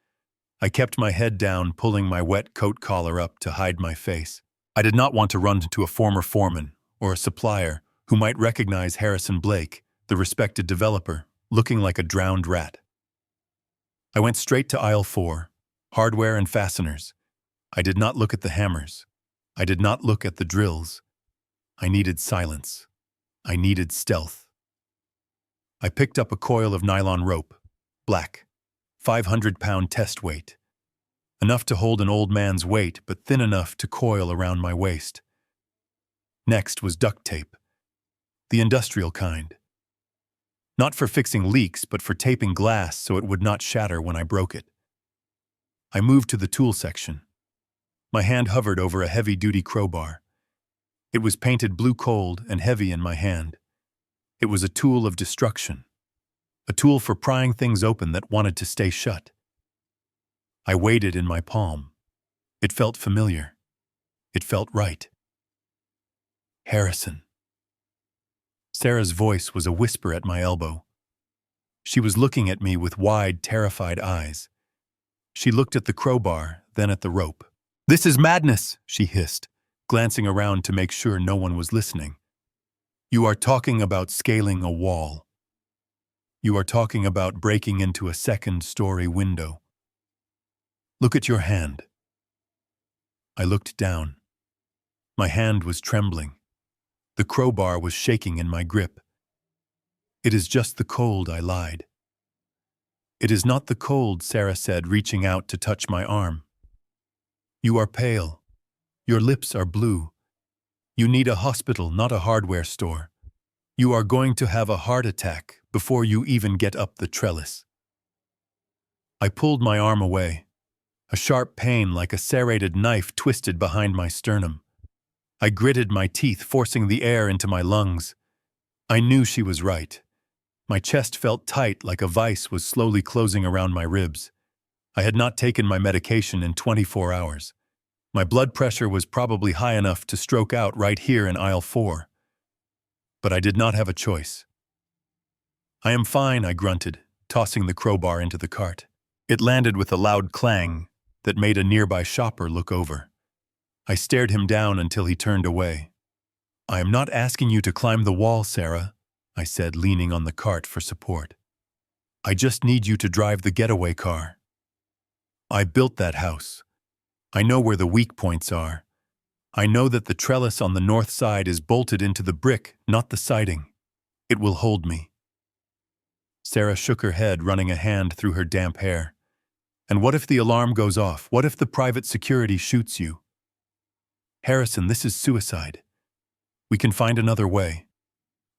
I kept my head down, pulling my wet coat collar up to hide my face. I did not want to run into a former foreman or a supplier who might recognize Harrison Blake, the respected developer, looking like a drowned rat. I went straight to aisle 4, hardware and fasteners. I did not look at the hammers. I did not look at the drills. I needed silence. I needed stealth. I picked up a coil of nylon rope, black, 500-pound test weight. Enough to hold an old man's weight, but thin enough to coil around my waist. Next was duct tape, the industrial kind. Not for fixing leaks, but for taping glass so it would not shatter when I broke it. I moved to the tool section. My hand hovered over a heavy-duty crowbar. It was painted blue cold and heavy in my hand. It was a tool of destruction, a tool for prying things open that wanted to stay shut. I weighed it in my palm. It felt familiar. It felt right. Harrison. Sarah's voice was a whisper at my elbow. She was looking at me with wide, terrified eyes. She looked at the crowbar, then at the rope. "This is madness," she hissed, glancing around to make sure no one was listening. "You are talking about scaling a wall. You are talking about breaking into a second-story window. Look at your hand." I looked down. My hand was trembling. The crowbar was shaking in my grip. "It is just the cold," I lied. "It is not the cold," Sarah said, reaching out to touch my arm. "You are pale. Your lips are blue. You need a hospital, not a hardware store. You are going to have a heart attack before you even get up the trellis." I pulled my arm away. A sharp pain like a serrated knife twisted behind my sternum. I gritted my teeth, forcing the air into my lungs. I knew she was right. My chest felt tight, like a vice was slowly closing around my ribs. I had not taken my medication in 24 hours. My blood pressure was probably high enough to stroke out right here in aisle 4. But I did not have a choice. "I am fine," I grunted, tossing the crowbar into the cart. It landed with a loud clang that made a nearby shopper look over. I stared him down until he turned away. "I am not asking you to climb the wall, Sarah," I said, leaning on the cart for support. "I just need you to drive the getaway car. I built that house. I know where the weak points are. I know that the trellis on the north side is bolted into the brick, not the siding. It will hold me." Sarah shook her head, running a hand through her damp hair. "And what if the alarm goes off? What if the private security shoots you?" "Harrison, this is suicide. We can find another way.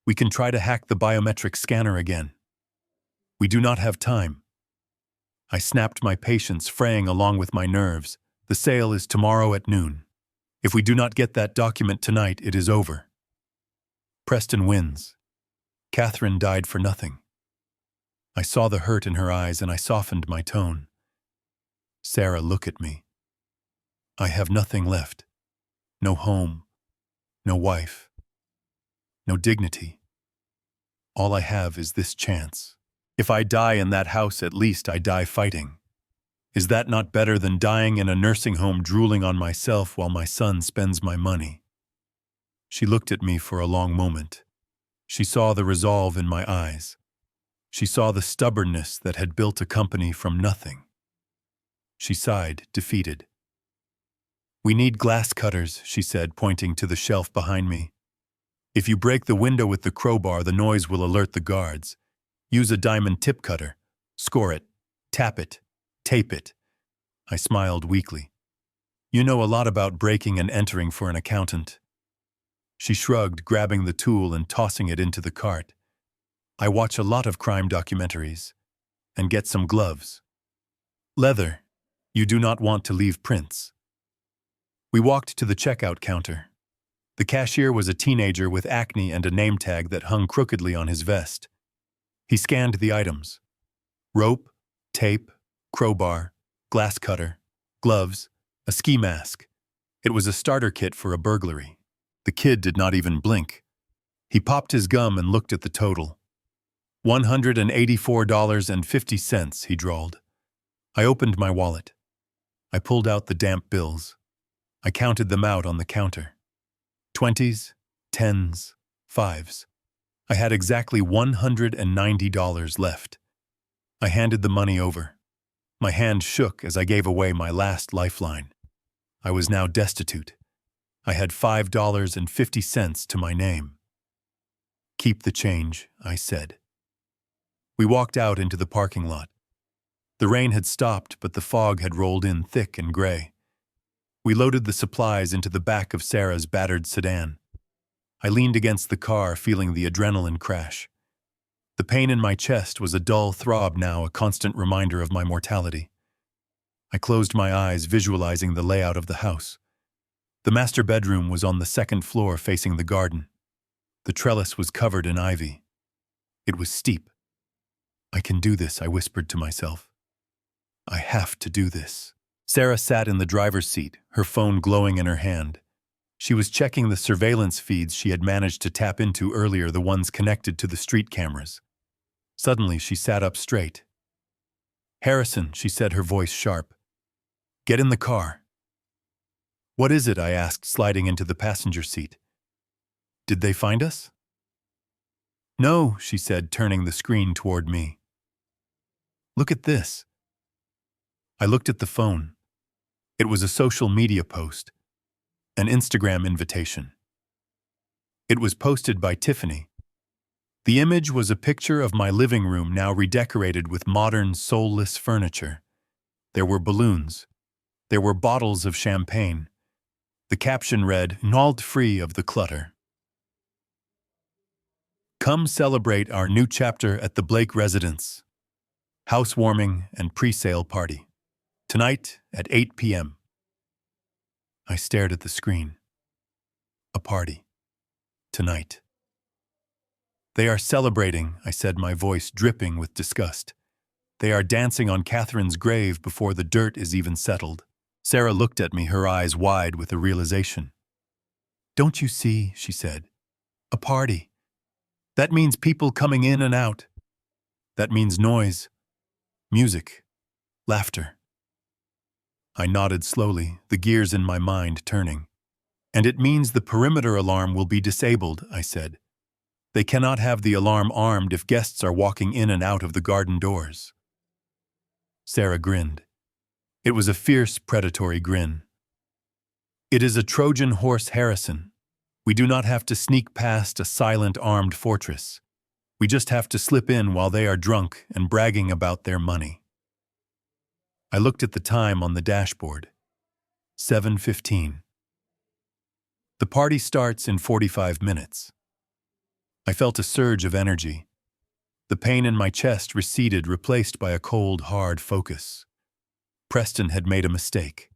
We can try to hack the biometric scanner again. We do not have time." I snapped my patience, fraying along with my nerves. "The sale is tomorrow at noon. If we do not get that document tonight, it is over. Preston wins. Katherine died for nothing." I saw the hurt in her eyes and I softened my tone. "Sarah, look at me. I have nothing left. No home, no wife, no dignity. All I have is this chance. If I die in that house, at least I die fighting. Is that not better than dying in a nursing home drooling on myself while my son spends my money?" She looked at me for a long moment. She saw the resolve in my eyes. She saw the stubbornness that had built a company from nothing. She sighed, defeated. "We need glass cutters," she said, pointing to the shelf behind me. "If you break the window with the crowbar, the noise will alert the guards. Use a diamond tip cutter. Score it. Tap it. Tape it." I smiled weakly. "You know a lot about breaking and entering for an accountant." She shrugged, grabbing the tool and tossing it into the cart. "I watch a lot of crime documentaries. And get some gloves. Leather. You do not want to leave prints." We walked to the checkout counter. The cashier was a teenager with acne and a name tag that hung crookedly on his vest. He scanned the items. Rope, tape, crowbar, glass cutter, gloves, A ski mask. It was a starter kit for a burglary. The kid did not even blink. He popped his gum and looked at the total. $184.50, he drawled. I opened my wallet. I pulled out the damp bills. I counted them out on the counter. 20s, 10s, 5s. I had exactly $190 left. I handed the money over. My hand shook as I gave away my last lifeline. I was now destitute. I had $5.50 to my name. Keep the change, I said. We walked out into the parking lot. The rain had stopped, but the fog had rolled in thick and gray. We loaded the supplies into the back of Sarah's battered sedan. I leaned against the car, feeling the adrenaline crash. The pain in my chest was a dull throb now, a constant reminder of my mortality. I closed my eyes, visualizing the layout of the house. The master bedroom was on the second floor facing the garden. The trellis was covered in ivy. It was steep. I can do this, I whispered to myself. I have to do this. Sarah sat in the driver's seat, her phone glowing in her hand. She was checking the surveillance feeds she had managed to tap into earlier, the ones connected to the street cameras. Suddenly, she sat up straight. "Harrison," she said, her voice sharp. "Get in the car." "What is it?" I asked, sliding into the passenger seat. "Did they find us?" "No," she said, turning the screen toward me. "Look at this." I looked at the phone. It was a social media post, an Instagram invitation. It was posted by Tiffany. The image was a picture of my living room, now redecorated with modern, soulless furniture. There were balloons. There were bottles of champagne. The caption read, "Gnawed free of the clutter. Come celebrate our new chapter at the Blake residence. Housewarming and pre-sale party. Tonight at 8 p.m. I stared at the screen. A party. Tonight. "They are celebrating," I said, my voice dripping with disgust. "They are dancing on Katherine's grave before the dirt is even settled." Sarah looked at me, her eyes wide with a realization. "Don't you see," she said, "a party. That means people coming in and out. That means noise, music, laughter." I nodded slowly, the gears in my mind turning. "And it means the perimeter alarm will be disabled," I said. "They cannot have the alarm armed if guests are walking in and out of the garden doors." Sarah grinned. It was a fierce, predatory grin. "It is a Trojan horse, Harrison. We do not have to sneak past a silent, armed fortress. We just have to slip in while they are drunk and bragging about their money." I looked at the time on the dashboard. 7:15. The party starts in 45 minutes. I felt a surge of energy. The pain in my chest receded, replaced by a cold, hard focus. Preston had made a mistake.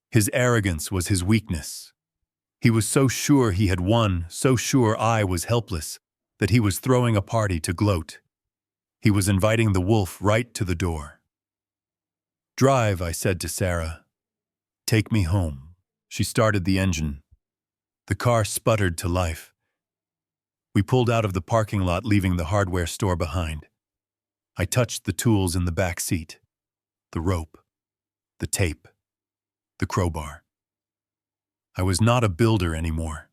His arrogance was his weakness. He was so sure he had won, so sure I was helpless, that he was throwing a party to gloat. He was inviting the wolf right to the door. "Drive," I said to Sarah. "Take me home." She started the engine. The car sputtered to life. We pulled out of the parking lot, leaving the hardware store behind. I touched the tools in the back seat. The rope. The tape. The crowbar. I was not a builder anymore.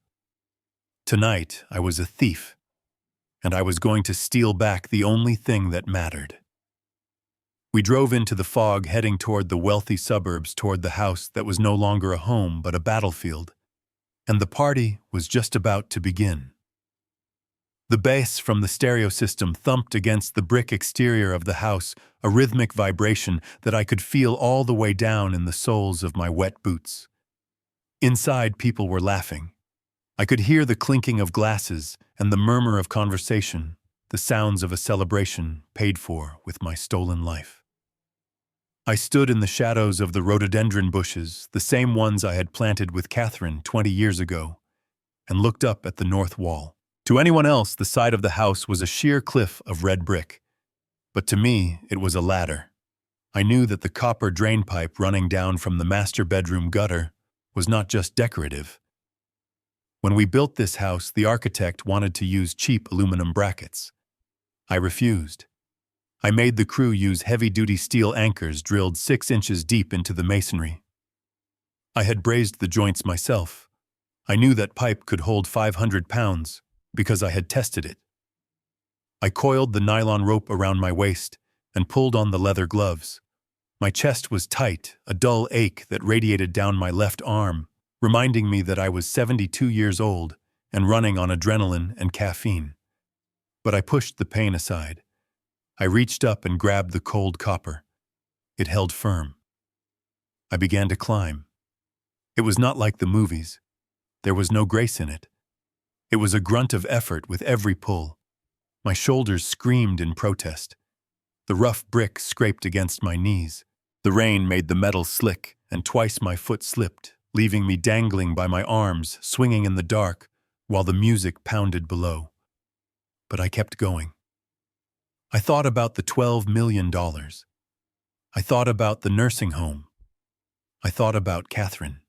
Tonight, I was a thief, and I was going to steal back the only thing that mattered. We drove into the fog, heading toward the wealthy suburbs, toward the house that was no longer a home but a battlefield. And the party was just about to begin. The bass from the stereo system thumped against the brick exterior of the house, a rhythmic vibration that I could feel all the way down in the soles of my wet boots. Inside, people were laughing. I could hear the clinking of glasses and the murmur of conversation, the sounds of a celebration paid for with my stolen life. I stood in the shadows of the rhododendron bushes, the same ones I had planted with Katherine 20 years ago, and looked up at the north wall. To anyone else, the side of the house was a sheer cliff of red brick, but to me, it was a ladder. I knew that the copper drain pipe running down from the master bedroom gutter was not just decorative. When we built this house, the architect wanted to use cheap aluminum brackets. I refused. I made the crew use heavy-duty steel anchors drilled 6 inches deep into the masonry. I had brazed the joints myself. I knew that pipe could hold 500 pounds because I had tested it. I coiled the nylon rope around my waist and pulled on the leather gloves. My chest was tight, a dull ache that radiated down my left arm, reminding me that I was 72 years old and running on adrenaline and caffeine. But I pushed the pain aside. I reached up and grabbed the cold copper. It held firm. I began to climb. It was not like the movies. There was no grace in it. It was a grunt of effort with every pull. My shoulders screamed in protest. The rough brick scraped against my knees. The rain made the metal slick, and twice my foot slipped, leaving me dangling by my arms, swinging in the dark, while the music pounded below. But I kept going. I thought about the $12 million. I thought about the nursing home. I thought about Katherine.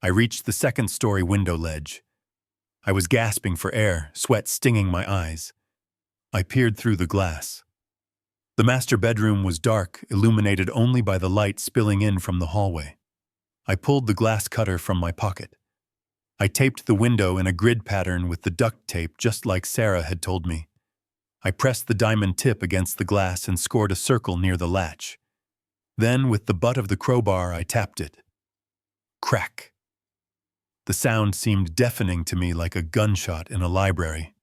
I reached the second-story window ledge. I was gasping for air, sweat stinging my eyes. I peered through the glass. The master bedroom was dark, illuminated only by the light spilling in from the hallway. I pulled the glass cutter from my pocket. I taped the window in a grid pattern with the duct tape just like Sarah had told me. I pressed the diamond tip against the glass and scored a circle near the latch. Then, with the butt of the crowbar, I tapped it. Crack. The sound seemed deafening to me like a gunshot in a library.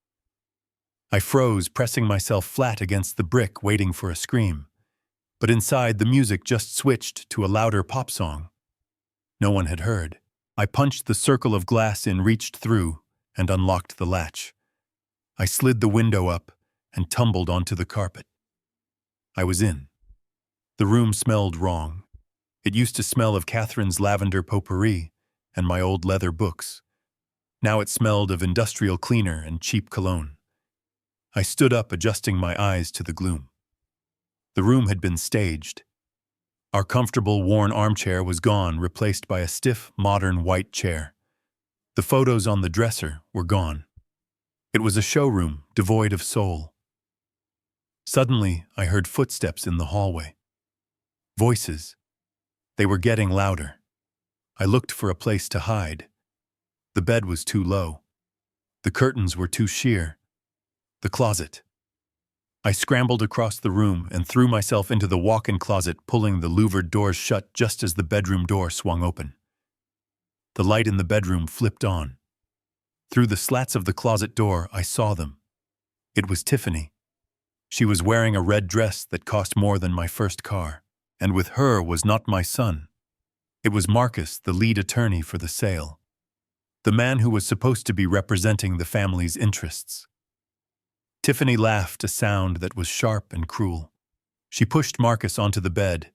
I froze, pressing myself flat against the brick, waiting for a scream. But inside, the music just switched to a louder pop song. No one had heard. I punched the circle of glass in, reached through, and unlocked the latch. I slid the window up and tumbled onto the carpet. I was in. The room smelled wrong. It used to smell of Katherine's lavender potpourri and my old leather books. Now it smelled of industrial cleaner and cheap cologne. I stood up, adjusting my eyes to the gloom. The room had been staged. Our comfortable, worn armchair was gone, replaced by a stiff, modern white chair. The photos on the dresser were gone. It was a showroom devoid of soul. Suddenly, I heard footsteps in the hallway. Voices. They were getting louder. I looked for a place to hide. The bed was too low. The curtains were too sheer. The closet. I scrambled across the room and threw myself into the walk-in closet, pulling the louvered doors shut just as the bedroom door swung open. The light in the bedroom flipped on. Through the slats of the closet door, I saw them. It was Tiffany. She was wearing a red dress that cost more than my first car, and with her was not my son. It was Marcus, the lead attorney for the sale, the man who was supposed to be representing the family's interests. Tiffany laughed, a sound that was sharp and cruel. She pushed Marcus onto the bed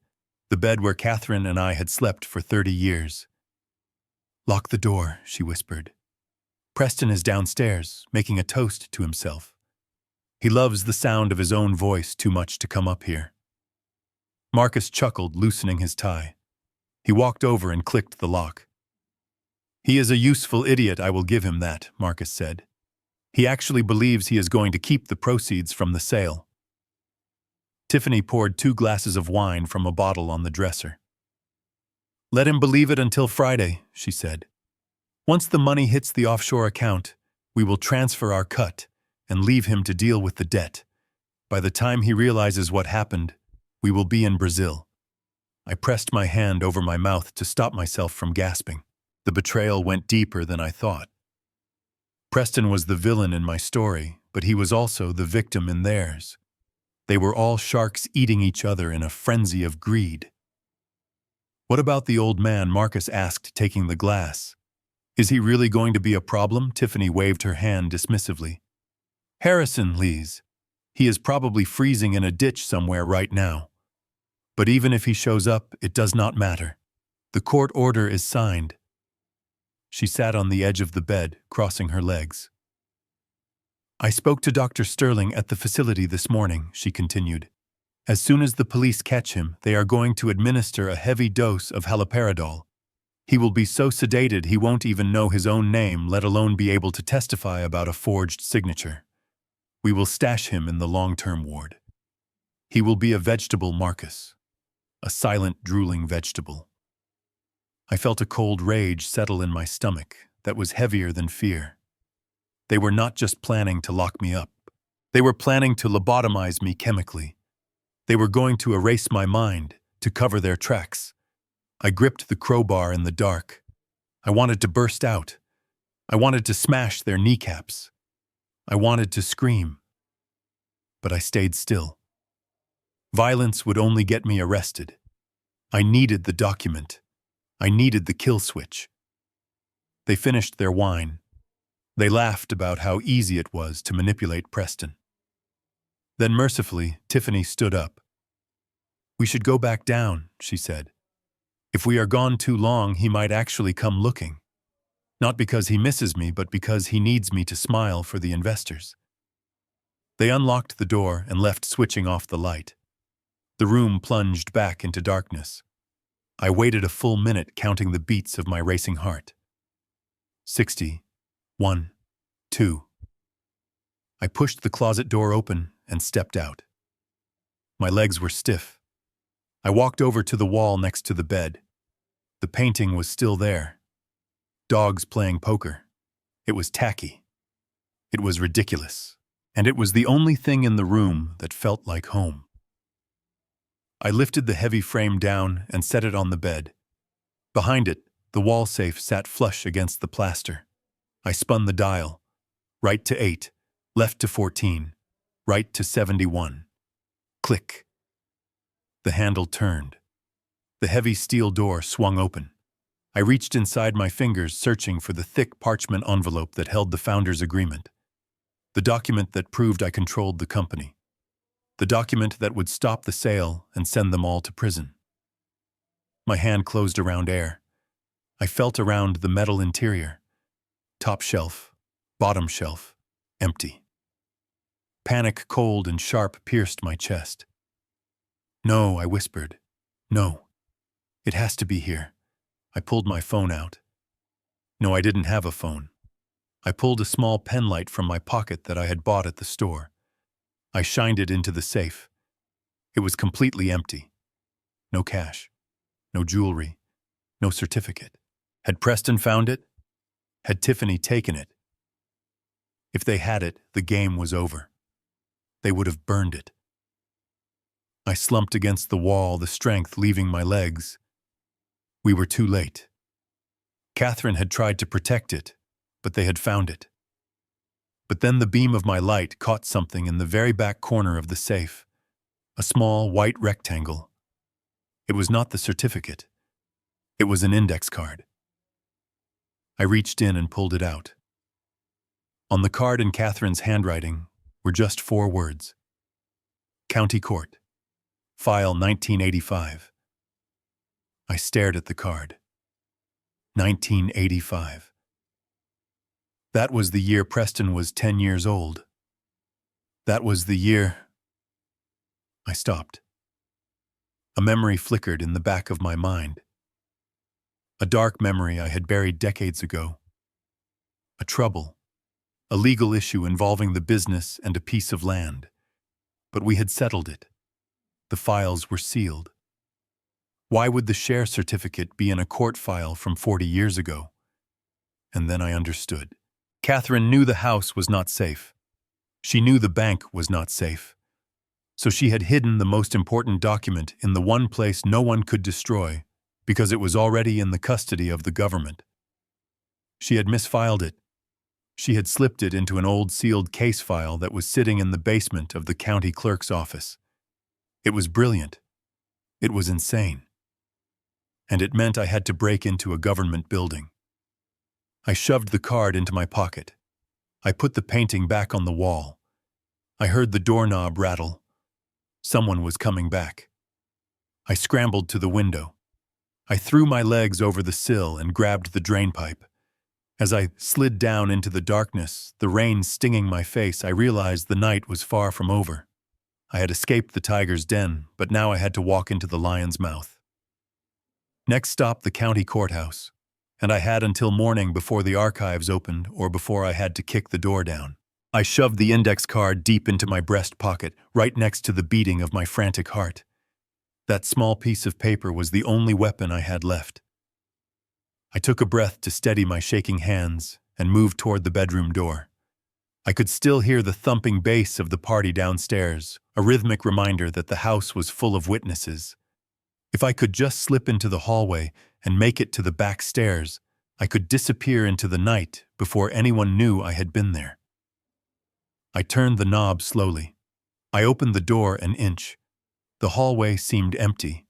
where Katherine and I had slept for 30 years. "Lock the door," she whispered. "Preston is downstairs, making a toast to himself. He loves the sound of his own voice too much to come up here." Marcus chuckled, loosening his tie. He walked over and clicked the lock. "He is a useful idiot, I will give him that," Marcus said. "He actually believes he is going to keep the proceeds from the sale." Tiffany poured 2 glasses of wine from a bottle on the dresser. "Let him believe it until Friday," she said. "Once the money hits the offshore account, we will transfer our cut and leave him to deal with the debt. By the time he realizes what happened, we will be in Brazil." I pressed my hand over my mouth to stop myself from gasping. The betrayal went deeper than I thought. Preston was the villain in my story, but he was also the victim in theirs. They were all sharks eating each other in a frenzy of greed. "What about the old man?" Marcus asked, taking the glass. "Is he really going to be a problem?" Tiffany waved her hand dismissively. "Harrison, Lees. He is probably freezing in a ditch somewhere right now. But even if he shows up, it does not matter. The court order is signed." She sat on the edge of the bed, crossing her legs. "I spoke to Dr. Sterling at the facility this morning," she continued. As soon as the police catch him, they are going to administer a heavy dose of haloperidol. He will be so sedated he won't even know his own name, let alone be able to testify about a forged signature. We will stash him in the long-term ward. He will be a vegetable, Marcus. A silent, drooling vegetable. I felt a cold rage settle in my stomach that was heavier than fear. They were not just planning to lock me up. They were planning to lobotomize me chemically. They were going to erase my mind, to cover their tracks. I gripped the crowbar in the dark. I wanted to burst out. I wanted to smash their kneecaps. I wanted to scream. But I stayed still. Violence would only get me arrested. I needed the document. I needed the kill switch. They finished their wine. They laughed about how easy it was to manipulate Preston. Then mercifully, Tiffany stood up. "We should go back down," she said. "If we are gone too long, he might actually come looking. Not because he misses me, but because he needs me to smile for the investors." They unlocked the door and left, switching off the light. The room plunged back into darkness. I waited a full minute, counting the beats of my racing heart. 60, 1, 2. I pushed the closet door open and stepped out. My legs were stiff. I walked over to the wall next to the bed. The painting was still there. Dogs playing poker. It was tacky. It was ridiculous. And it was the only thing in the room that felt like home. I lifted the heavy frame down and set it on the bed. Behind it, the wall safe sat flush against the plaster. I spun the dial. Right to 8, left to 14, right to 71. Click. The handle turned. The heavy steel door swung open. I reached inside my fingers, searching for the thick parchment envelope that held the founder's agreement. The document that proved I controlled the company. The document that would stop the sale and send them all to prison. My hand closed around air. I felt around the metal interior. Top shelf, bottom shelf, empty. Panic, cold and sharp, pierced my chest. "No," I whispered. "No. It has to be here." I pulled my phone out. No, I didn't have a phone. I pulled a small pen light from my pocket that I had bought at the store. I shined it into the safe. It was completely empty. No cash. No jewelry. No certificate. Had Preston found it? Had Tiffany taken it? If they had it, the game was over. They would have burned it. I slumped against the wall, the strength leaving my legs. We were too late. Katherine had tried to protect it, but they had found it. But then the beam of my light caught something in the very back corner of the safe. A small white rectangle. It was not the certificate. It was an index card. I reached in and pulled it out. On the card, in Katherine's handwriting, were just 4 words. County Court. File 1985. I stared at the card. 1985. That was the year Preston was 10 years old. That was the year... I stopped. A memory flickered in the back of my mind. A dark memory I had buried decades ago. A trouble. A legal issue involving the business and a piece of land. But we had settled it. The files were sealed. Why would the share certificate be in a court file from 40 years ago? And then I understood. Katherine knew the house was not safe. She knew the bank was not safe. So she had hidden the most important document in the one place no one could destroy, because it was already in the custody of the government. She had misfiled it. She had slipped it into an old sealed case file that was sitting in the basement of the county clerk's office. It was brilliant. It was insane. And it meant I had to break into a government building. I shoved the card into my pocket. I put the painting back on the wall. I heard the doorknob rattle. Someone was coming back. I scrambled to the window. I threw my legs over the sill and grabbed the drainpipe. As I slid down into the darkness, the rain stinging my face, I realized the night was far from over. I had escaped the tiger's den, but now I had to walk into the lion's mouth. Next stop, the county courthouse, and I had until morning before the archives opened or before I had to kick the door down. I shoved the index card deep into my breast pocket, right next to the beating of my frantic heart. That small piece of paper was the only weapon I had left. I took a breath to steady my shaking hands and moved toward the bedroom door. I could still hear the thumping bass of the party downstairs, a rhythmic reminder that the house was full of witnesses. If I could just slip into the hallway and make it to the back stairs, I could disappear into the night before anyone knew I had been there. I turned the knob slowly. I opened the door an inch. The hallway seemed empty.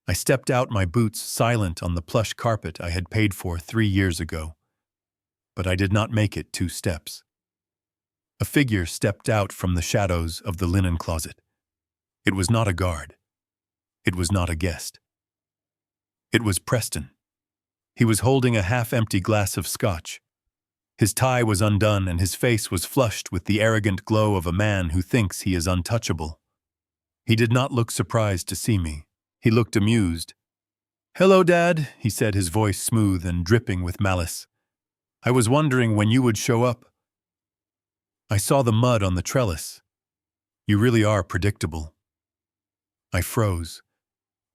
I stepped out, my boots silent on the plush carpet I had paid for 3 years ago. But I did not make it 2 steps. A figure stepped out from the shadows of the linen closet. It was not a guard. It was not a guest. It was Preston. He was holding a half-empty glass of scotch. His tie was undone and his face was flushed with the arrogant glow of a man who thinks he is untouchable. He did not look surprised to see me. He looked amused. "Hello, Dad," he said, his voice smooth and dripping with malice. "I was wondering when you would show up. I saw the mud on the trellis. You really are predictable." I froze.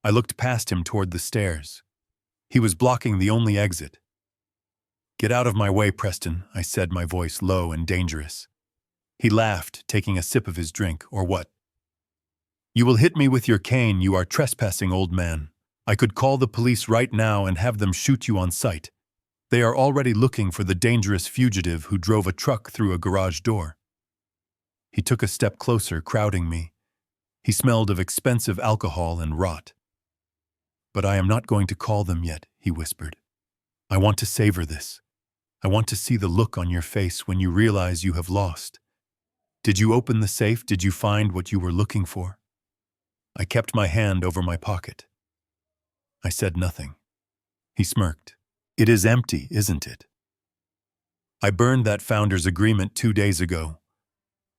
I looked past him toward the stairs. He was blocking the only exit. "Get out of my way, Preston," I said, my voice low and dangerous. He laughed, taking a sip of his drink. "Or what?" "You will hit me with your cane. You are trespassing, old man. I could call the police right now and have them shoot you on sight. They are already looking for the dangerous fugitive who drove a truck through a garage door." He took a step closer, crowding me. He smelled of expensive alcohol and rot. "But I am not going to call them yet," he whispered. "I want to savor this. I want to see the look on your face when you realize you have lost. Did you open the safe? Did you find what you were looking for?" I kept my hand over my pocket. I said nothing. He smirked. "It is empty, isn't it? I burned that founder's agreement 2 days ago.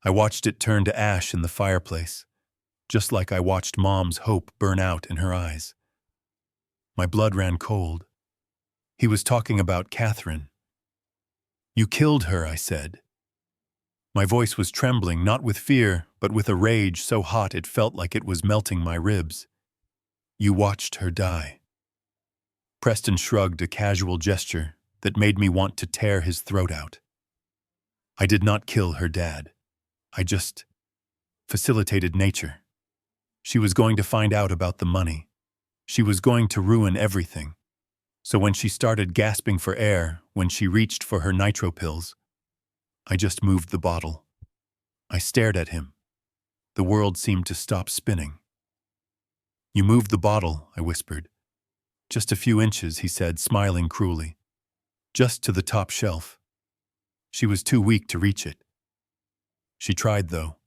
I watched it turn to ash in the fireplace, just like I watched Mom's hope burn out in her eyes." My blood ran cold. He was talking about Katherine. "You killed her," I said. My voice was trembling, not with fear, but with a rage so hot it felt like it was melting my ribs. "You watched her die." Preston shrugged, a casual gesture that made me want to tear his throat out. "I did not kill her, Dad. I just facilitated nature. She was going to find out about the money. She was going to ruin everything. So when she started gasping for air, when she reached for her nitro pills, I just moved the bottle." I stared at him. The world seemed to stop spinning. "You moved the bottle," I whispered. "Just a few inches," he said, smiling cruelly. "Just to the top shelf." She was too weak to reach it. She tried, though.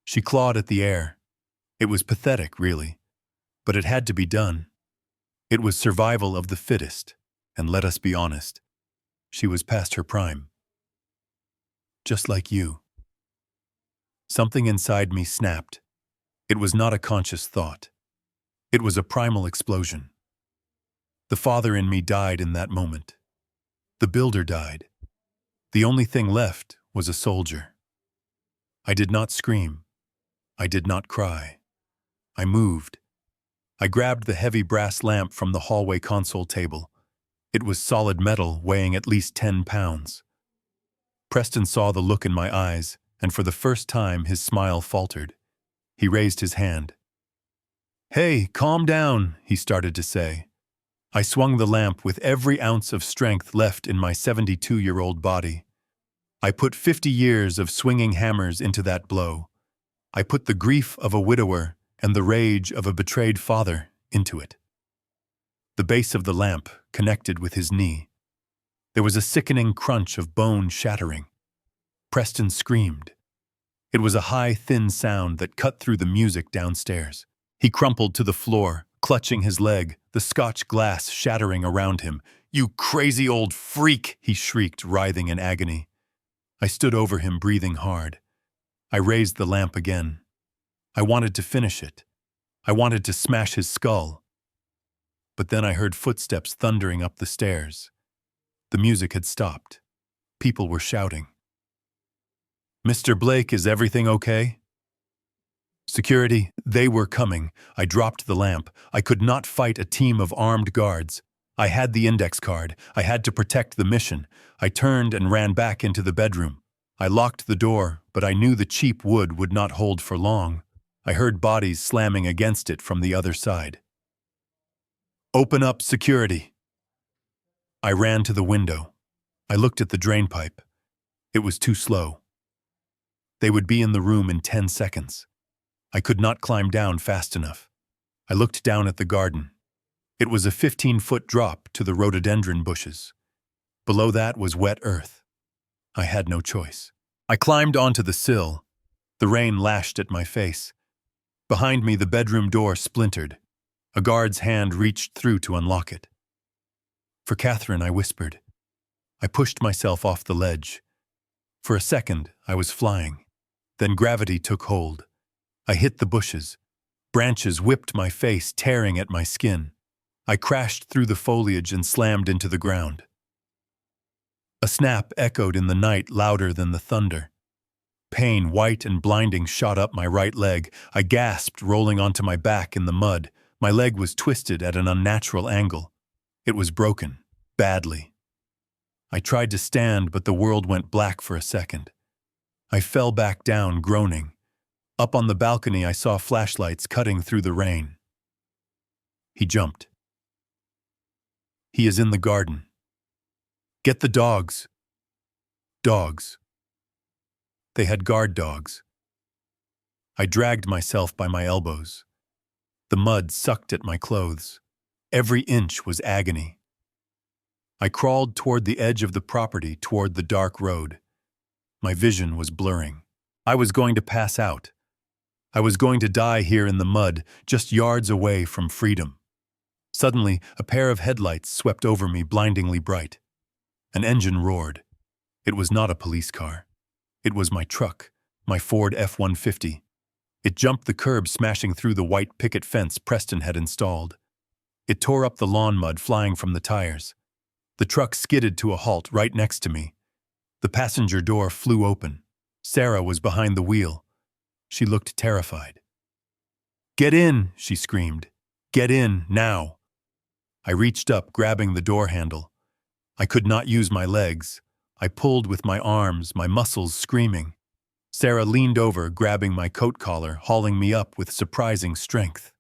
She clawed at the air. It was pathetic, really. But it had to be done. It was survival of the fittest, and let us be honest, she was past her prime. "Just like you." Something inside me snapped. It was not a conscious thought. It was a primal explosion. The father in me died in that moment. The builder died. The only thing left was a soldier. I did not scream. I did not cry. I moved. I grabbed the heavy brass lamp from the hallway console table. It was solid metal, weighing at least 10 pounds. Preston saw the look in my eyes, and for the first time his smile faltered. He raised his hand. "Hey, calm down," he started to say. I swung the lamp with every ounce of strength left in my 72-year-old body. I put 50 years of swinging hammers into that blow. I put the grief of a widower and the rage of a betrayed father into it. The base of the lamp connected with his knee. There was a sickening crunch of bone shattering. Preston screamed. It was a high, thin sound that cut through the music downstairs. He crumpled to the floor, clutching his leg, the scotch glass shattering around him. "You crazy old freak!" he shrieked, writhing in agony. I stood over him, breathing hard. I raised the lamp again. I wanted to finish it. I wanted to smash his skull. But then I heard footsteps thundering up the stairs. The music had stopped. People were shouting. "Mr. Blake, is everything okay?" "Security, they were coming." I dropped the lamp. I could not fight a team of armed guards. I had the index card. I had to protect the mission. I turned and ran back into the bedroom. I locked the door, but I knew the cheap wood would not hold for long. I heard bodies slamming against it from the other side. "Open up, security." I ran to the window. I looked at the drain pipe. It was too slow. They would be in the room in 10 seconds. I could not climb down fast enough. I looked down at the garden. It was a 15-foot drop to the rhododendron bushes. Below that was wet earth. I had no choice. I climbed onto the sill. The rain lashed at my face. Behind me, the bedroom door splintered. A guard's hand reached through to unlock it. "For Katherine," I whispered. I pushed myself off the ledge. For a second, I was flying. Then gravity took hold. I hit the bushes. Branches whipped my face, tearing at my skin. I crashed through the foliage and slammed into the ground. A snap echoed in the night louder than the thunder. Pain, white and blinding, shot up my right leg. I gasped, rolling onto my back in the mud. My leg was twisted at an unnatural angle. It was broken, badly. I tried to stand, but the world went black for a second. I fell back down, groaning. Up on the balcony, I saw flashlights cutting through the rain. He jumped. "He is in the garden. Get the dogs." Dogs. They had guard dogs. I dragged myself by my elbows. The mud sucked at my clothes. Every inch was agony. I crawled toward the edge of the property, toward the dark road. My vision was blurring. I was going to pass out. I was going to die here in the mud, just yards away from freedom. Suddenly, a pair of headlights swept over me, blindingly bright. An engine roared. It was not a police car. It was my truck, my Ford F-150. It jumped the curb, smashing through the white picket fence Preston had installed. It tore up the lawn mud flying from the tires. The truck skidded to a halt right next to me. The passenger door flew open. Sarah was behind the wheel. She looked terrified. "Get in," she screamed. "Get in, now." I reached up, grabbing the door handle. I could not use my legs. I pulled with my arms, my muscles screaming. Sarah leaned over, grabbing my coat collar, hauling me up with surprising strength.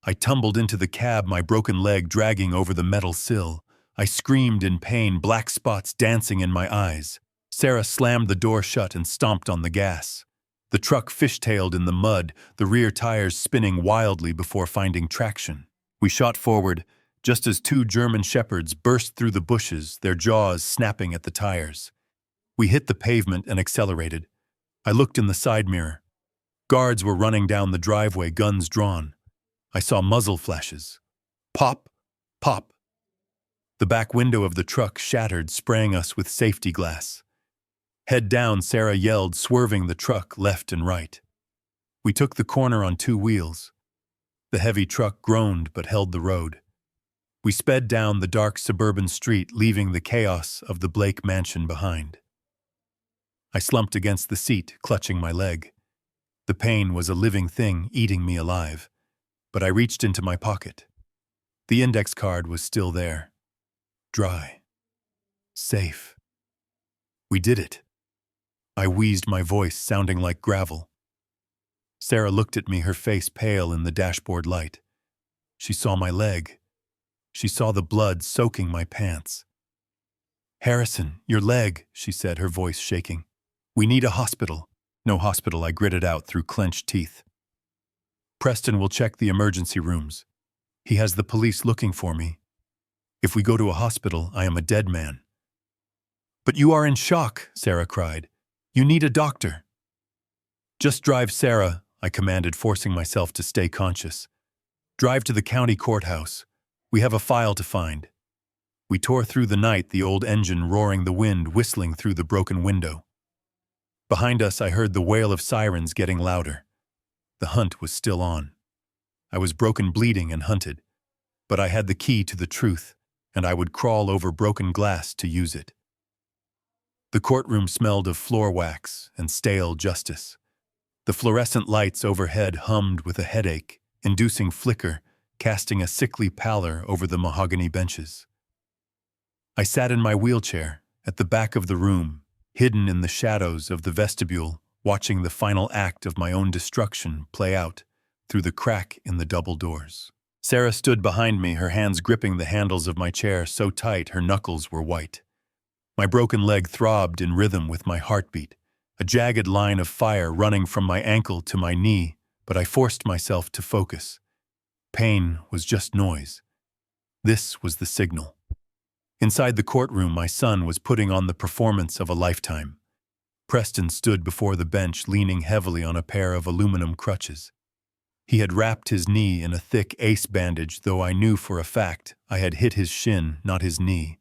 I tumbled into the cab, my broken leg dragging over the metal sill. I screamed in pain, black spots dancing in my eyes. Sarah slammed the door shut and stomped on the gas. The truck fishtailed in the mud, the rear tires spinning wildly before finding traction. We shot forward, just as two German shepherds burst through the bushes, their jaws snapping at the tires. We hit the pavement and accelerated. I looked in the side mirror. Guards were running down the driveway, guns drawn. I saw muzzle flashes. Pop, pop. The back window of the truck shattered, spraying us with safety glass. Head down, Sarah yelled, swerving the truck left and right. We took the corner on two wheels. The heavy truck groaned but held the road. We sped down the dark suburban street, leaving the chaos of the Blake mansion behind. I slumped against the seat, clutching my leg. The pain was a living thing, eating me alive. But I reached into my pocket. The index card was still there. Dry. Safe. We did it. I wheezed, my voice sounding like gravel. Sarah looked at me, her face pale in the dashboard light. She saw my leg. She saw the blood soaking my pants. "Harrison, your leg," she said, her voice shaking. "We need a hospital." "No hospital," I gritted out through clenched teeth. "Preston will check the emergency rooms. He has the police looking for me. If we go to a hospital, I am a dead man." "But you are in shock," Sarah cried. "You need a doctor." "Just drive, Sarah," I commanded, forcing myself to stay conscious. "Drive to the county courthouse. We have a file to find." We tore through the night, the old engine roaring, the wind whistling through the broken window. Behind us, I heard the wail of sirens getting louder. The hunt was still on. I was broken, bleeding, and hunted, but I had the key to the truth, and I would crawl over broken glass to use it. The courtroom smelled of floor wax and stale justice. The fluorescent lights overhead hummed with a headache, inducing flicker, casting a sickly pallor over the mahogany benches. I sat in my wheelchair, at the back of the room, hidden in the shadows of the vestibule, watching the final act of my own destruction play out through the crack in the double doors. Sarah stood behind me, her hands gripping the handles of my chair so tight her knuckles were white. My broken leg throbbed in rhythm with my heartbeat, a jagged line of fire running from my ankle to my knee, but I forced myself to focus. Pain was just noise. This was the signal. Inside the courtroom, my son was putting on the performance of a lifetime. Preston stood before the bench, leaning heavily on a pair of aluminum crutches. He had wrapped his knee in a thick ace bandage, though I knew for a fact I had hit his shin, not his knee.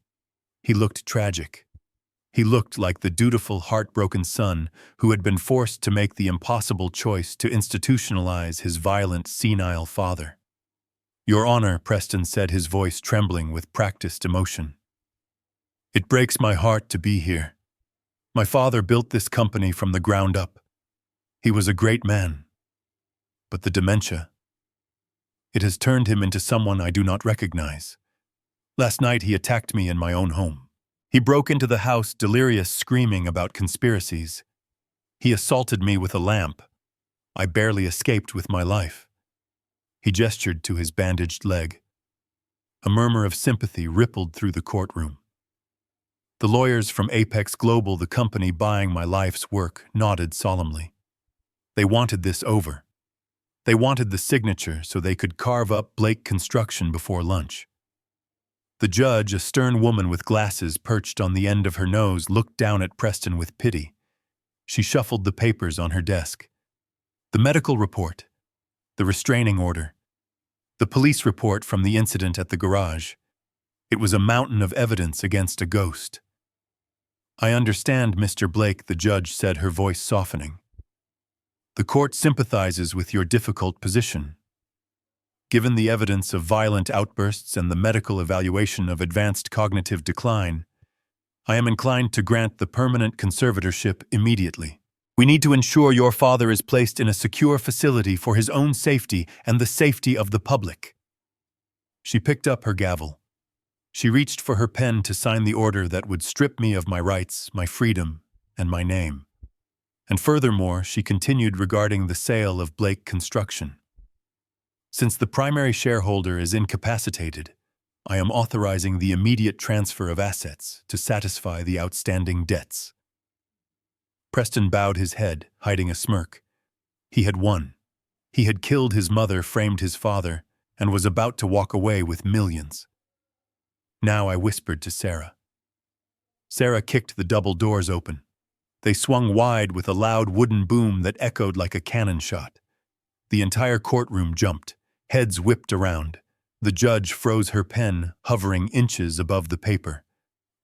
He looked tragic. He looked like the dutiful, heartbroken son who had been forced to make the impossible choice to institutionalize his violent, senile father. "Your Honor," Preston said, his voice trembling with practiced emotion. "It breaks my heart to be here. My father built this company from the ground up. He was a great man. But the dementia, it has turned him into someone I do not recognize. Last night he attacked me in my own home. He broke into the house, delirious, screaming about conspiracies. He assaulted me with a lamp. I barely escaped with my life." He gestured to his bandaged leg. A murmur of sympathy rippled through the courtroom. The lawyers from Apex Global, the company buying my life's work, nodded solemnly. They wanted this over. They wanted the signature so they could carve up Blake Construction before lunch. The judge, a stern woman with glasses perched on the end of her nose, looked down at Preston with pity. She shuffled the papers on her desk. The medical report, the restraining order, the police report from the incident at the garage. It was a mountain of evidence against a ghost. "I understand, Mr. Blake," the judge said, her voice softening. "The court sympathizes with your difficult position. Given the evidence of violent outbursts and the medical evaluation of advanced cognitive decline, I am inclined to grant the permanent conservatorship immediately. We need to ensure your father is placed in a secure facility for his own safety and the safety of the public." She picked up her gavel. She reached for her pen to sign the order that would strip me of my rights, my freedom, and my name. And furthermore, she continued regarding the sale of Blake Construction. "Since the primary shareholder is incapacitated, I am authorizing the immediate transfer of assets to satisfy the outstanding debts." Preston bowed his head, hiding a smirk. He had won. He had killed his mother, framed his father, and was about to walk away with millions. Now I whispered to Sarah. Sarah kicked the double doors open. They swung wide with a loud wooden boom that echoed like a cannon shot. The entire courtroom jumped. Heads whipped around. The judge froze her pen, hovering inches above the paper.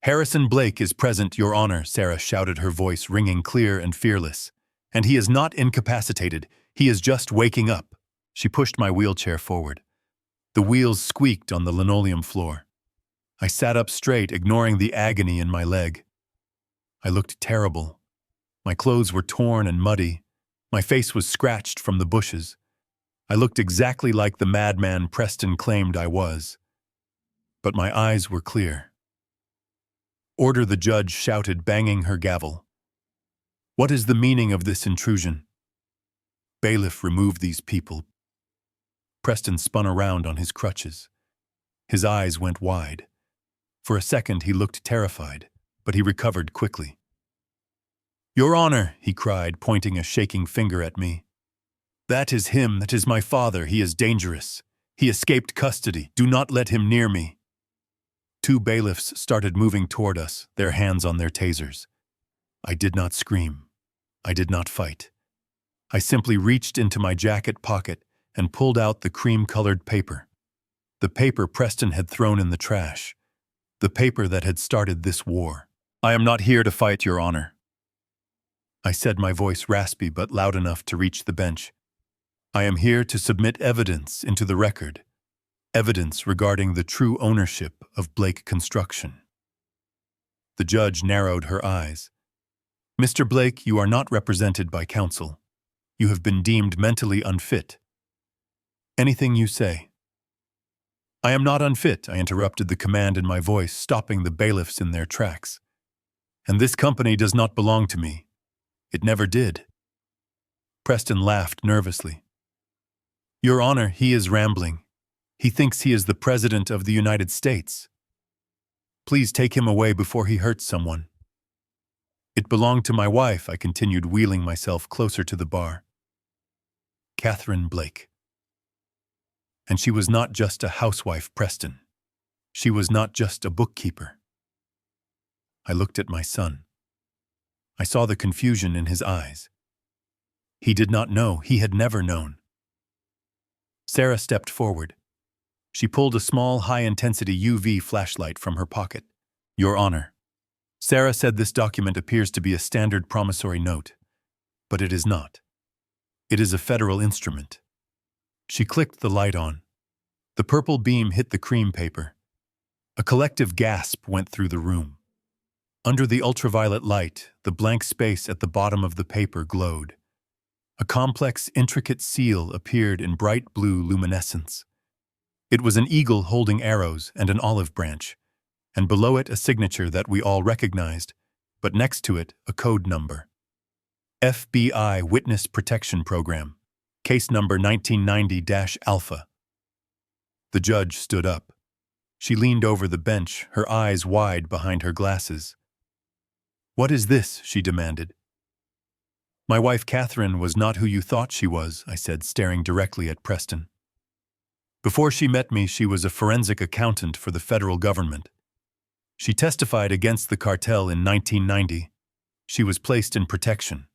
"Harrison Blake is present, Your Honor," Sarah shouted, her voice ringing clear and fearless. "And he is not incapacitated. He is just waking up." She pushed my wheelchair forward. The wheels squeaked on the linoleum floor. I sat up straight, ignoring the agony in my leg. I looked terrible. My clothes were torn and muddy. My face was scratched from the bushes. I looked exactly like the madman Preston claimed I was. But my eyes were clear. "Order," the judge shouted, banging her gavel. "What is the meaning of this intrusion?" "Bailiff, remove these people." Preston spun around on his crutches. His eyes went wide. For a second he looked terrified, but he recovered quickly. "Your Honor," he cried, pointing a shaking finger at me. "That is him, that is my father. He is dangerous. He escaped custody. Do not let him near me." Two bailiffs started moving toward us, their hands on their tasers. I did not scream. I did not fight. I simply reached into my jacket pocket and pulled out the cream-colored paper. The paper Preston had thrown in the trash. The paper that had started this war. "I am not here to fight, Your Honor," I said, my voice raspy but loud enough to reach the bench. I am here to submit evidence into the record, evidence regarding the true ownership of Blake Construction. The judge narrowed her eyes. Mr. Blake, you are not represented by counsel. You have been deemed mentally unfit. Anything you say. I am not unfit, I interrupted, the command in my voice, stopping the bailiffs in their tracks. And this company does not belong to me. It never did. Preston laughed nervously. Your Honor, he is rambling. He thinks he is the President of the United States. Please take him away before he hurts someone. It belonged to my wife, I continued, wheeling myself closer to the bar. Katherine Blake. And she was not just a housewife, Preston. She was not just a bookkeeper. I looked at my son. I saw the confusion in his eyes. He did not know, he had never known. Sarah stepped forward. She pulled a small, high-intensity UV flashlight from her pocket. Your Honor. Sarah said this document appears to be a standard promissory note, but it is not. It is a federal instrument. She clicked the light on. The purple beam hit the cream paper. A collective gasp went through the room. Under the ultraviolet light, the blank space at the bottom of the paper glowed. A complex, intricate seal appeared in bright blue luminescence. It was an eagle holding arrows and an olive branch, and below it a signature that we all recognized, but next to it a code number. FBI Witness Protection Program, case number 1990-Alpha. The judge stood up. She leaned over the bench, her eyes wide behind her glasses. What is this? She demanded. My wife Katherine was not who you thought she was, I said, staring directly at Preston. Before she met me, she was a forensic accountant for the federal government. She testified against the cartel in 1990. She was placed in protection.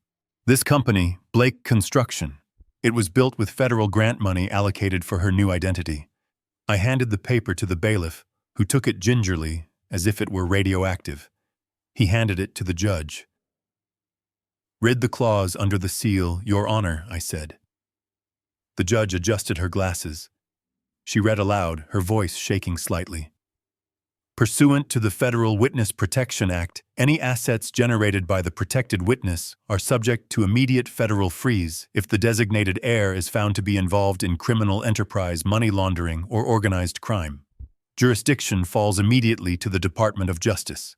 This company, Blake Construction, it was built with federal grant money allocated for her new identity. I handed the paper to the bailiff, who took it gingerly, as if it were radioactive. He handed it to the judge. Read the clause under the seal, Your Honor, I said. The judge adjusted her glasses. She read aloud, her voice shaking slightly. Pursuant to the Federal Witness Protection Act, any assets generated by the protected witness are subject to immediate federal freeze if the designated heir is found to be involved in criminal enterprise, money laundering, or organized crime. Jurisdiction falls immediately to the Department of Justice.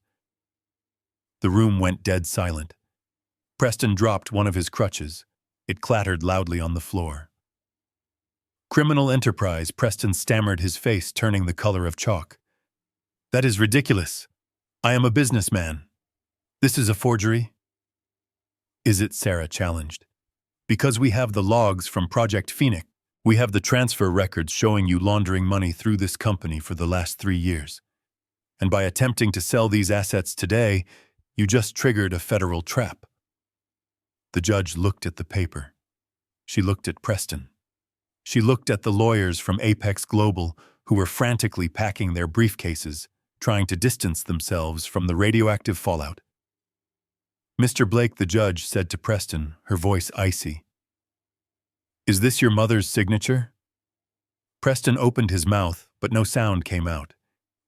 The room went dead silent. Preston dropped one of his crutches. It clattered loudly on the floor. Criminal enterprise, Preston stammered, his face turning the color of chalk. That is ridiculous. I am a businessman. This is a forgery? Is it? Sarah challenged. Because we have the logs from Project Phoenix. We have the transfer records showing you laundering money through this company for the last 3 years. And by attempting to sell these assets today, you just triggered a federal trap. The judge looked at the paper. She looked at Preston. She looked at the lawyers from Apex Global who were frantically packing their briefcases, trying to distance themselves from the radioactive fallout. Mr. Blake, the judge said to Preston, her voice icy. Is this your mother's signature? Preston opened his mouth, but no sound came out.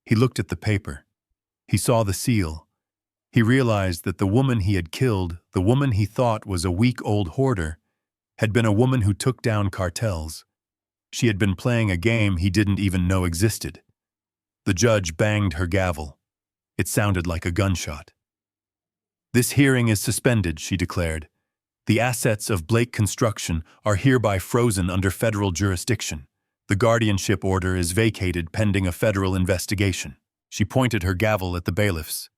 He looked at the paper. He saw the seal. He realized that the woman he had killed, the woman he thought was a weak old hoarder, had been a woman who took down cartels. She had been playing a game he didn't even know existed. The judge banged her gavel. It sounded like a gunshot. This hearing is suspended, she declared. The assets of Blake Construction are hereby frozen under federal jurisdiction. The guardianship order is vacated pending a federal investigation. She pointed her gavel at the bailiffs.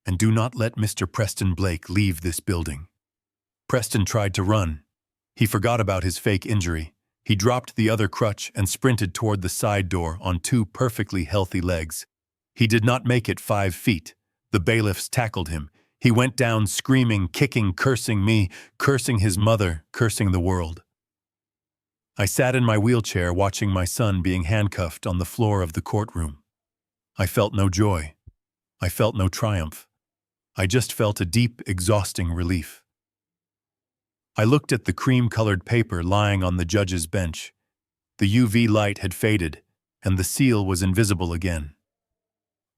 And do not let Mr. Preston Blake leave this building. Preston tried to run. He forgot about his fake injury. He dropped the other crutch and sprinted toward the side door on 2 perfectly healthy legs. He did not make it 5 feet. The bailiffs tackled him. He went down screaming, kicking, cursing me, cursing his mother, cursing the world. I sat in my wheelchair watching my son being handcuffed on the floor of the courtroom. I felt no joy. I felt no triumph. I just felt a deep, exhausting relief. I looked at the cream-colored paper lying on the judge's bench. The UV light had faded, and the seal was invisible again.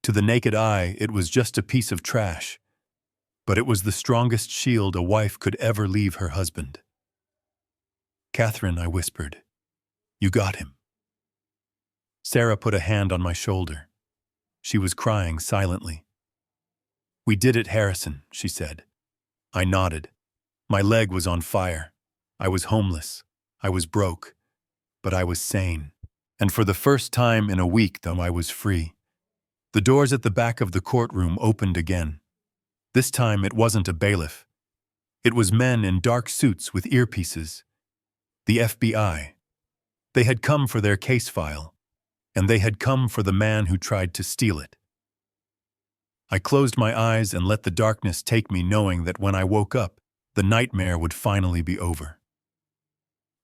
To the naked eye, it was just a piece of trash, but it was the strongest shield a wife could ever leave her husband. "Katherine," I whispered, "you got him." Sarah put a hand on my shoulder. She was crying silently. "We did it, Harrison," she said. I nodded. My leg was on fire. I was homeless. I was broke. But I was sane. And for the first time in a week, though, I was free. The doors at the back of the courtroom opened again. This time it wasn't a bailiff. It was men in dark suits with earpieces. The FBI. They had come for their case file, and they had come for the man who tried to steal it. I closed my eyes and let the darkness take me, knowing that when I woke up, the nightmare would finally be over.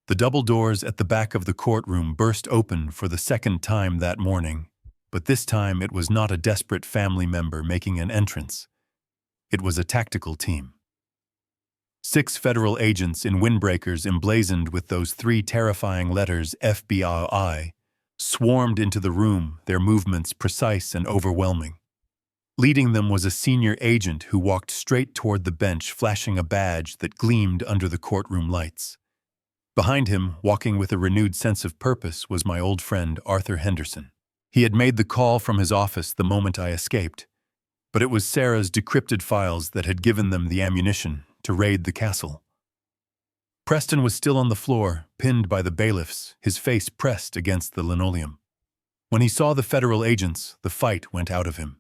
The double doors at the back of the courtroom burst open for the second time that morning, but this time it was not a desperate family member making an entrance. It was a tactical team. 6 federal agents in windbreakers emblazoned with those 3 terrifying letters FBI swarmed into the room, their movements precise and overwhelming. Leading them was a senior agent who walked straight toward the bench, flashing a badge that gleamed under the courtroom lights. Behind him, walking with a renewed sense of purpose, was my old friend Arthur Henderson. He had made the call from his office the moment I escaped, but it was Sarah's decrypted files that had given them the ammunition to raid the castle. Preston was still on the floor, pinned by the bailiffs, his face pressed against the linoleum. When he saw the federal agents, the fight went out of him.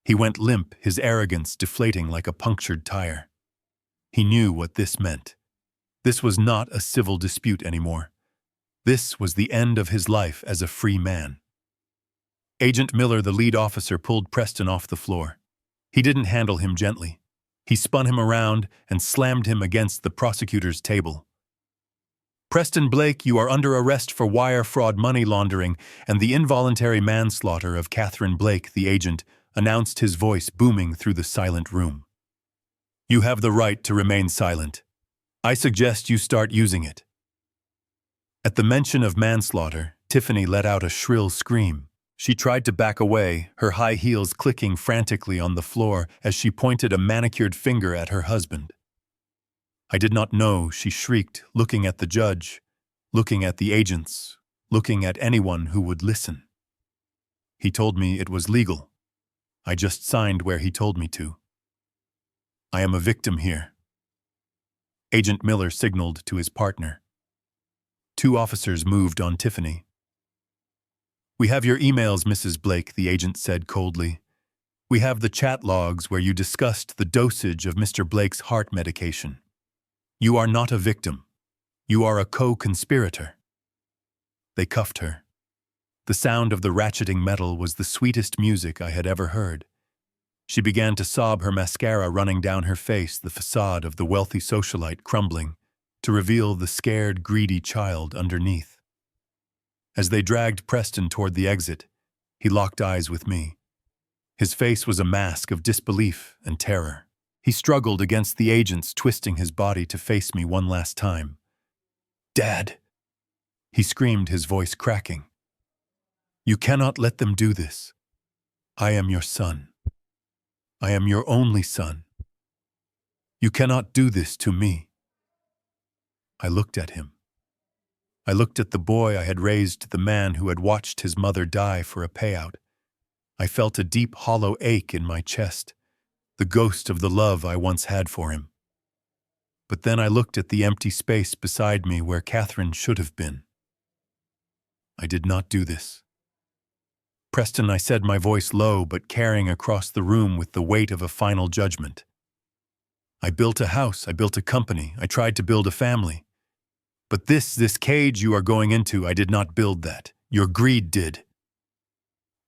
He went limp, his arrogance deflating like a punctured tire. He knew what this meant. This was not a civil dispute anymore. This was the end of his life as a free man. Agent Miller, the lead officer, pulled Preston off the floor. He didn't handle him gently. He spun him around and slammed him against the prosecutor's table. "Preston Blake, you are under arrest for wire fraud, money laundering, and the involuntary manslaughter of Katherine Blake," the agent announced, his voice booming through the silent room. "You have the right to remain silent. I suggest you start using it." At the mention of manslaughter, Tiffany let out a shrill scream. She tried to back away, her high heels clicking frantically on the floor as she pointed a manicured finger at her husband. "I did not know," she shrieked, looking at the judge, looking at the agents, looking at anyone who would listen. "He told me it was legal. I just signed where he told me to. I am a victim here." Agent Miller signaled to his partner. 2 officers moved on Tiffany. "We have your emails, Mrs. Blake," the agent said coldly. "We have the chat logs where you discussed the dosage of Mr. Blake's heart medication. You are not a victim. You are a co-conspirator." They cuffed her. The sound of the ratcheting metal was the sweetest music I had ever heard. She began to sob, her mascara running down her face, the facade of the wealthy socialite crumbling to reveal the scared, greedy child underneath. As they dragged Preston toward the exit, he locked eyes with me. His face was a mask of disbelief and terror. He struggled against the agents, twisting his body to face me one last time. "Dad!" he screamed, his voice cracking. "You cannot let them do this. I am your son. I am your only son. You cannot do this to me." I looked at him. I looked at the boy I had raised, the man who had watched his mother die for a payout. I felt a deep, hollow ache in my chest, the ghost of the love I once had for him. But then I looked at the empty space beside me where Katherine should have been. "I did not do this. Preston," I said, my voice low but carrying across the room with the weight of a final judgment. "I built a house, I built a company, I tried to build a family. But this cage you are going into, I did not build that. Your greed did."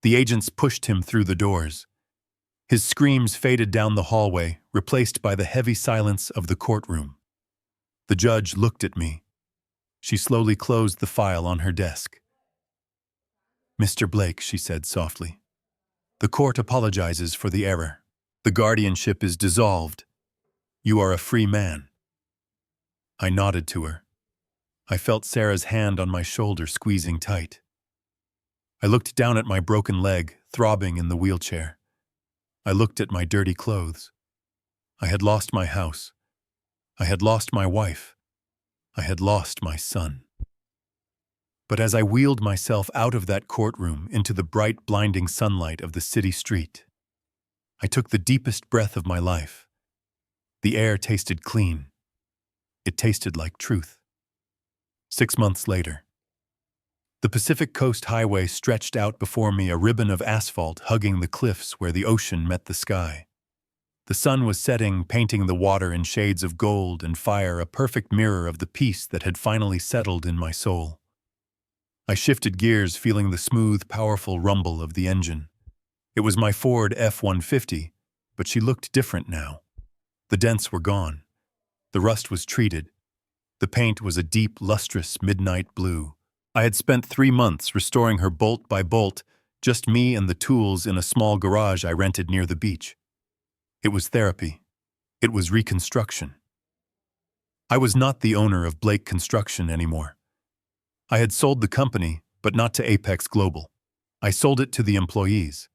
The agents pushed him through the doors. His screams faded down the hallway, replaced by the heavy silence of the courtroom. The judge looked at me. She slowly closed the file on her desk. "Mr. Blake," she said softly, "the court apologizes for the error. The guardianship is dissolved. You are a free man." I nodded to her. I felt Sarah's hand on my shoulder squeezing tight. I looked down at my broken leg, throbbing in the wheelchair. I looked at my dirty clothes. I had lost my house. I had lost my wife. I had lost my son. But as I wheeled myself out of that courtroom into the bright, blinding sunlight of the city street, I took the deepest breath of my life. The air tasted clean. It tasted like truth. 6 months later, the Pacific Coast Highway stretched out before me, a ribbon of asphalt hugging the cliffs where the ocean met the sky. The sun was setting, painting the water in shades of gold and fire, a perfect mirror of the peace that had finally settled in my soul. I shifted gears, feeling the smooth, powerful rumble of the engine. It was my Ford F-150, but she looked different now. The dents were gone. The rust was treated. The paint was a deep, lustrous midnight blue. I had spent 3 months restoring her bolt by bolt, just me and the tools, in a small garage I rented near the beach. It was therapy. It was reconstruction. I was not the owner of Blake Construction anymore. I had sold the company, but not to Apex Global. I sold it to the employees.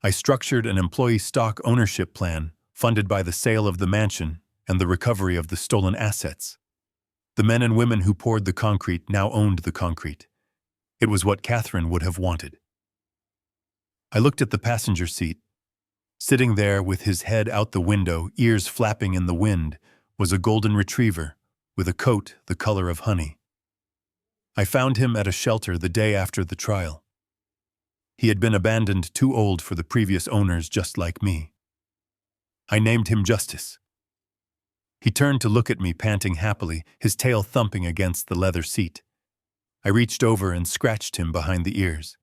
I structured an employee stock ownership plan funded by the sale of the mansion and the recovery of the stolen assets. The men and women who poured the concrete now owned the concrete. It was what Katherine would have wanted. I looked at the passenger seat. Sitting there with his head out the window, ears flapping in the wind, was a golden retriever with a coat the color of honey. I found him at a shelter the day after the trial. He had been abandoned, too old for the previous owners, just like me. I named him Justice. He turned to look at me, panting happily, his tail thumping against the leather seat. I reached over and scratched him behind the ears.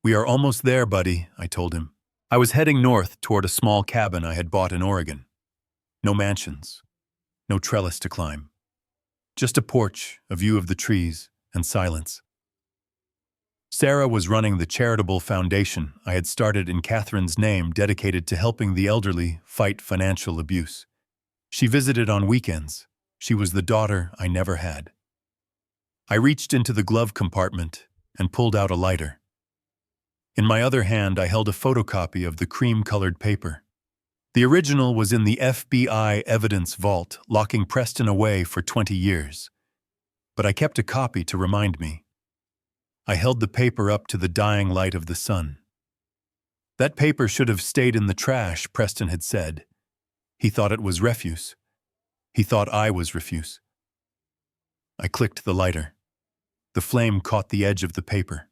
"We are almost there, buddy," I told him. I was heading north toward a small cabin I had bought in Oregon. No mansions, no trellis to climb. Just a porch, a view of the trees, and silence. Sarah was running the charitable foundation I had started in Katherine's name, dedicated to helping the elderly fight financial abuse. She visited on weekends. She was the daughter I never had. I reached into the glove compartment and pulled out a lighter. In my other hand, I held a photocopy of the cream-colored paper. The original was in the FBI evidence vault, locking Preston away for 20 years. But I kept a copy to remind me. I held the paper up to the dying light of the sun. "That paper should have stayed in the trash," Preston had said. He thought it was refuse. He thought I was refuse. I clicked the lighter. The flame caught the edge of the paper.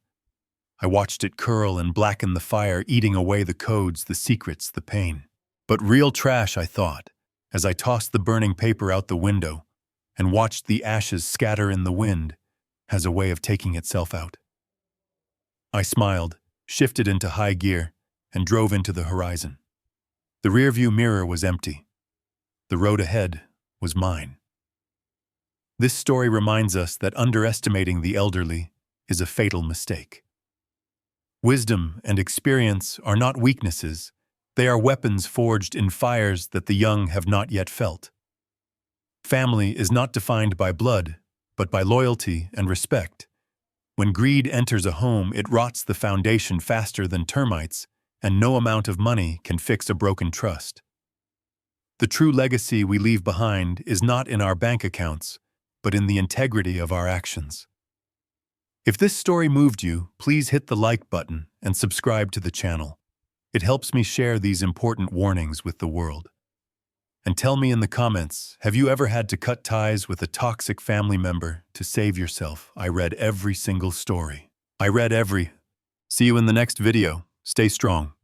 I watched it curl and blacken the fire, eating away the codes, the secrets, the pain. But real trash, I thought, as I tossed the burning paper out the window and watched the ashes scatter in the wind, has a way of taking itself out. I smiled, shifted into high gear, and drove into the horizon. The rearview mirror was empty. The road ahead was mine. This story reminds us that underestimating the elderly is a fatal mistake. Wisdom and experience are not weaknesses. They are weapons forged in fires that the young have not yet felt. Family is not defined by blood, but by loyalty and respect. When greed enters a home, it rots the foundation faster than termites, and no amount of money can fix a broken trust. The true legacy we leave behind is not in our bank accounts, but in the integrity of our actions. If this story moved you, please hit the like button and subscribe to the channel. It helps me share these important warnings with the world. And tell me in the comments, have you ever had to cut ties with a toxic family member to save yourself? I read every single story. See you in the next video. Stay strong.